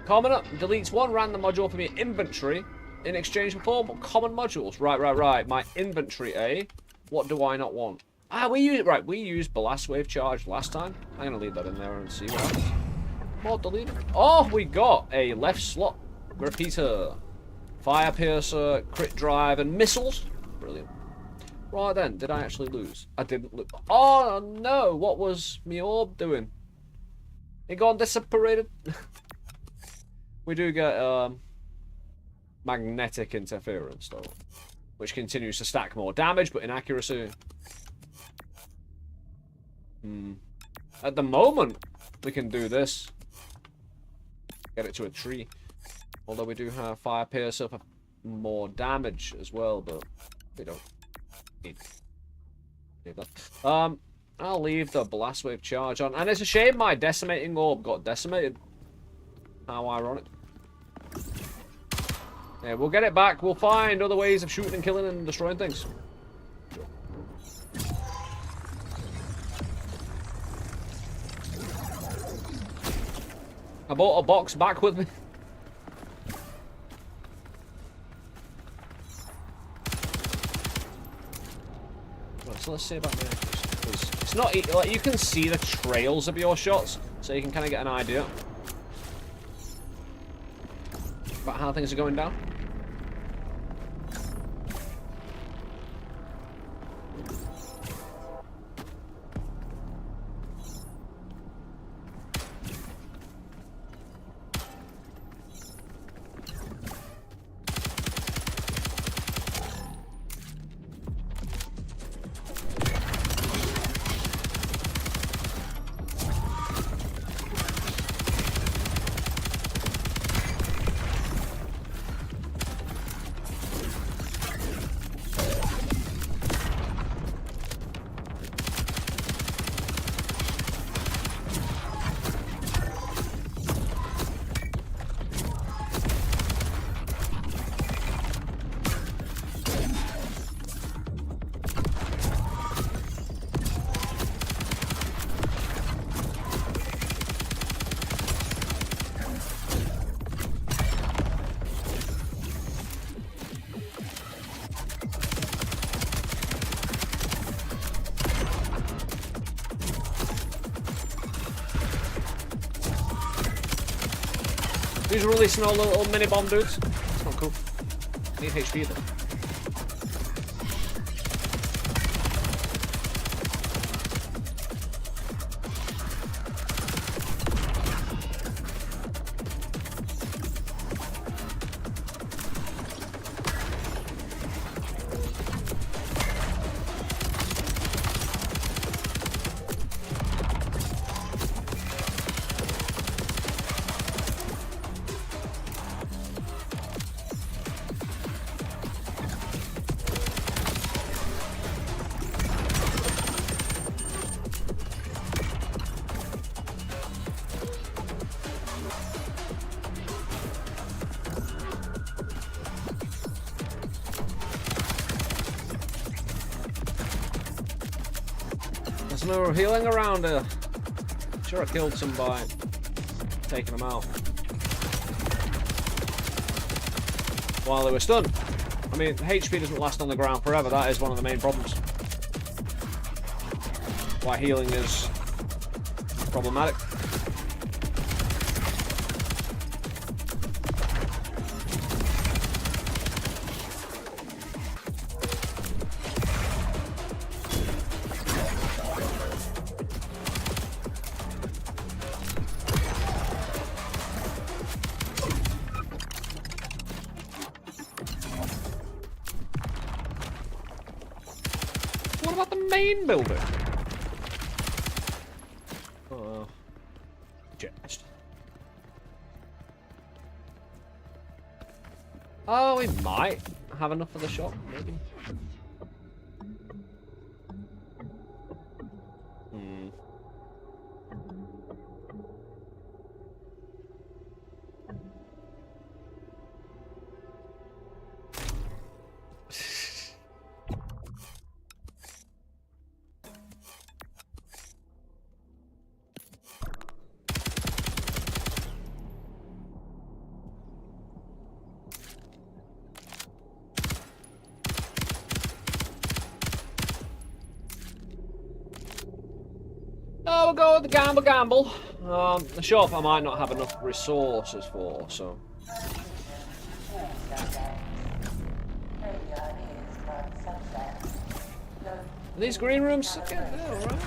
Coming up, deletes 1 random module from your inventory In exchange for 4 common modules. Right. My inventory, eh? What do I not want? Ah, we used Blast Wave Charge last time. I'm gonna leave that in there and see what happens. More deleted. Oh, we got a left slot repeater, fire piercer, crit drive, and missiles. Brilliant. Right then, did I actually lose? I didn't lose. Oh no! What was me orb doing? It gone dissipated. We do get magnetic interference though, which continues to stack more damage, but inaccuracy. At the moment, we can do this. Get it to a tree. Although we do have fire piercer for more damage as well, but we don't need that. I'll leave the blast wave charge on. And it's a shame my decimating orb got decimated. How ironic. Yeah, we'll get it back. We'll find other ways of shooting and killing and destroying things. I bought a box back with me. Right, so let's see about the accuracy. It's not like you can see the trails of your shots, so you can kind of get an idea about how things are going down. Who's releasing all the little mini bomb dudes? That's not cool. I need HP though. There's no healing around here. Sure, I killed some by taking them out while they were stunned. I mean, HP doesn't last on the ground forever. That is one of the main problems. Why healing is problematic. What about the main building? Chest. Oh, we might have enough for the shop, maybe. Oh, we'll go with the gamble. The shop I might not have enough resources for, so. Are these green rooms? Okay, yeah, alright.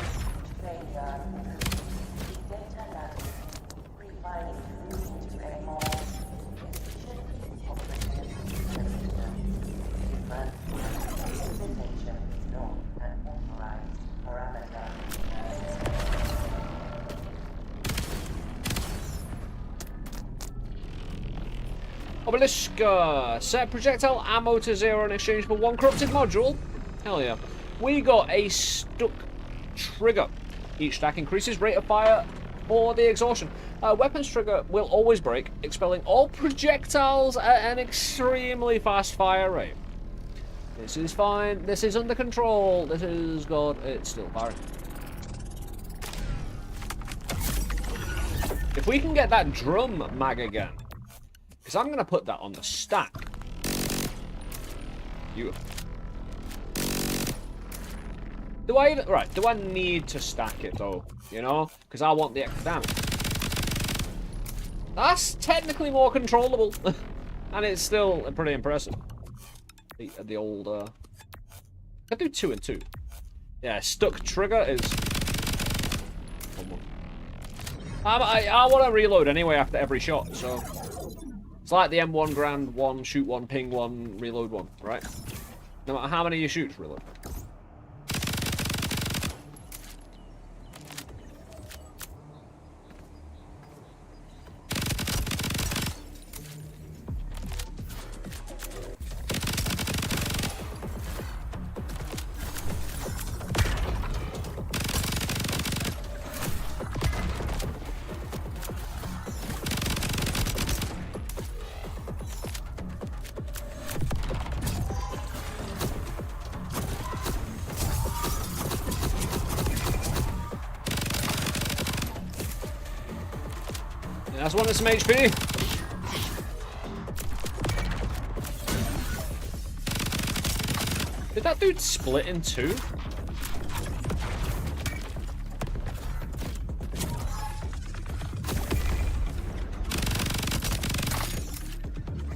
Obelisk, set projectile ammo to 0 in exchange for 1 corrupted module. Hell yeah. We got a stuck trigger. Each stack increases rate of fire for the exhaustion. Weapons trigger will always break, expelling all projectiles at an extremely fast fire rate. This is fine. This is under control. This is good. It's still firing. If we can get that drum mag again, because I'm going to put that on the stack. Beautiful. Do I even... Right, do I need to stack it, though? You know? Because I want the extra damage. That's technically more controllable. And it's still pretty impressive. The old... I do 2 and 2. Yeah, stuck trigger is... One more. I want to reload anyway after every shot, so... It's like the M1 Grand 1, shoot 1, ping 1, reload 1, right? No matter how many you shoot, reload. That's one of some HP. Did that dude split in 2?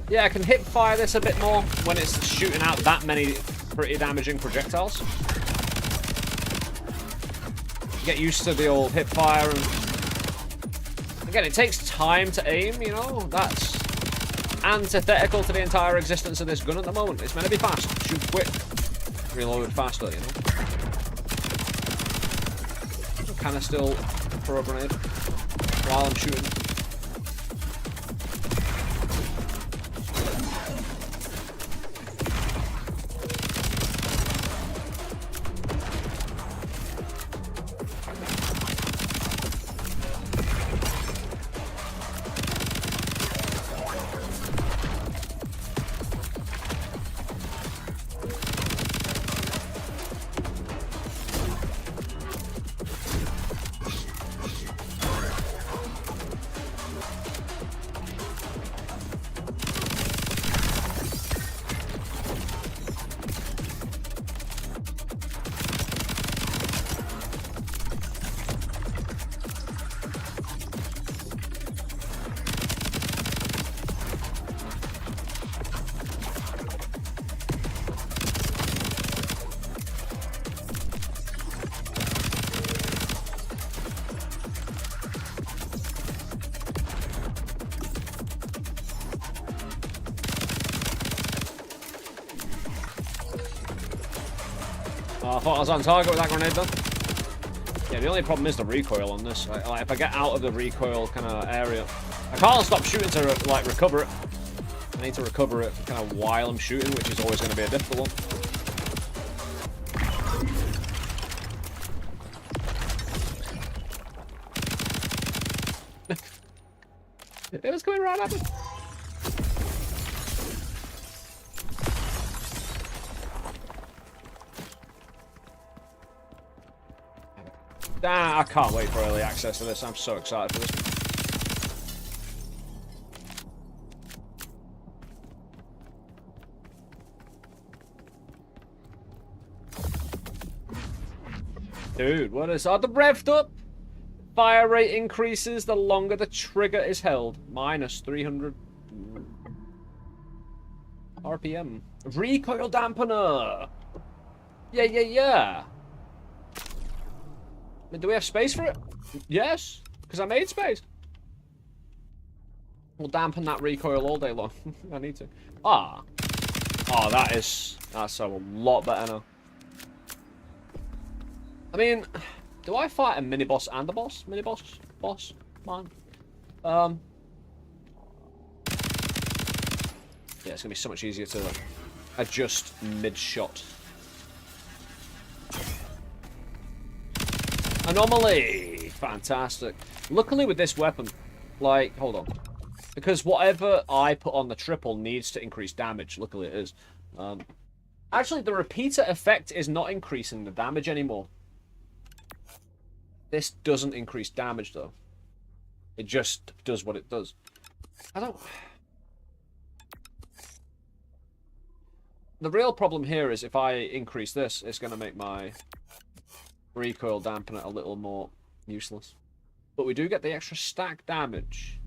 Yeah, I can hip fire this a bit more when it's shooting out that many pretty damaging projectiles. Get used to the old hip fire and... Again, it takes time to aim, you know? That's antithetical to the entire existence of this gun at the moment. It's meant to be fast. Shoot quick. Reload faster, you know? Kind of still throw a grenade while I'm shooting. I thought I was on target with that grenade though. Yeah, the only problem is the recoil on this. Like if I get out of the recoil kind of area, I can't stop shooting to like recover it. I need to recover it kind of while I'm shooting, which is always going to be a difficult one. It was coming right at me. I can't wait for early access to this. I'm so excited for this. Dude, what is... Oh, the revved up! Fire rate increases the longer the trigger is held. Minus 300 RPM. Recoil dampener. Yeah. Do we have space for it? Yes, because I made space. We'll dampen that recoil all day long. I need to. Oh, that's a lot better now. I mean, do I fight a mini boss and a boss? Mini boss, man. Yeah, it's gonna be so much easier to adjust mid-shot. Anomaly! Fantastic. Luckily with this weapon, like, hold on. Because whatever I put on the triple needs to increase damage. Luckily it is. Actually, the repeater effect is not increasing the damage anymore. This doesn't increase damage, though. It just does what it does. The real problem here is if I increase this, it's going to make my recoil dampener a little more useless. But we do get the extra stack damage.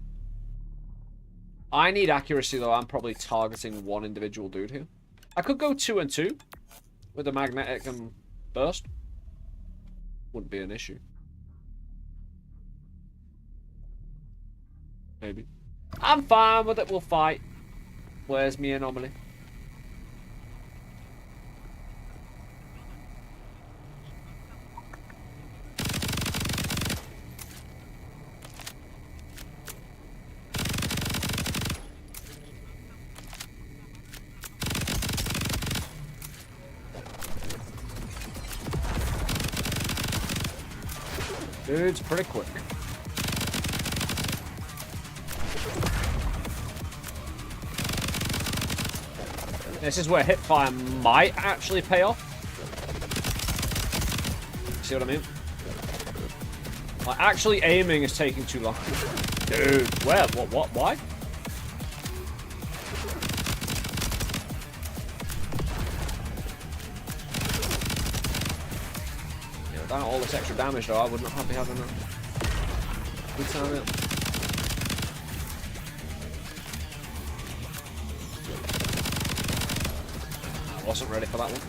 I need accuracy, though. I'm probably targeting one individual dude here. I could go 2 and 2 with the magnetic and burst. Wouldn't be an issue. Maybe. I'm fine with it. We'll fight. Where's me anomaly? Dude's pretty quick. This is where hipfire might actually pay off. See what I mean? Like, actually aiming is taking too long. Dude, where? What? Why? Without all this extra damage, though, I would not be having a good time yet. I wasn't ready for that one.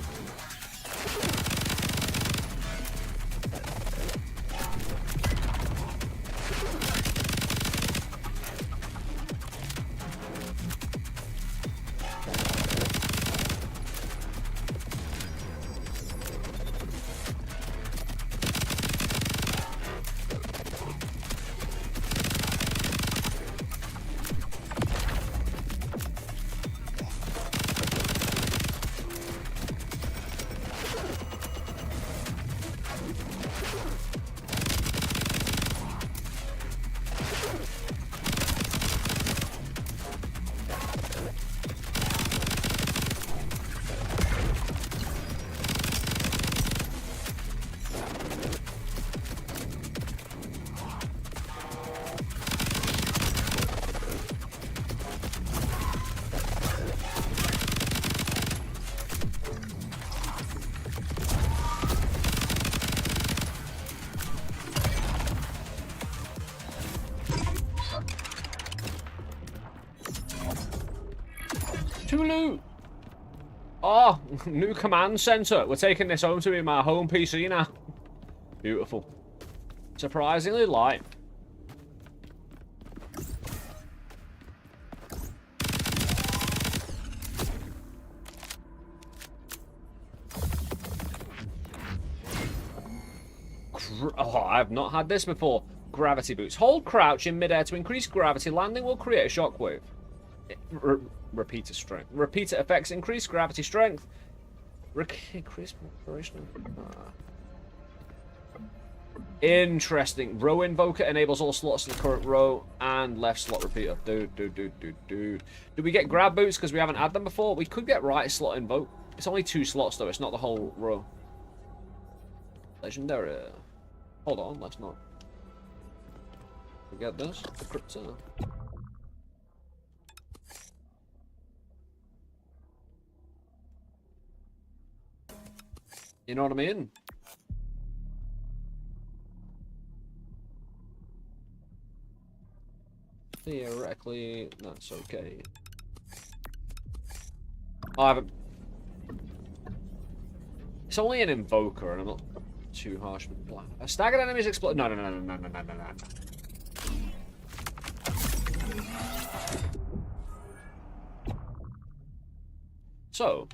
Loot. Oh, new command center. We're taking this home to be my home PC now. Beautiful. Surprisingly light. Oh, I've not had this before. Gravity boots. Hold crouch in midair to increase gravity. Landing will create a shockwave. Repeater strength. Repeater effects increase gravity strength. Increase operational. Interesting. Row invoker enables all slots in the current row and left slot repeater. Do we get grab boots because we haven't had them before? We could get right slot invoke. It's only 2 slots though. It's not the whole row. Legendary. Hold on. Let's not forget this. The crypto. You know what I mean? Theoretically, that's okay. I haven't... It's only an invoker, and I'm not too harsh with black. A staggered enemies explode. No. So,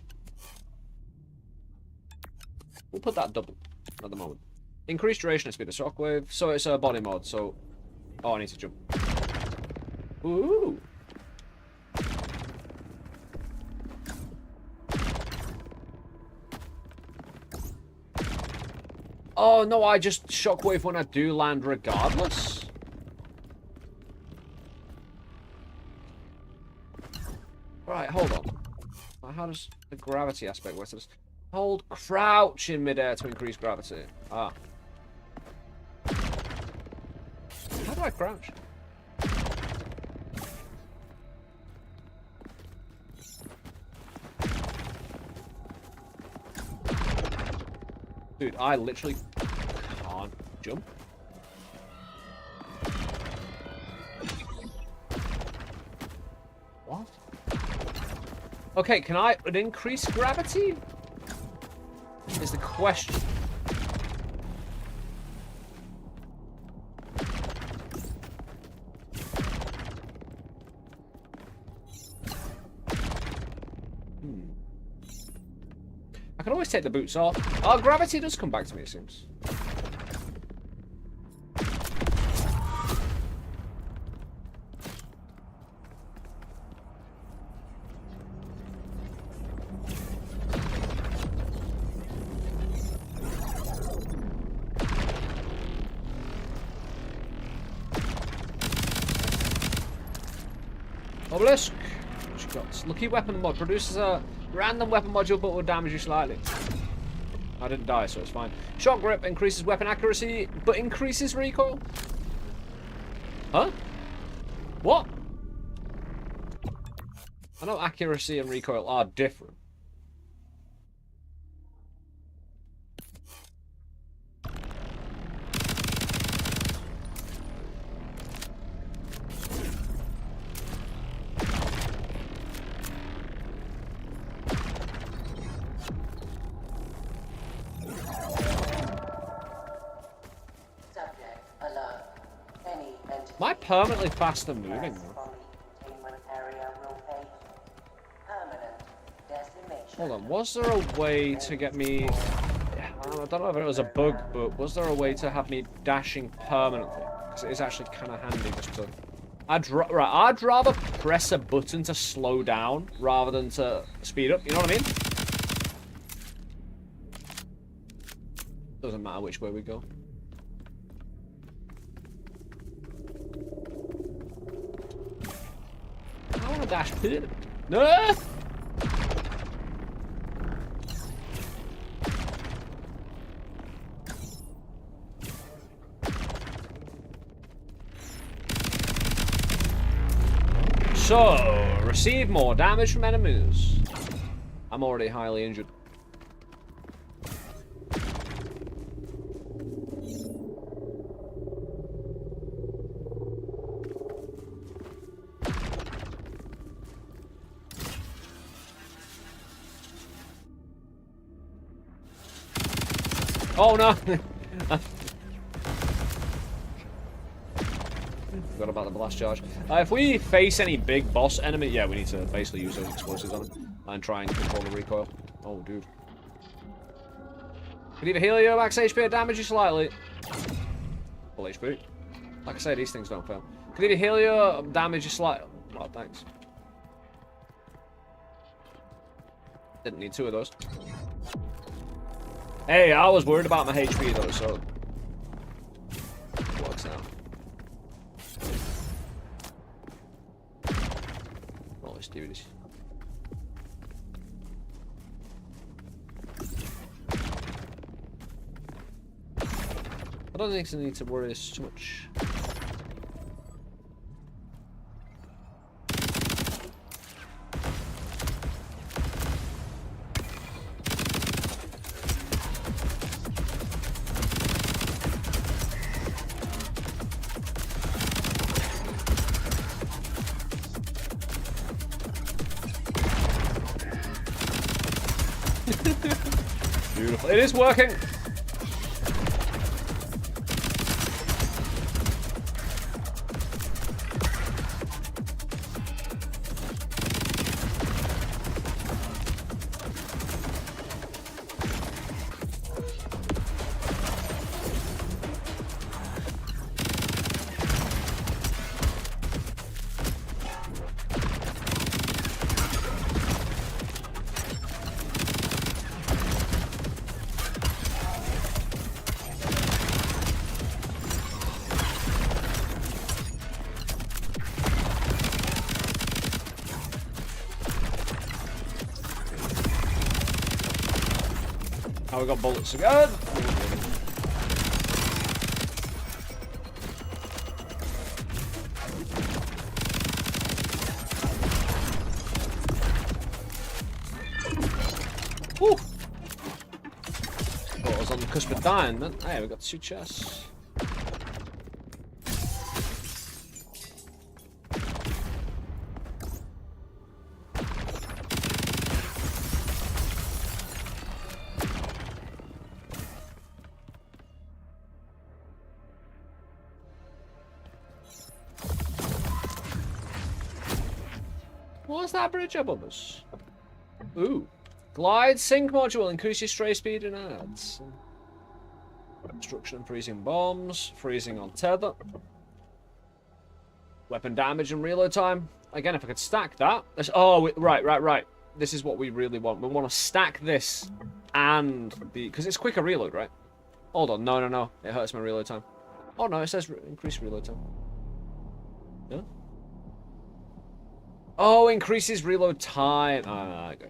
we'll put that double at the moment. Increased duration of speed of shockwave. So it's a body mod. So, oh, I need to jump. Ooh. Oh no, I just shockwave when I do land regardless. Right, hold on. How does the gravity aspect work? So just hold crouch in midair to increase gravity. Ah. How do I crouch? Dude, I literally can't jump. What? Okay, can I increase gravity? Is the question. I can always take the boots off. Oh, gravity does come back to me, it seems. Obelisk. What you got? Lucky weapon mod produces a random weapon module but will damage you slightly. I didn't die, so it's fine. Shock grip increases weapon accuracy but increases recoil. Huh? What? I know accuracy and recoil are different. Am I permanently faster moving? Hold on, was there a way to get me... I don't know if it was a bug, but was there a way to have me dashing permanently? Because it is actually kind of handy just to... I'd rather press a button to slow down rather than to speed up, you know what I mean? Doesn't matter which way we go. I want to dash pit. No! So, receive more damage from enemies. I'm already highly injured. Oh no! Forgot about the blast charge. If we face any big boss enemy, yeah, we need to basically use those explosives on them and try and control the recoil. Oh, dude. Could either heal you, max HP, or damage you slightly. Full HP. Like I say, these things don't fail. Could either heal you, or damage you slightly. Oh, thanks. Didn't need two of those. Hey, I was worried about my HP though, so it works now. Oh, let's do this. I don't think I need to worry so much. It is working. Oh, we got bullets again. Woo! Thought I was on the cusp of dying, man. Hey, we got 2 chests. What's that bridge above us? Ooh. Glide sync module increases stray speed and adds. Destruction and freezing bombs. Freezing on tether. Weapon damage and reload time. Again, if I could stack that. Oh, right. This is what we really want. We want to stack this and the... Because it's quicker reload, right? Hold on. No. It hurts my reload time. Oh, no. It says increase reload time. Yeah? Oh, increases reload time. Ah, okay.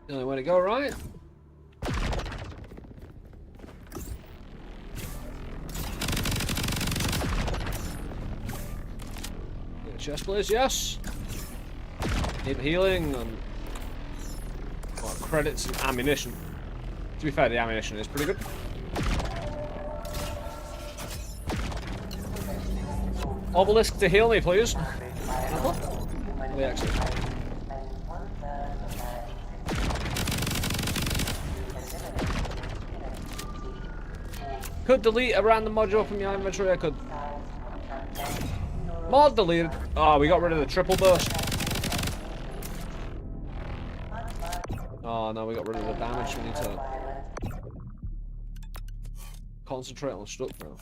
The only way to go, right? Chest, please, yes. Need healing and credits and ammunition. To be fair, the ammunition is pretty good. Obelisk to heal me, please. Oh, yeah, actually. Could delete a random module from your inventory. I could. Mod deleted. Oh, we got rid of the triple burst. Oh no, we got rid of the damage. We need to concentrate on stuff now.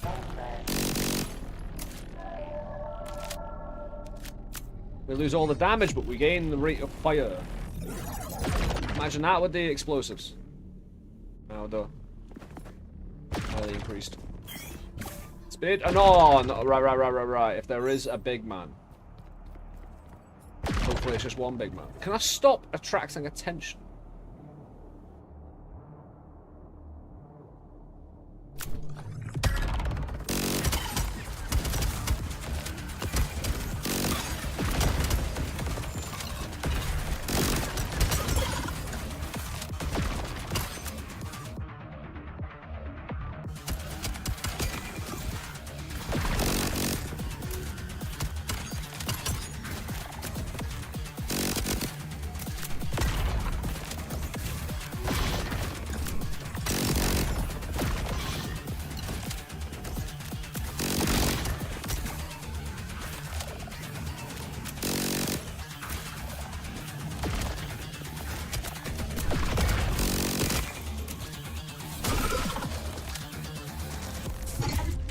We lose all the damage, but we gain the rate of fire. Imagine that with the explosives. Oh, duh. Highly increased. Speed? Oh, no, right. If there is a big man. Hopefully it's just one big man. Can I stop attracting attention?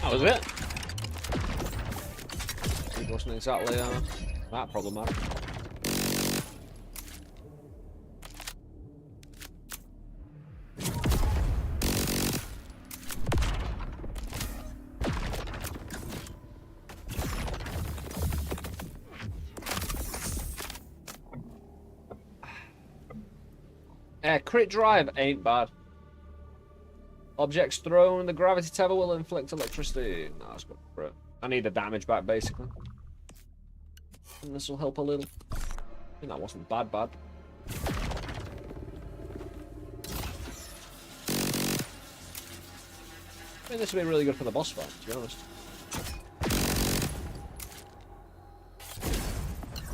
That was it. It wasn't exactly that problematic. Crit drive ain't bad. Objects thrown in the gravity tether will inflict electricity. No, that's good, bro. I need the damage back, basically. And this will help a little. I think that wasn't bad. I think this would be really good for the boss fight, to be honest.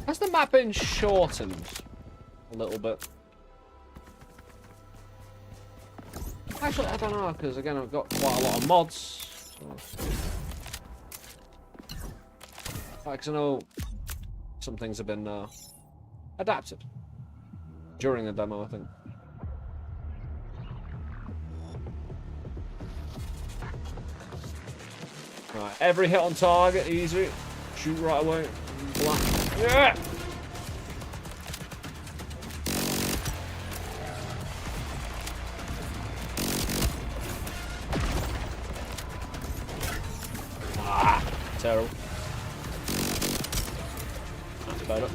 Has the map been shortened a little bit? Actually, I don't know, because again, I've got quite a lot of mods. So. Because I know some things have been adapted during the demo, I think. Right, every hit on target, easy. Shoot right away. Black. Yeah! Ah, terrible. That's better.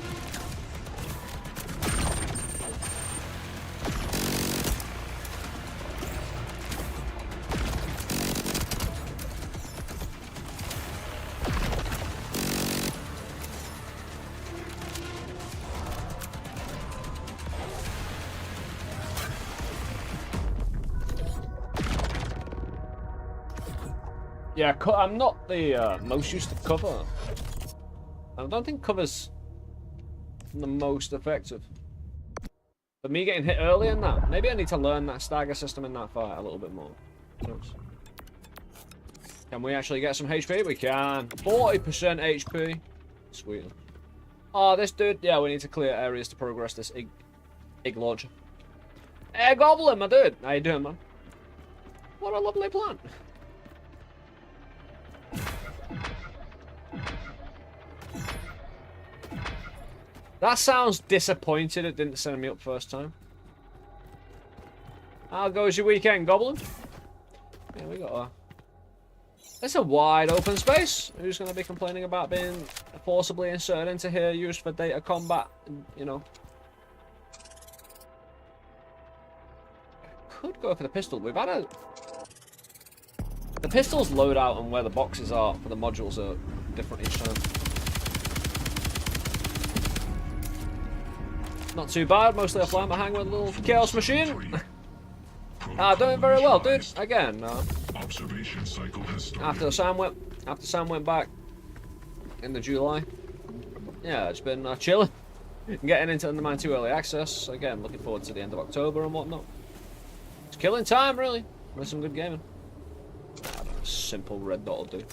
Yeah, I'm not the most used to cover. I don't think cover's the most effective. But me getting hit early in that, maybe I need to learn that stagger system in that fight a little bit more. Can we actually get some HP? We can. 40% HP. Sweet. Oh, this dude. Yeah, we need to clear areas to progress this egg launcher. Hey, Goblin, my dude. How you doing, man? What a lovely plant. That sounds disappointed it didn't send me up first time. How goes your weekend, Goblin? Yeah, we got a... It's a wide open space. Who's going to be complaining about being forcibly inserted into here, used for data combat, you know? Could go for the pistol. We've had a... The pistol's loadout and where the boxes are for the modules are different each time. Not too bad, mostly offline, but hang with a little chaos machine. Doing very well, dude. Again, observation cycle has started. after Sam went back in the July. Yeah, it's been chilling. Getting into Undermine 2 early access. Again, looking forward to the end of October and whatnot. It's killing time, really. With some good gaming. Simple red dot will do.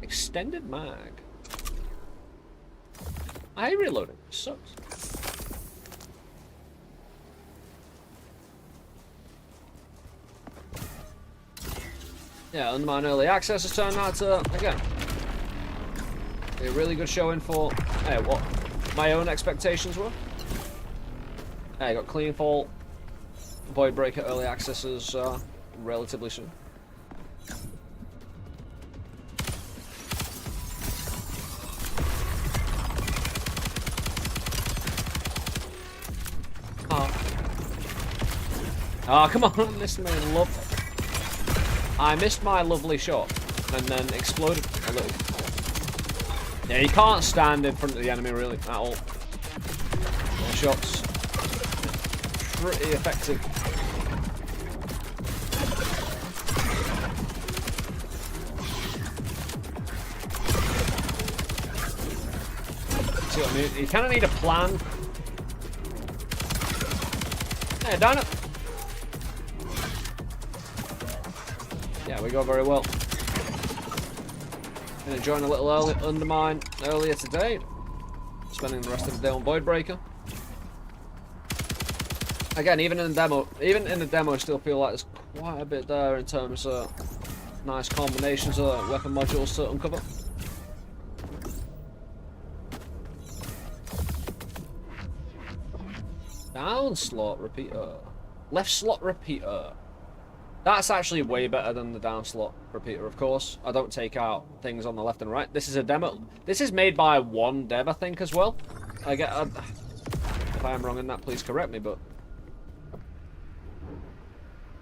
Extended mag. I reloaded. Sucks. Yeah, Undermine early access has turned out to, again, be a really good showing for, hey, what my own expectations were. Hey, I got Clean Fall, Void Breaker early accesses relatively soon. Oh, come on, I missed I missed my lovely shot and then exploded a little. Yeah, you can't stand in front of the enemy really at all. The shots pretty effective. See what I mean? You kind of need a plan. Hey, darn it. Yeah, we go very well. Been enjoying a little early Undermine earlier today. Spending the rest of the day on Void Breaker. Again, even in the demo, I still feel like there's quite a bit there in terms of nice combinations of weapon modules to uncover. Down slot repeater. Left slot repeater. That's actually way better than the down slot repeater, of course. I don't take out things on the left and right. This is a demo. This is made by one dev, I think, as well. If I am wrong in that, please correct me, but...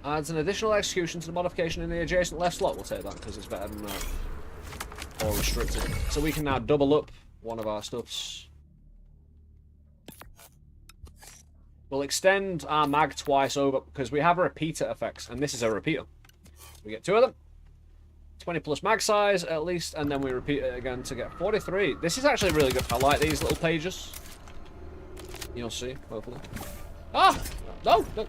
Adds an additional execution to the modification in the adjacent left slot. We'll take that, because it's better than or restricted. So we can now double up one of our stuffs. We'll extend our mag twice over, because we have repeater effects, and this is a repeater. We get 2 of them. 20 plus mag size, at least, and then we repeat it again to get 43. This is actually really good. I like these little pages. You'll see, hopefully. Ah! No! No.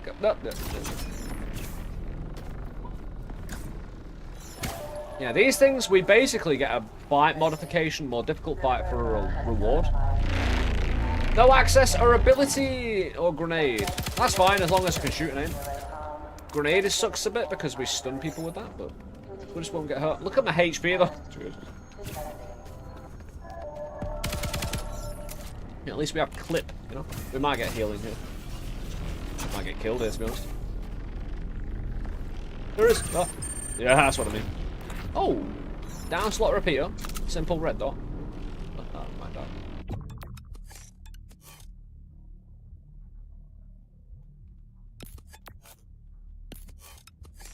Yeah, these things, we basically get a fight modification, more difficult fight for a reward. No access or ability or grenade. That's fine as long as I can shoot an aim. Grenade sucks a bit because we stun people with that, but we just won't get hurt. Look at my HP though. Yeah, at least we have clip, you know? We might get healing here. Might get killed here, to be honest. There is. Oh. Yeah, that's what I mean. Oh! Down slot repeater. Simple red dot. Oh, my God.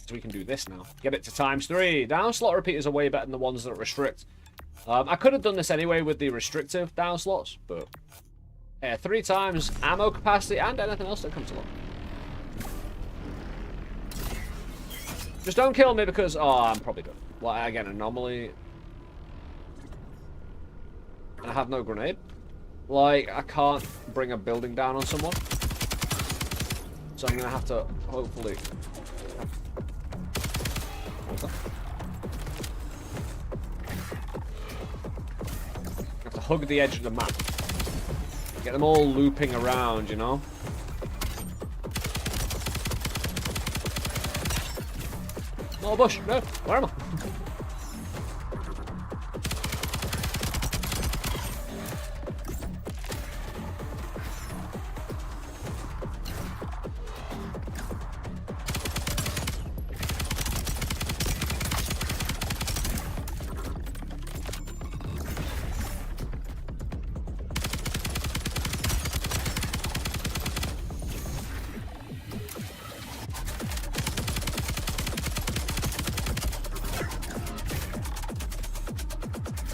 So we can do this now. Get it to ×3. Down slot repeaters are way better than the ones that restrict. I could have done this anyway with the restrictive down slots, but... Yeah, 3 times ammo capacity and anything else that comes along. Just don't kill me because... Oh, I'm probably good. Like, again, anomaly. I have no grenade. Like, I can't bring a building down on someone. So I'm going to have to, hopefully... I have to hug the edge of the map. Get them all looping around, you know? No bush, no, where am I?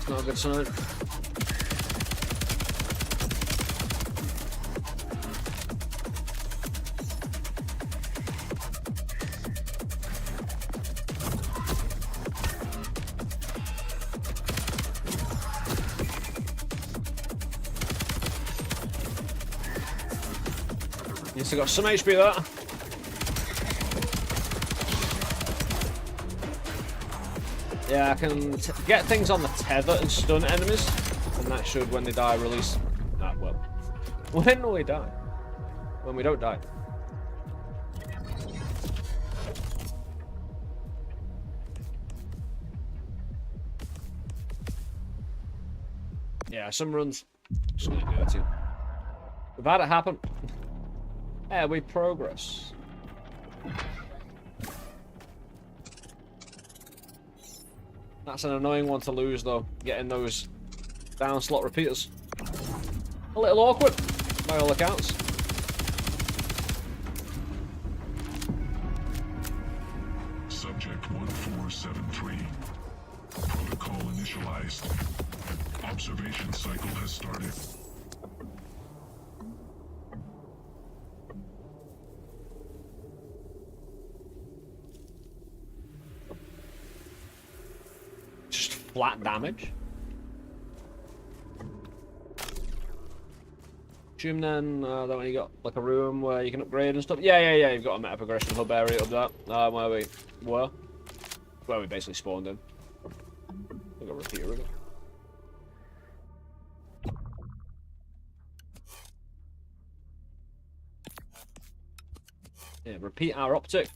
Not a good sign. You still got some HP there. Yeah, I can get things on the tether and stun enemies, and that should, when they die, release... Ah, well. When will we die? When we don't die. Yeah, some runs... Just gonna do it too. We've had it happen. Yeah, we progress. That's an annoying one to lose, though. Getting those down slot repeaters. A little awkward, by all accounts. Subject 1473. Protocol initialized. Observation cycle has started. Flat damage. Assume then that when you got like a room where you can upgrade and stuff. Yeah. You've got a meta progression hub area up there. Where we were. Where we basically spawned in. We got a repeater again. Yeah, repeat our optic.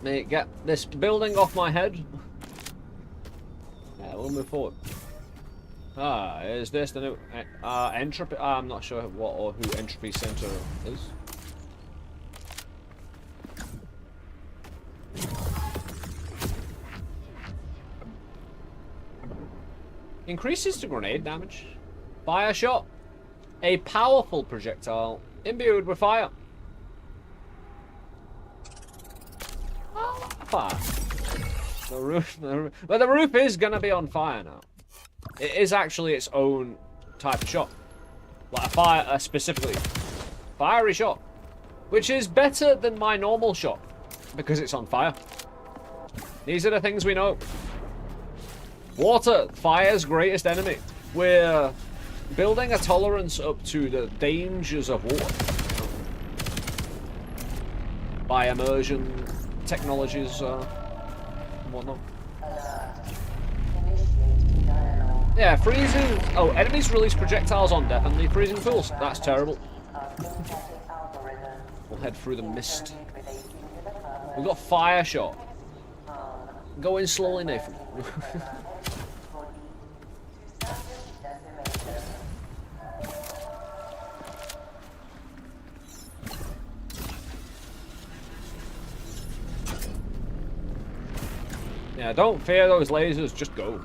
me get this building off my head. Yeah, we'll move forward. Ah, is this the new entropy? I'm not sure what or who Entropy Center is. Increases to grenade damage. Fire shot. A powerful projectile imbued with fire. Fire. The roof. Well, the roof is gonna be on fire now. It is actually its own type of shot. Like a fire, specifically fiery shot, which is better than my normal shot because it's on fire. These are the things we know. Water, fire's greatest enemy. We're building a tolerance up to the dangers of water by immersion technologies and whatnot. Yeah, freezing. Oh, enemies release projectiles on definitely freezing fools. That's terrible. We'll head through the mist. We've got fire shot. Go in slowly, Nathan. Yeah, don't fear those lasers, just go.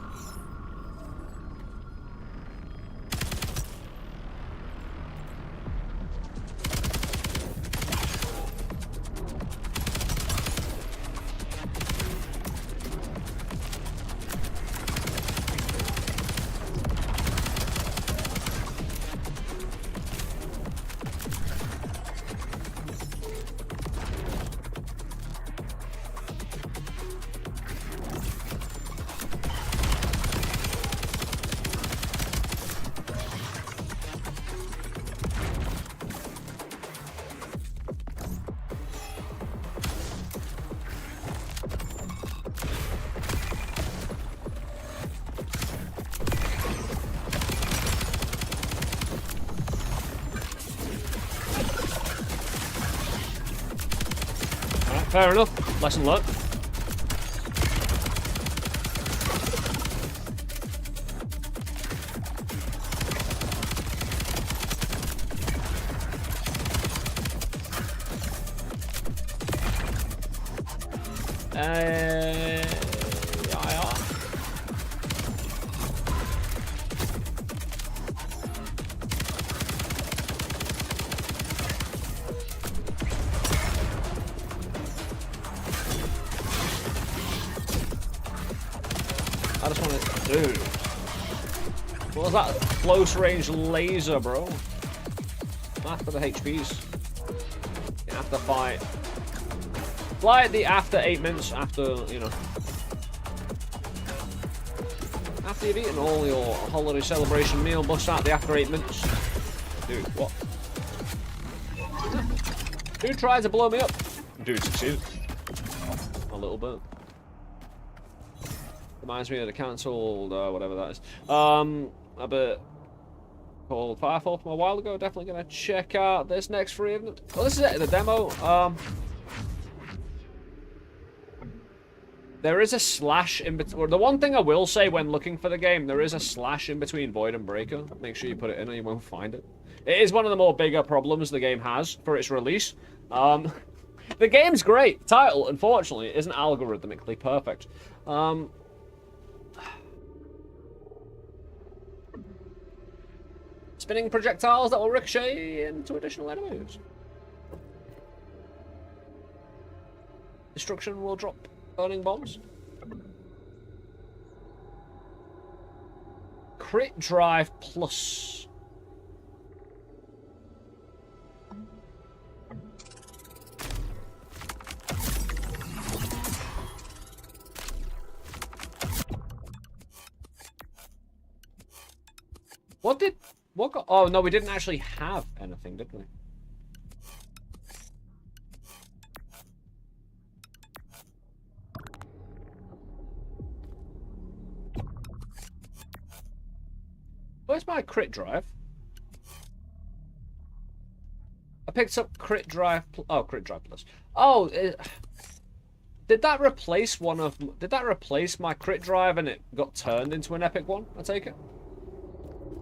Fair enough. Lesson learned. Yeah. I just want to... Dude. What was that close range laser, bro? After the HPs. You have to fight. Like the after 8 minutes, after, you know. After you've eaten all your holiday celebration meal, bust out the after 8 minutes. Dude, what? Dude tried to blow me up. Dude succeeded. A little bit. Reminds me of the cancelled, whatever that is. A bit called Firefall from a while ago. Definitely gonna check out this next free event. Well, this is it, the demo. There is a slash in between. The one thing I will say when looking for the game, there is a slash in between Void and Breaker. Make sure you put it in or you won't find it. It is one of the more bigger problems the game has for its release. The game's great. The title, unfortunately, isn't algorithmically perfect. Spinning projectiles that will ricochet into additional enemies. Destruction will drop burning bombs. Crit drive plus. What got... Oh, no, we didn't actually have anything, did we? Where's my crit drive? I picked up crit drive... Oh, crit drive plus. Oh, Did that replace Did that replace my crit drive and it got turned into an epic one? I take it.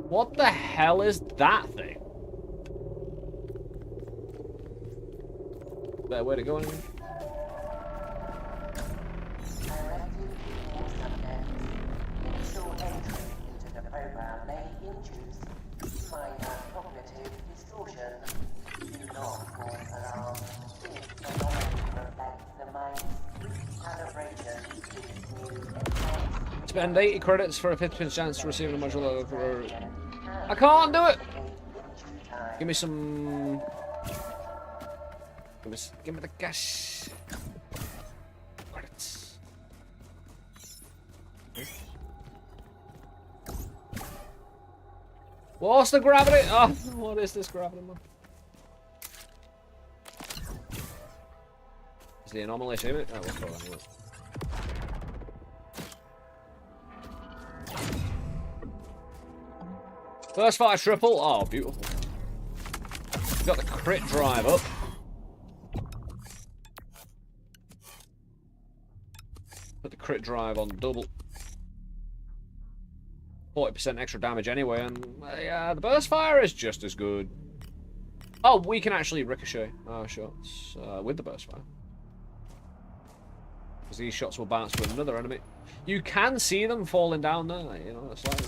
What the hell is that thing? Better way to go anyway. Initial entry into the program may induce minor cognitive distortion. Do not cause alarm. This anomaly reflects the mind's recalibration to its new enhanced. Spend 80 credits for a 50% chance to receive a module. I can't do it! Give me some... Give me the cash. Credits. What's the gravity? Oh, what is this gravity, man? Is the anomaly achievement? Oh, we'll throw that anyway. First fire triple. Oh, beautiful. We've got the crit drive up. Put the crit drive on double. 40% extra damage anyway, and yeah, the burst fire is just as good. Oh, we can actually ricochet our shots with the burst fire. Because these shots will bounce to another enemy. You can see them falling down there, you know, it's like...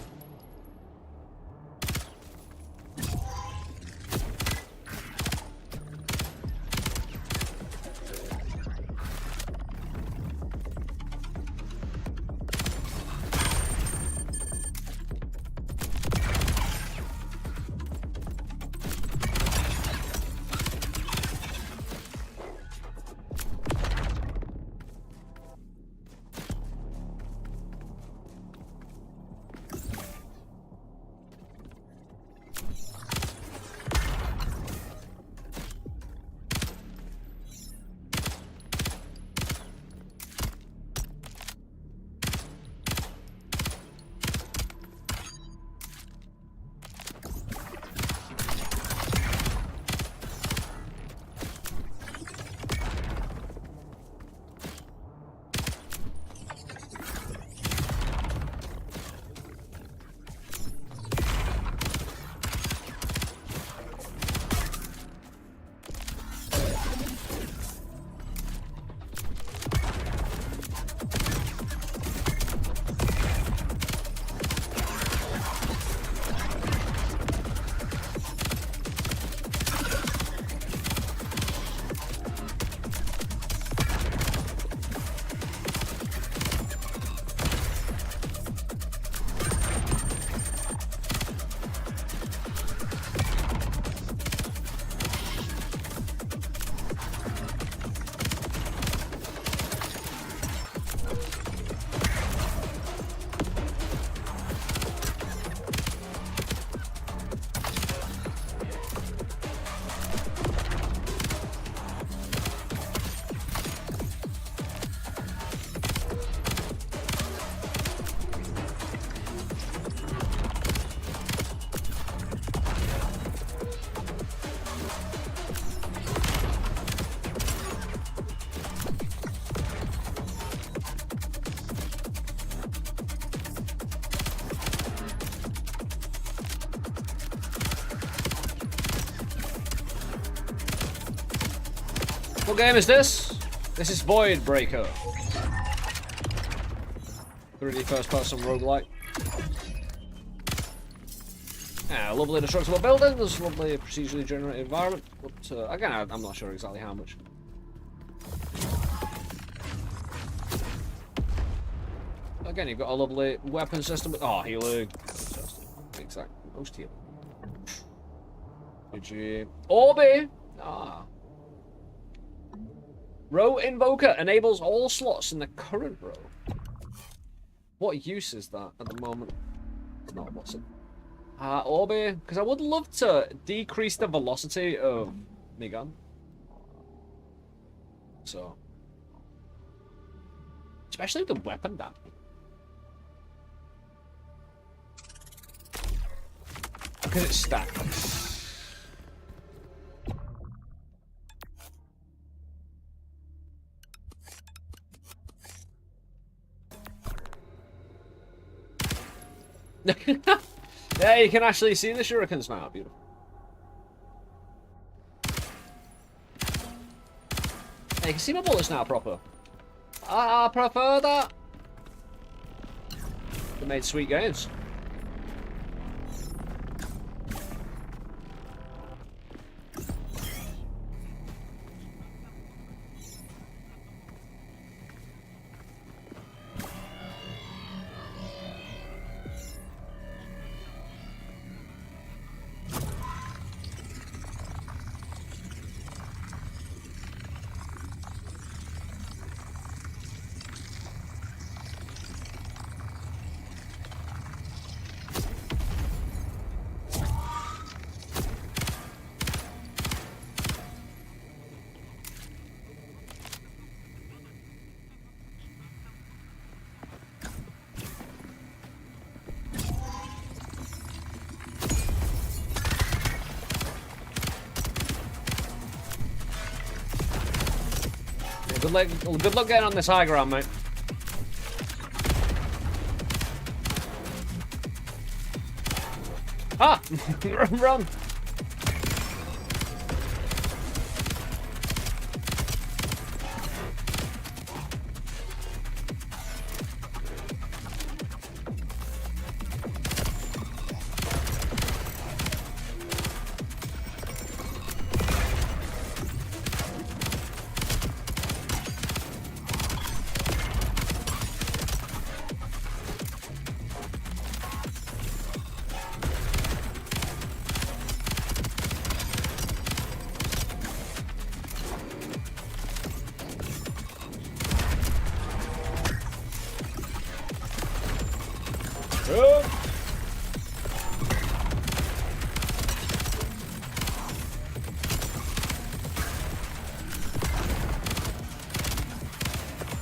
What game is this? This is Void Breaker. 3D first person roguelike. Yeah, lovely destructible buildings, lovely procedurally generated environment. But again, I'm not sure exactly how much. Again, you've got a lovely weapon system. Oh, healing. Exact. Most healing. GG. Orby! Ah. Row Invoker enables all slots in the current row. What use is that at the moment? No, what's it? Orby, because I would love to decrease the velocity of my gun. So. Especially the weapon damage. Because it's stacked. Yeah, you can actually see the shurikens now. Beautiful. Yeah, you can see my bullets now proper. I prefer that. They made sweet games. Good luck getting on this high ground, mate. Ah! Run!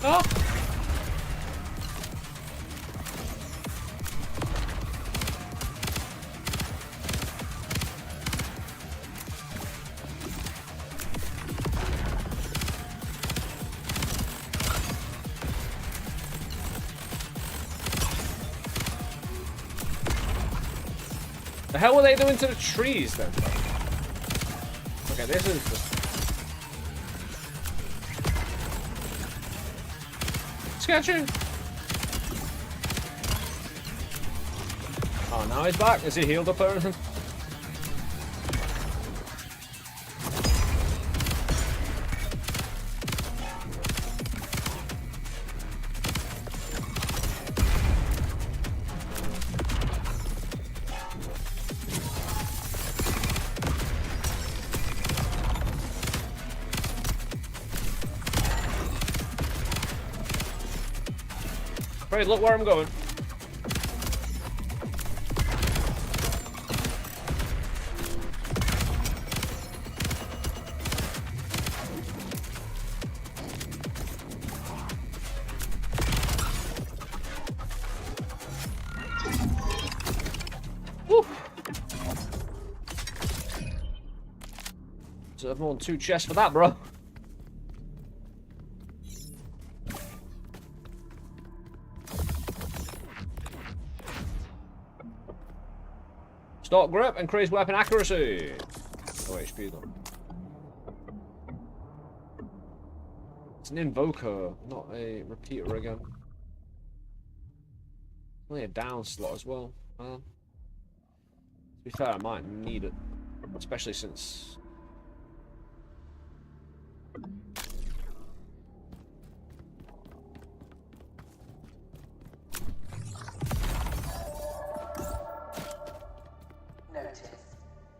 Oh! The hell were they doing to the trees then? Okay, this is just sketchy. Oh, now he's back. Is he healed up or anything? Right, look where I'm going. Woo. So I've won 2 chests for that, bro. Stock grip, increased weapon accuracy. Oh, HP though. It's an invoker, not a repeater again. Only a down slot as well. To be fair, I might need it, especially since.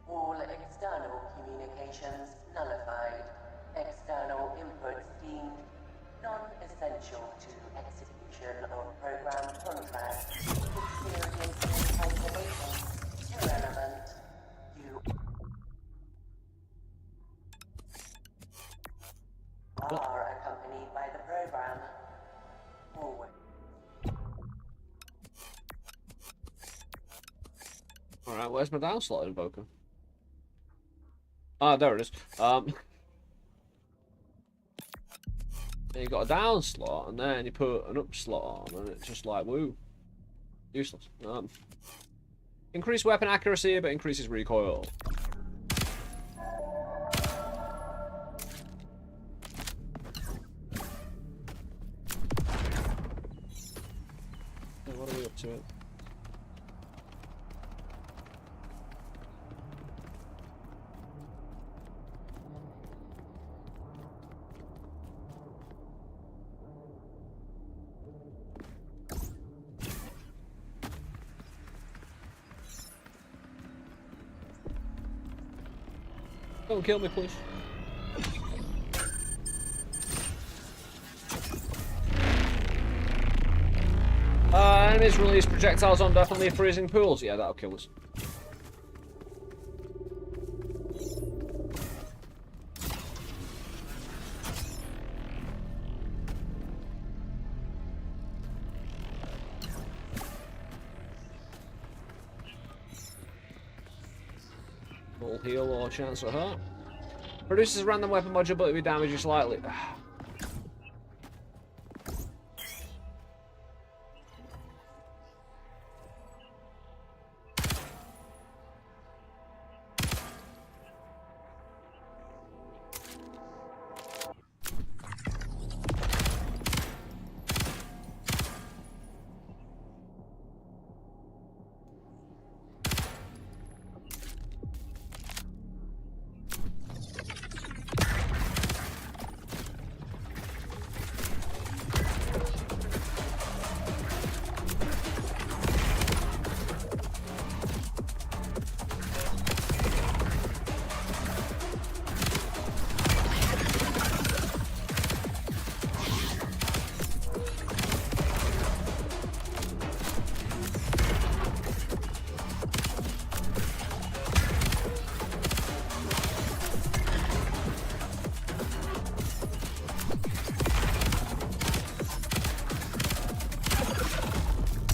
All external communications nullified. External inputs deemed non-essential to execution of program contracts. Experiencing calculations irrelevant. You are accompanied by the program. Always. Alright, where's my down slot invoker? Ah, there it is. You got a down slot, and then you put an up slot on, and it's just like, woo. Useless. Increase weapon accuracy, but increases recoil. What are we up to? Don't kill me, please. Enemies release projectiles on definitely freezing pools. Yeah, that'll kill us. Full heal or chance of hurt. Produces a random weapon module, but it will damage you slightly.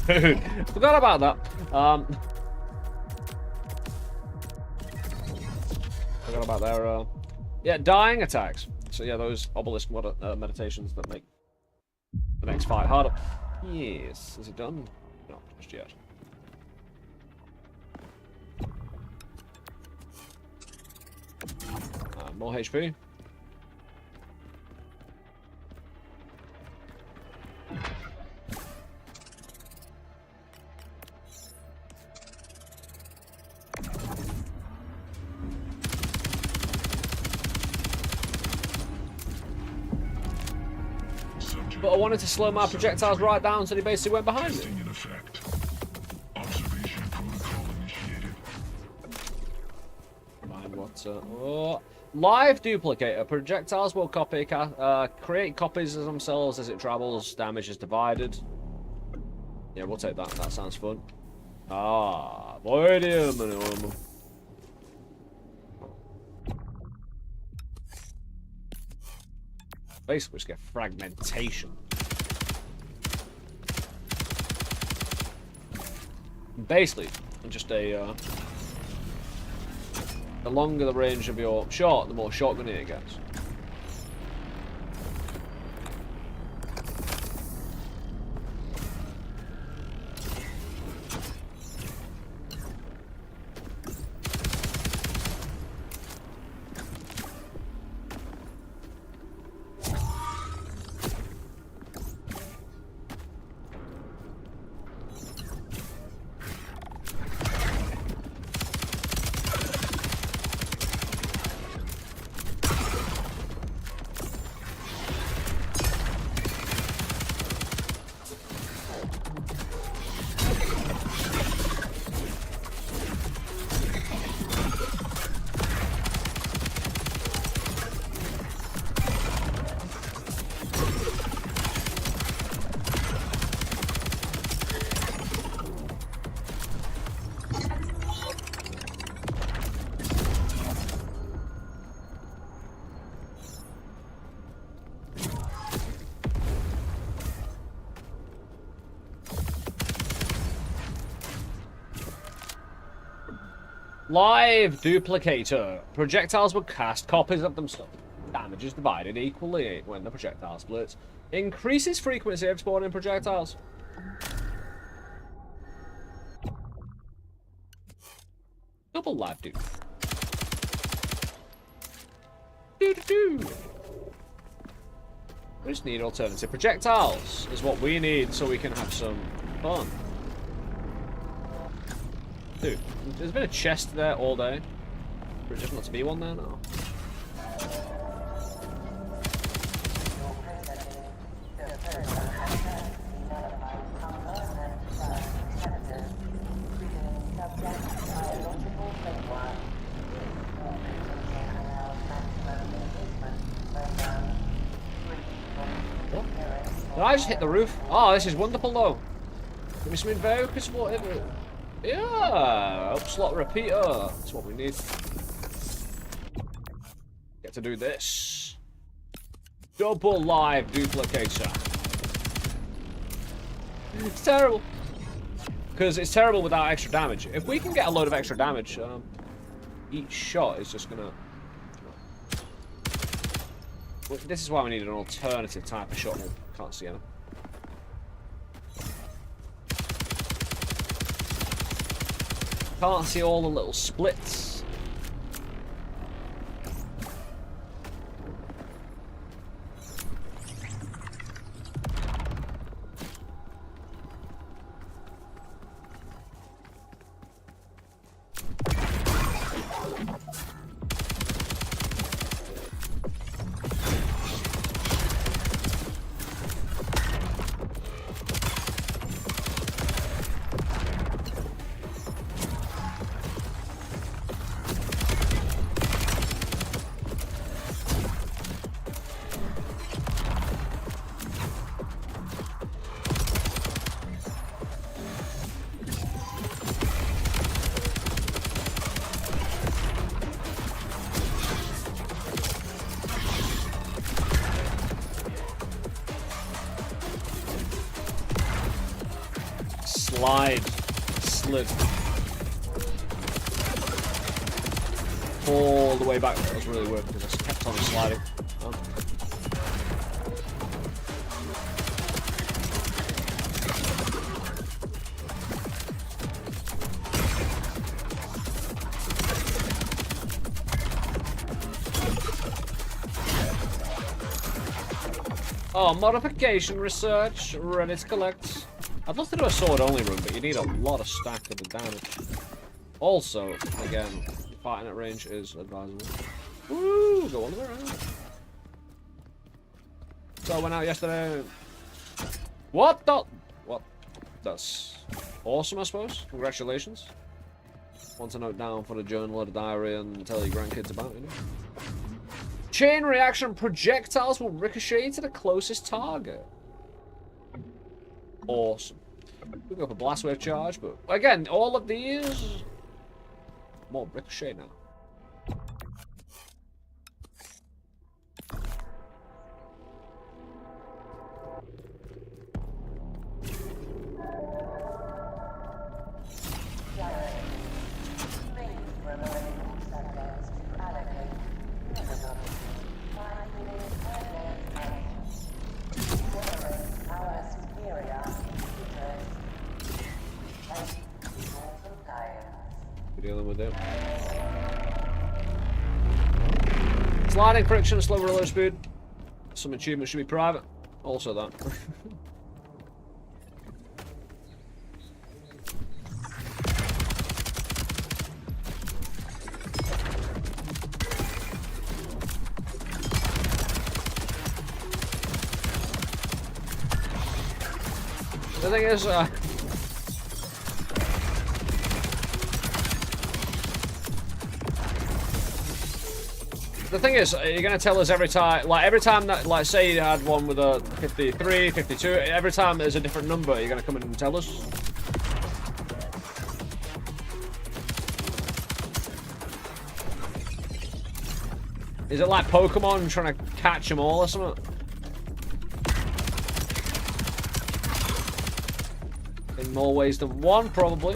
Dude, forgot about that. Forgot about their, yeah, dying attacks. So yeah, those obelisk meditations that make the next fight harder. Yes, is it done? No, just yet. More HP. But I wanted to slow my projectiles right down so they basically went behind me. In effect. Observation protocol initiated. Mind what? Oh. Live duplicator. Projectiles will create copies of themselves as it travels. Damage is divided. Yeah, we'll take that. That sounds fun. Ah, voidium. Basically, we just get fragmentation. Basically, just a the longer the range of your shot, the more shotgunny it gets. Live duplicator. Projectiles will cast copies of themselves. Damage is divided equally when the projectile splits. Increases frequency of spawning projectiles. Double live, dude. Doo-doo-doo. We just need alternative projectiles, is what we need so we can have some fun. Dude, there's been a chest there all day. For it just not to be one there now. Did I just hit the roof? Oh, this is wonderful though. Give me some invokers, whatever. Yeah, up slot repeater. That's what we need. Get to do this. Double live duplicator. It's terrible. Because it's terrible without extra damage. If we can get a load of extra damage, each shot is just gonna... Well, this is why we need an alternative type of shot. Can't see any. Can't see all the little splits. Slid all the way back. That was really weird because I just kept on sliding. Oh, modification research, ready to collect. I'd love to do a sword-only run, but you need a lot of stack of the damage. Also, again, fighting at range is advisable. Woo! Go all the way around. So I went out yesterday. What the? What? That's awesome, I suppose. Congratulations. Want to note down for the journal or the diary and tell your grandkids about it. Chain reaction projectiles will ricochet to the closest target. Awesome. We go for blast wave charge, but again, all of these more ricochet now. Dealing with it. Sliding friction, slow roller speed. Some achievements should be private. Also that. The thing is, the thing is, you're gonna tell us every time, that, like, say you had one with a 53, 52, every time there's a different number, you're gonna come in and tell us? Is it like Pokemon trying to catch them all or something? In more ways than one, probably.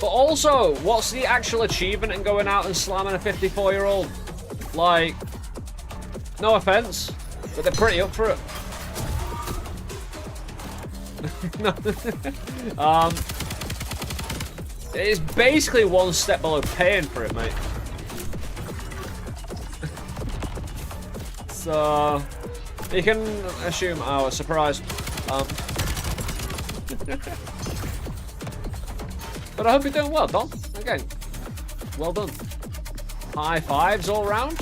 But also, what's the actual achievement in going out and slamming a 54-year-old? Like, no offense, but they're pretty up for it. It's basically one step below paying for it, mate. So, you can assume I was surprised. But I hope you're doing well, Don. Again, well done. High fives all round.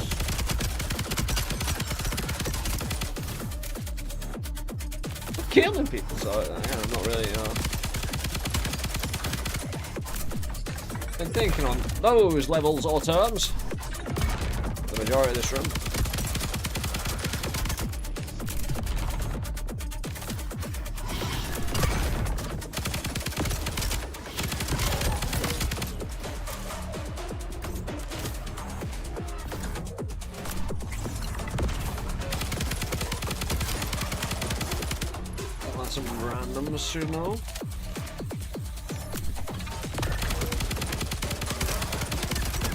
Killing people, so I'm not really, been thinking on those levels or terms. The majority of this room. Some randoms, you know.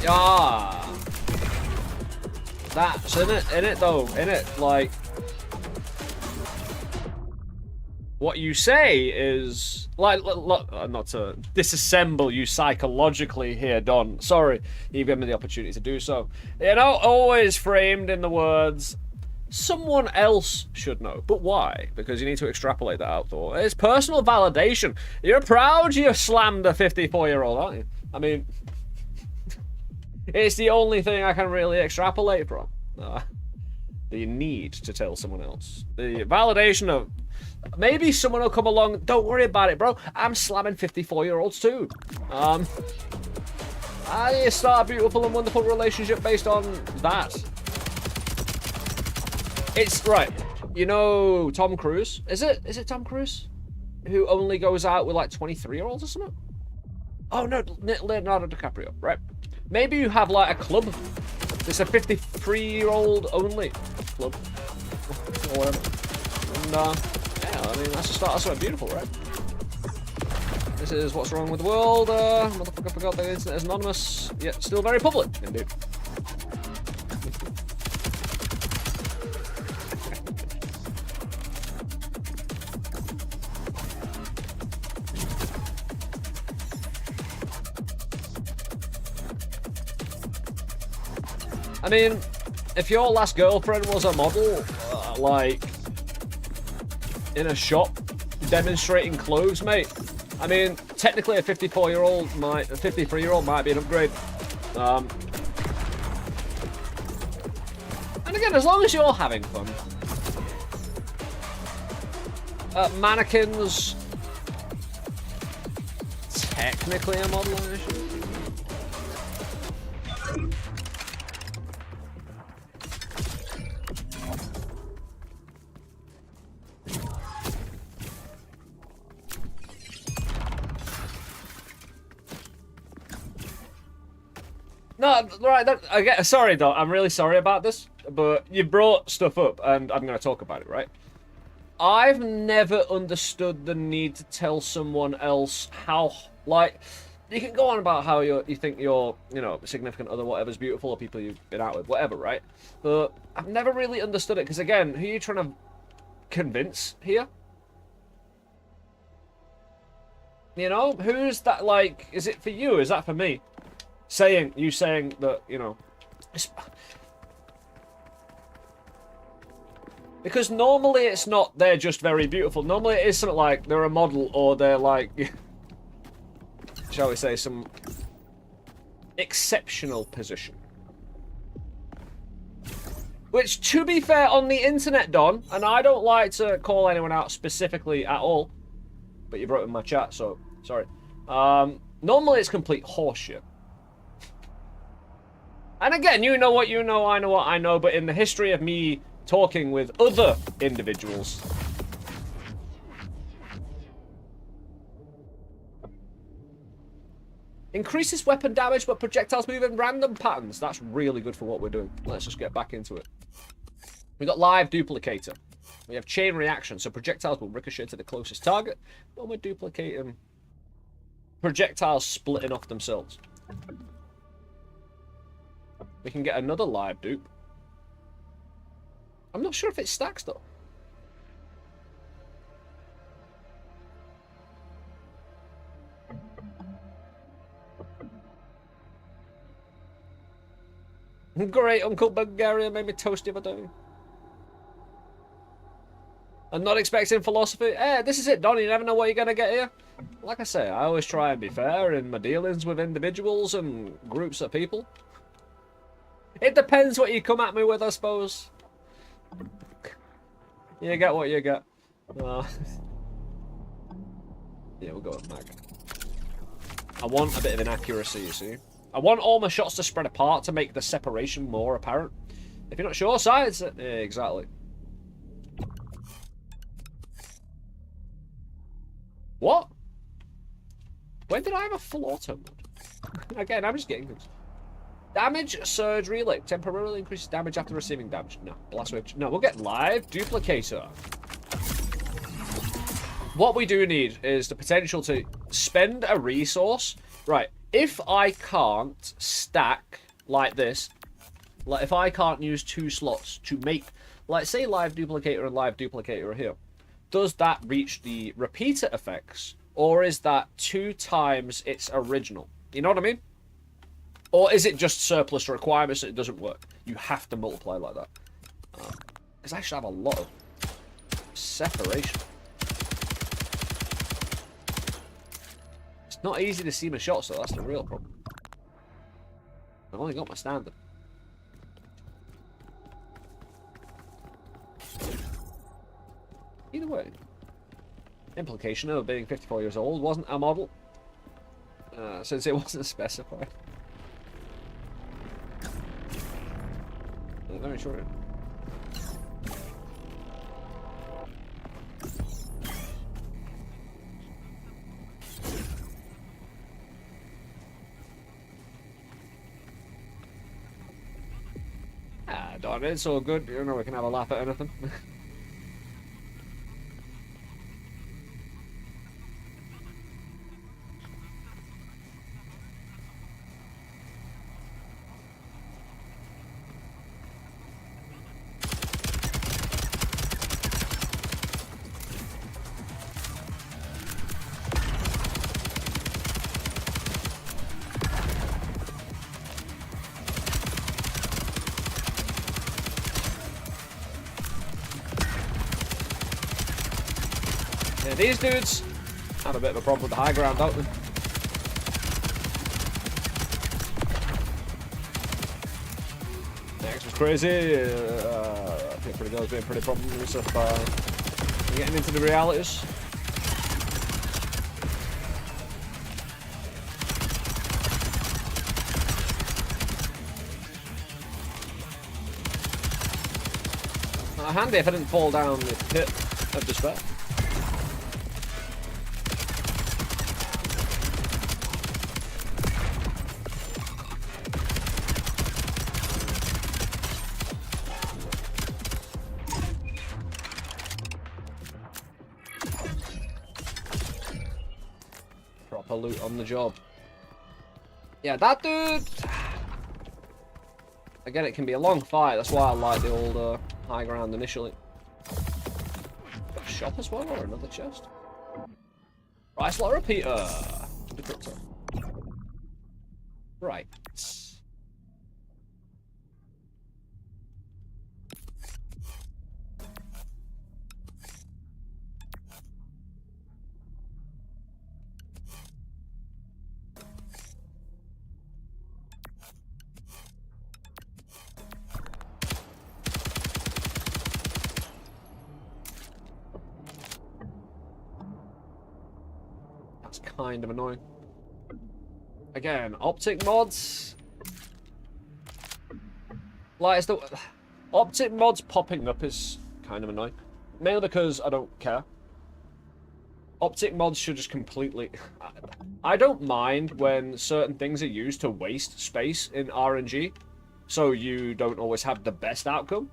Yeah. That's in it though, in it. Like, what you say is like, look, not to disassemble you psychologically here, Don. Sorry, you've given me the opportunity to do so. You know, always framed in the words, someone else should know. But why? Because you need to extrapolate that out, though. It's personal validation. You're proud you slammed a 54-year-old, aren't you? I mean, it's the only thing I can really extrapolate from. The need to tell someone else. The validation of... Maybe someone will come along, don't worry about it, bro. I'm slamming 54-year-olds too. I start a beautiful and wonderful relationship based on that. It's right, you know Tom Cruise? Is it Tom Cruise? Who only goes out with like 23-year-olds or something? Oh no, Leonardo DiCaprio, right? Maybe you have like a club. It's a 53-year-old only club. Or whatever. And yeah, I mean that's the start of something beautiful, right? This is what's wrong with the world. Motherfucker forgot the internet is anonymous, yet still very public, indeed. I mean, if your last girlfriend was a model, like, in a shop, demonstrating clothes, mate, I mean, technically a 54-year-old might, a 53-year-old might be an upgrade. And again, as long as you're having fun. Mannequins, technically a model, I should. No, right, again, sorry though, I'm really sorry about this, but you brought stuff up and I'm going to talk about it, right? I've never understood the need to tell someone else how, like, you can go on about how you think your, you know, significant other, whatever's beautiful, or people you've been out with, whatever, right? But I've never really understood it, because again, who are you trying to convince here? You know, who's that, like, is it for you, is that for me? Saying that, you know, because normally it's not they're just very beautiful. Normally it is something like they're a model or they're like, shall we say, some exceptional position. Which, to be fair, on the internet, Don, and I don't like to call anyone out specifically at all, but you wrote in my chat, so sorry. Normally it's complete horseshit. And again, you know what you know, I know what I know, but in the history of me talking with other individuals, increases weapon damage, but projectiles move in random patterns. That's really good for what we're doing. Let's just get back into it. We got live duplicator. We have chain reaction, so projectiles will ricochet to the closest target when we're duplicating projectiles splitting off themselves. We can get another live dupe. I'm not sure if it stacks though. Great Uncle Bulgaria made me toasty if I don't. I'm not expecting philosophy. Eh, this is it, Don. You never know what you're going to get here. Like I say, I always try and be fair in my dealings with individuals and groups of people. It depends what you come at me with, I suppose. You get what you get. Yeah, we'll go with Mag. I want a bit of inaccuracy, you see. I want all my shots to spread apart to make the separation more apparent. If you're not sure, sides. Yeah, exactly. What? When did I have a full auto mode? Again, I'm just getting this. Damage surge relic. Temporarily increases damage after receiving damage. No. Blast wave. No, we'll get live duplicator. What we do need is the potential to spend a resource. Right. If I can't stack like this, like if I can't use 2 slots to make, like say live duplicator and live duplicator are here, does that reach the repeater effects, or is that 2 times its original? You know what I mean? Or is it just surplus requirements and it doesn't work? You have to multiply like that. Because I should have a lot of separation. It's not easy to see my shots, though. That's the real problem. I've only got my standard. Either way. Implication of being 54 years old wasn't a model. Since it wasn't specified. Very short. Darn it, it's all good. You know, we can have a laugh at anything. These dudes have a bit of a problem with the high ground, don't they? Next was crazy. I think pretty good. It's been pretty problem with stuff. Getting into the realities. Handy if I didn't fall down the pit of despair. Loot on the job. Yeah, that dude. Again, it can be a long fight. That's why I like the old high ground initially. Got a shop as well, or another chest. Right, slot repeater. Right. Kind of annoying. Again, optic mods. Like, it's the optic mods popping up is kind of annoying. Mainly because I don't care. Optic mods should just completely... I don't mind when certain things are used to waste space in RNG, so you don't always have the best outcome.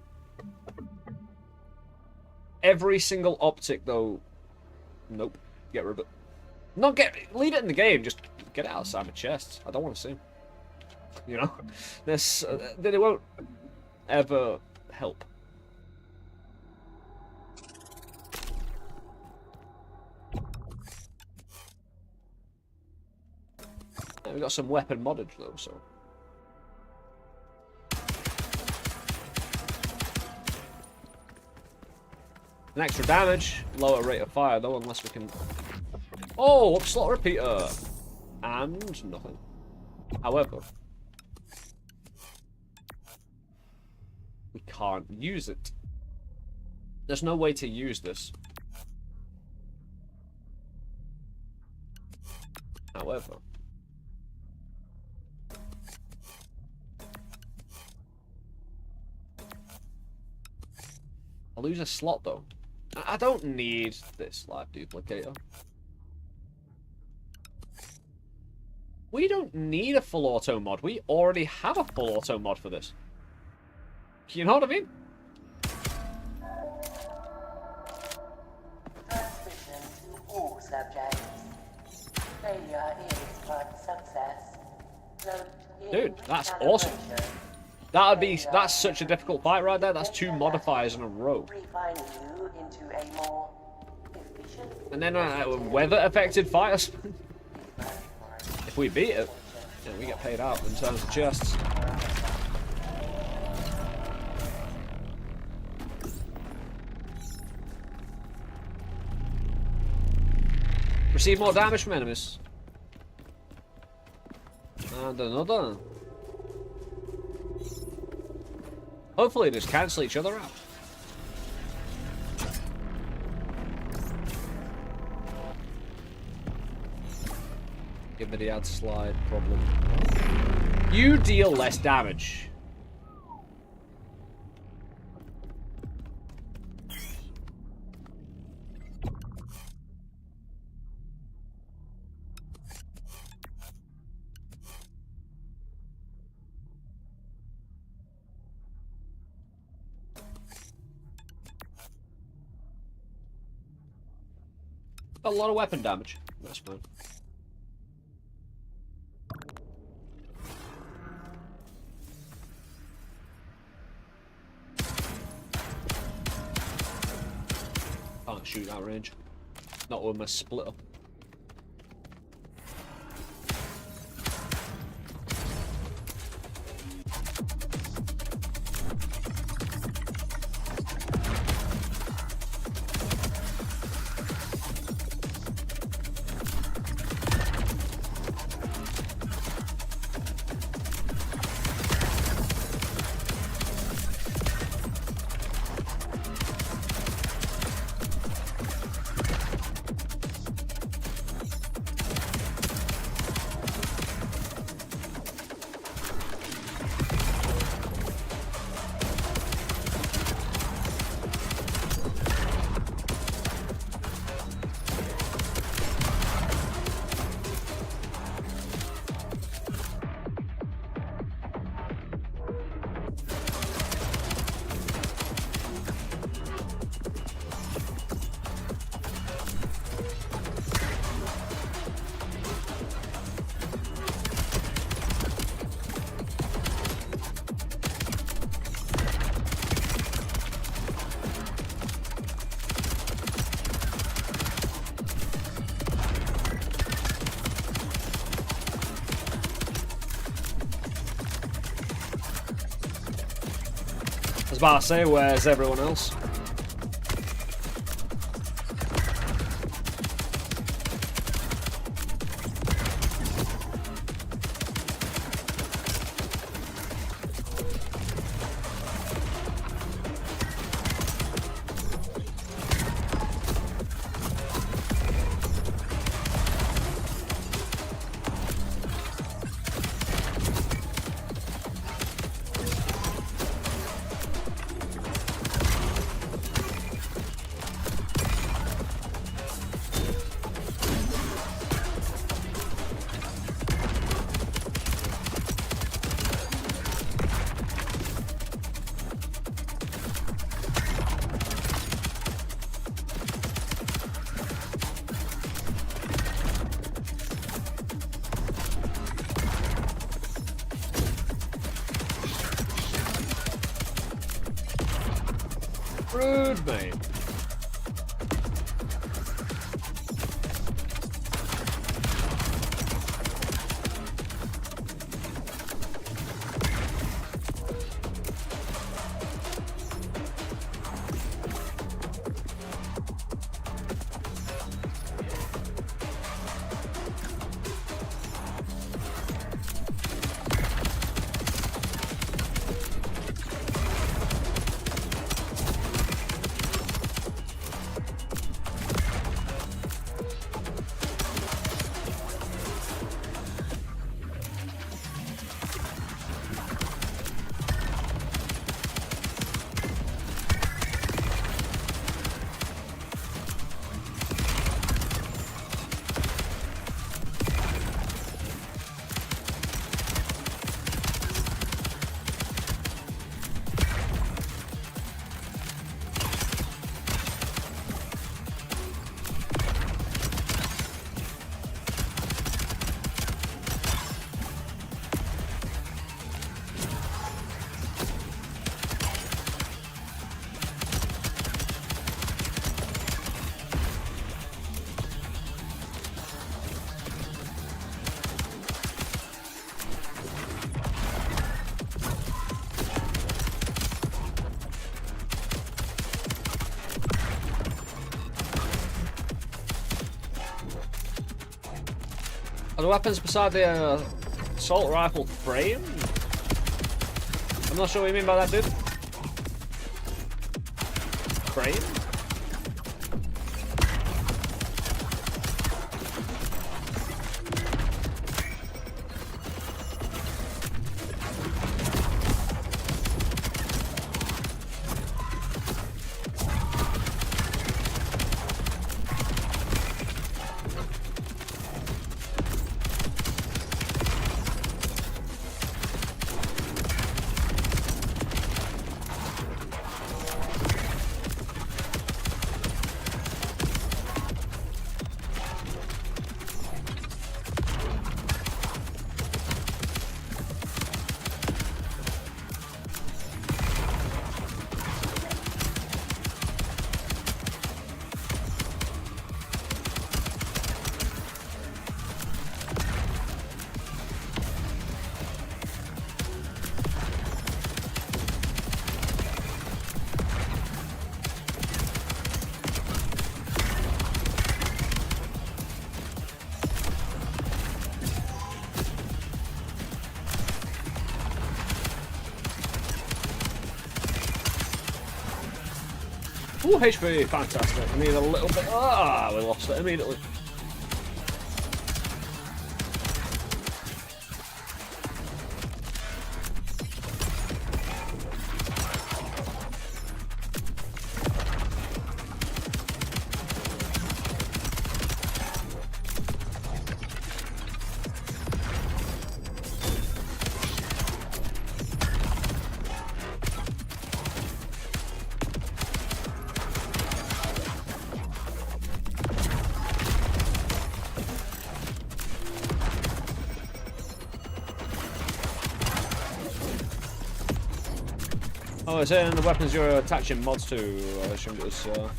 Every single optic, though... Nope. Get rid of it. Not leave it in the game. Just get it outside my chest. I don't want to see 'em. You know, this they won't ever help. Yeah, we got some weapon moddage though, so. An extra damage, lower rate of fire though, unless we can. Oh, up slot repeater, and nothing. However, we can't use it. There's no way to use this. However, I'll lose a slot though. I don't need this live duplicator. We don't need a full auto mod. We already have a full auto mod for this. You know what I mean? Transmission to all subjects. Failure is but success. Dude, that's awesome. That's such a difficult fight right there. That's 2 modifiers in a row. Refining you into a more efficient. And then weather affected fighters. If we beat it, then we get paid out in terms of chests. Receive more damage from enemies. And another. Hopefully just cancel each other out. Give me the ad slide problem. You deal less damage. A lot of weapon damage. That's fine. Can't shoot that range. Not with my splitter. I was about to say, where's everyone else? Rude, mate. Are the weapons beside the assault rifle frame? I'm not sure what you mean by that, dude. Frame? Ooh, HP, fantastic. I need a little bit. Ah, we lost it immediately. Oh, it's in the weapons you're attaching mods to. I assumed it was a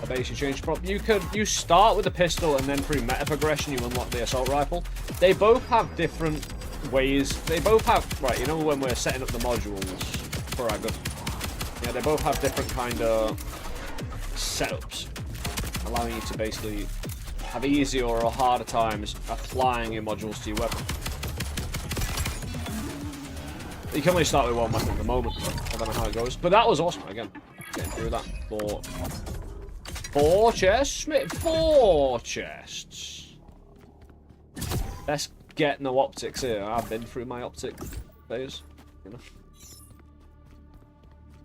base you changed from. You start with the pistol and then through meta progression you unlock the assault rifle. They both have different ways. They both have, right, you know when we're setting up the modules for our good. Yeah, they both have different kind of setups, allowing you to basically have easier or harder times applying your modules to your weapon. You can only start with one weapon at the moment. I don't know how it goes. But that was awesome. Again, getting through that. Four chests, mate. 4 chests. Let's get no optics here. I've been through my optic phase. You know.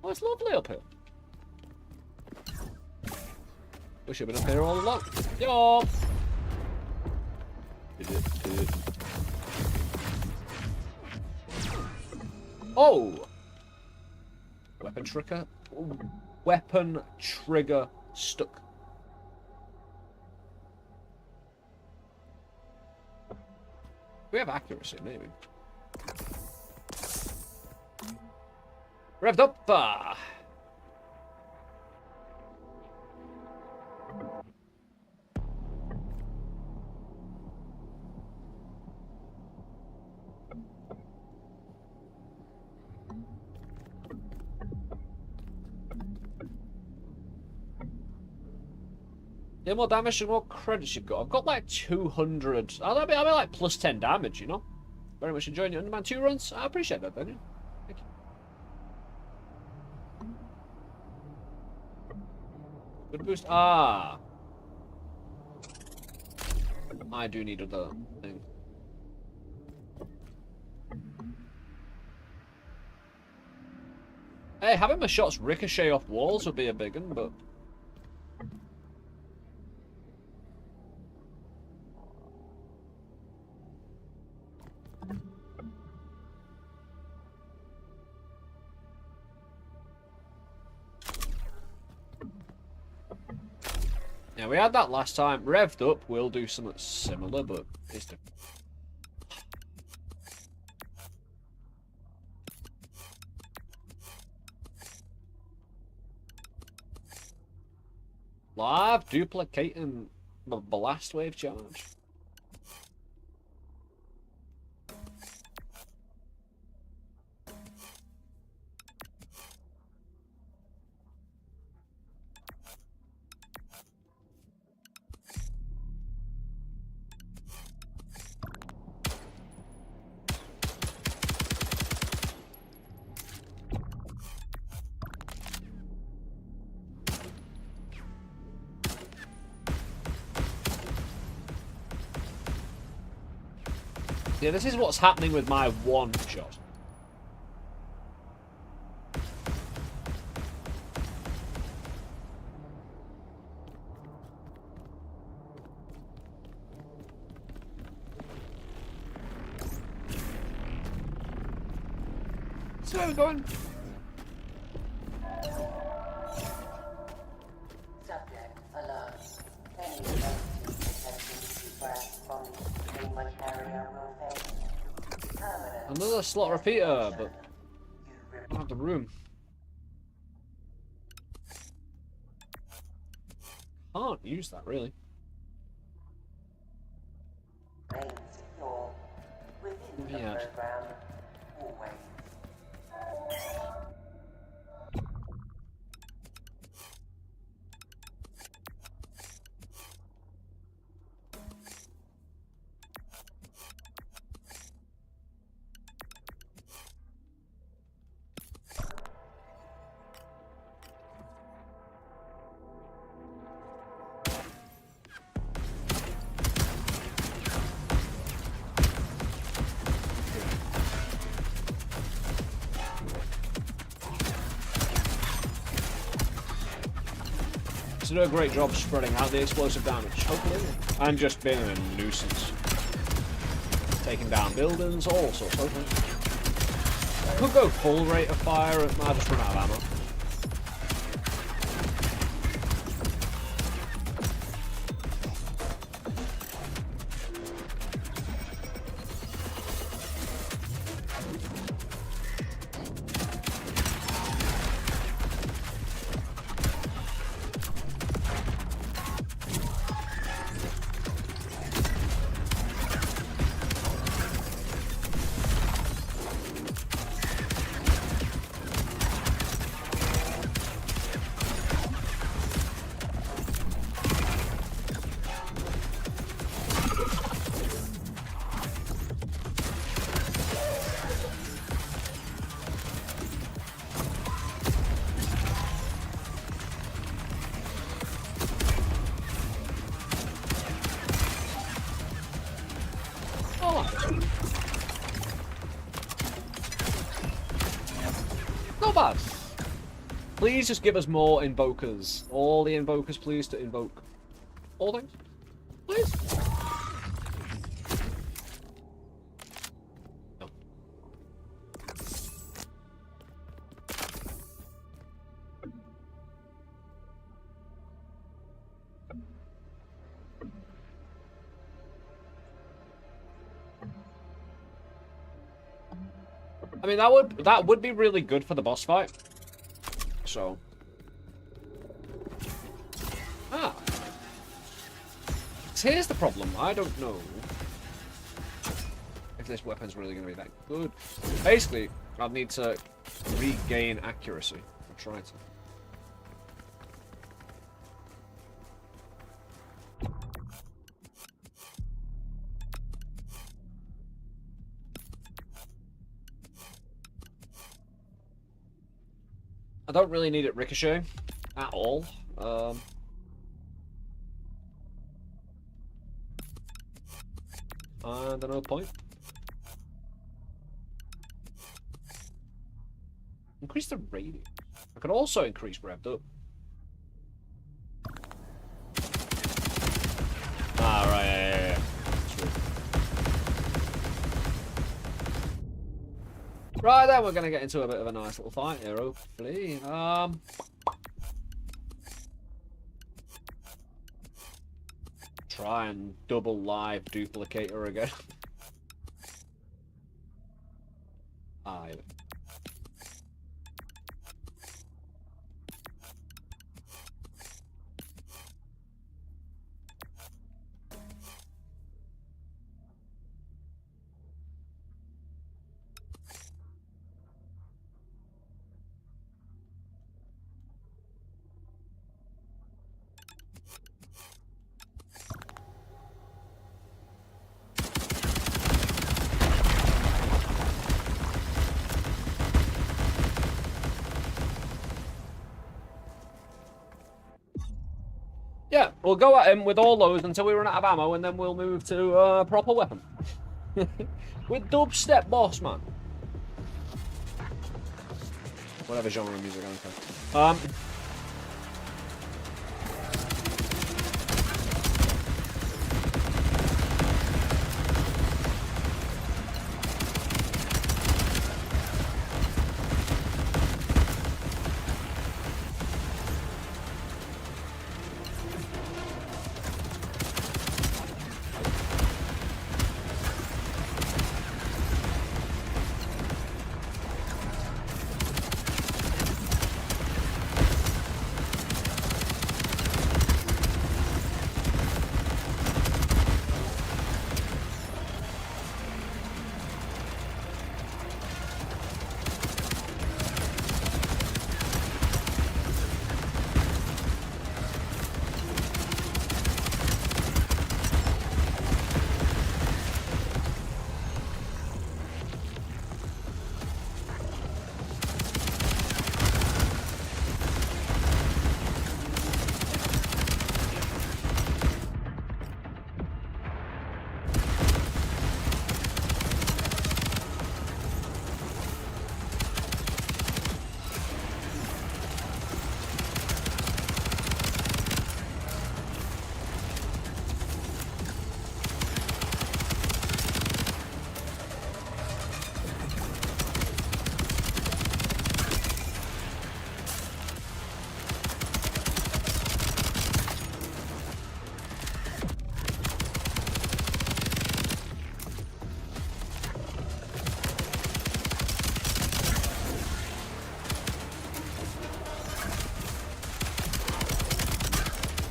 Oh, it's lovely up here. We should have been up here all along. Yo! Oh! Weapon trigger. Ooh. Weapon trigger stuck. We have accuracy, maybe. Revved up. The more damage, the more credits you've got. I've got like 200. I'll be like plus 10 damage, you know? Very much enjoying your Undermine 2 runs. I appreciate that, Daniel. Thank you. Good boost. Ah. I do need another thing. Hey, having my shots ricochet off walls would be a big one, but... Yeah, we had that last time. Revved up, we'll do something similar, but it's different. Live duplicating the blast wave charge. Yeah, this is what's happening with my one shot. So where are we going? Subject alert. Any emergency detecting breath from the containment area will face permanent. Another slot repeater, but I don't have the room. Can't use that really. Remain secure within the Yeah. program. Always. To do a great job spreading out the explosive damage, hopefully. And just being a nuisance. Taking down buildings, all sorts, hopefully. I could go full rate of fire, I just run out of ammo. Not bad. Please just give us more invokers. All the invokers, please, to invoke all things. Please. No. I mean, that would be really good for the boss fight. So. Ah. So here's the problem. I don't know if this weapon's really going to be that good. Basically, I'll need to regain accuracy. I'll try to. I don't really need it ricocheting at all. And another point. Increase the radius. I can also increase revved up. Ah, right, yeah. True. Right, then we're going to get into a bit of a nice little fight here, hopefully. Try and double live duplicator again. Ah, yeah. Yeah, we'll go at him with all those until we run out of ammo, and then we'll move to a proper weapon. With dubstep boss, man. Whatever genre of music I'm playing.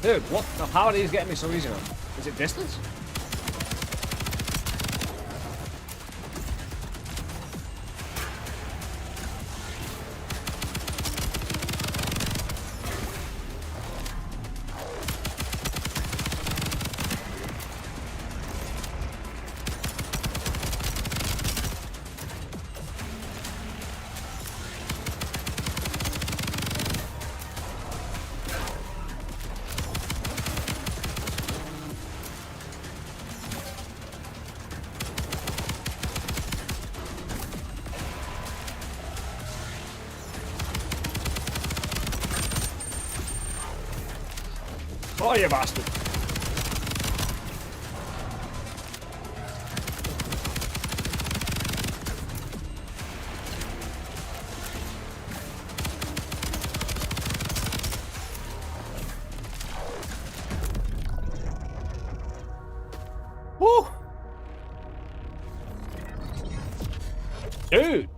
Dude, what? How are these getting me so easy now? Is it distance? Oh, you bastard. Woo! Dude!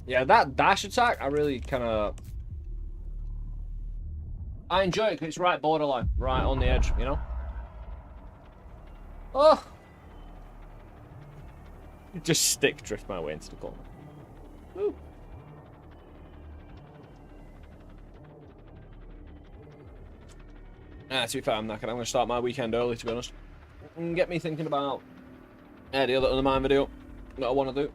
Yeah, that dash attack, I really kind of... I enjoy it because it's right borderline, right on the edge, you know? Oh! Just stick drift my way into the corner. Woo! To be fair, I'm knackered. I'm going to start my weekend early, to be honest. And get me thinking about the other Undermine video that I want to do.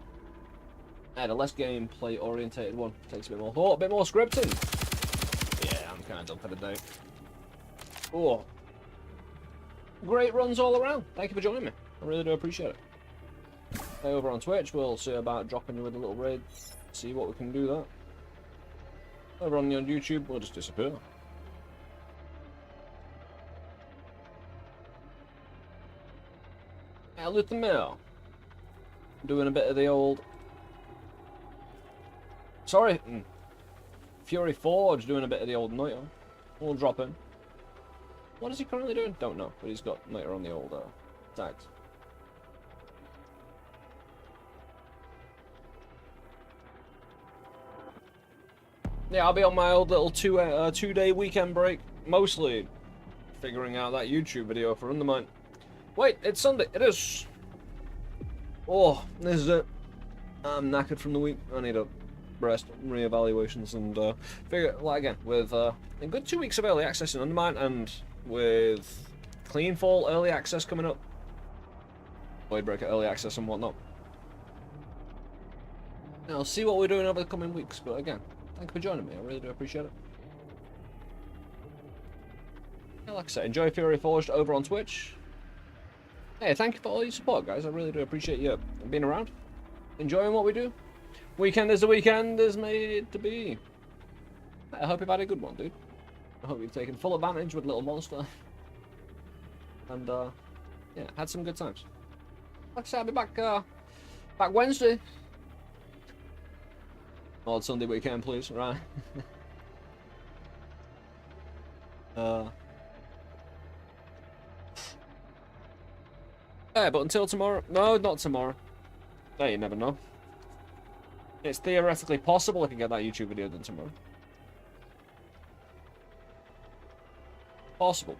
The less gameplay orientated one takes a bit more thought, a bit more scripting. Yeah, I'm kind of done for the day. Oh, great runs all around. Thank you for joining me. I really do appreciate it. Over on Twitch, we'll see about dropping you with a little raid. See what we can do there. Over on YouTube, we'll just disappear. Out the mill. Doing a bit of the old. Sorry, Fury Forge doing a bit of the old Noita. We'll drop in. What is he currently doing? Don't know, but he's got Noita on the old tags. Yeah, I'll be on my old little two-day weekend break, mostly figuring out that YouTube video for Undermine. Wait, it's Sunday. It is. Oh, this is it. I'm knackered from the week. I need a rest, re-evaluations, and figure. Like again, with a good 2 weeks of early access in Undermine, and with Clean Fall early access coming up, Voidbreaker early access and whatnot. And I'll see what we're doing over the coming weeks. But again, thank you for joining me. I really do appreciate it. Yeah, like I said, enjoy Fury Forged over on Twitch. Hey, thank you for all your support, guys. I really do appreciate you being around, enjoying what we do. Weekend is the weekend is made to be. I hope you've had a good one, dude. I hope you've taken full advantage with Little Monster. And, yeah, had some good times. Like I said, I'll be back, back Wednesday. Or Sunday weekend, please, right? Yeah, but until tomorrow. No, not tomorrow. Yeah, you never know. It's theoretically possible I can get that YouTube video done tomorrow. Possible.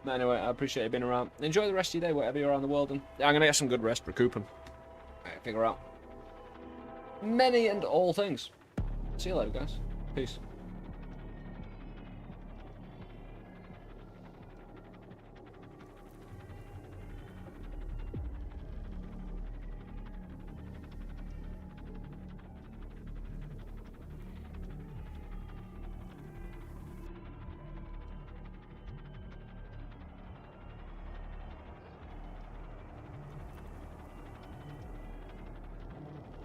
But anyway, I appreciate you being around. Enjoy the rest of your day, wherever you're around the world. And yeah, I'm going to get some good rest, recouping. Figure out many and all things. See you later, guys. Peace.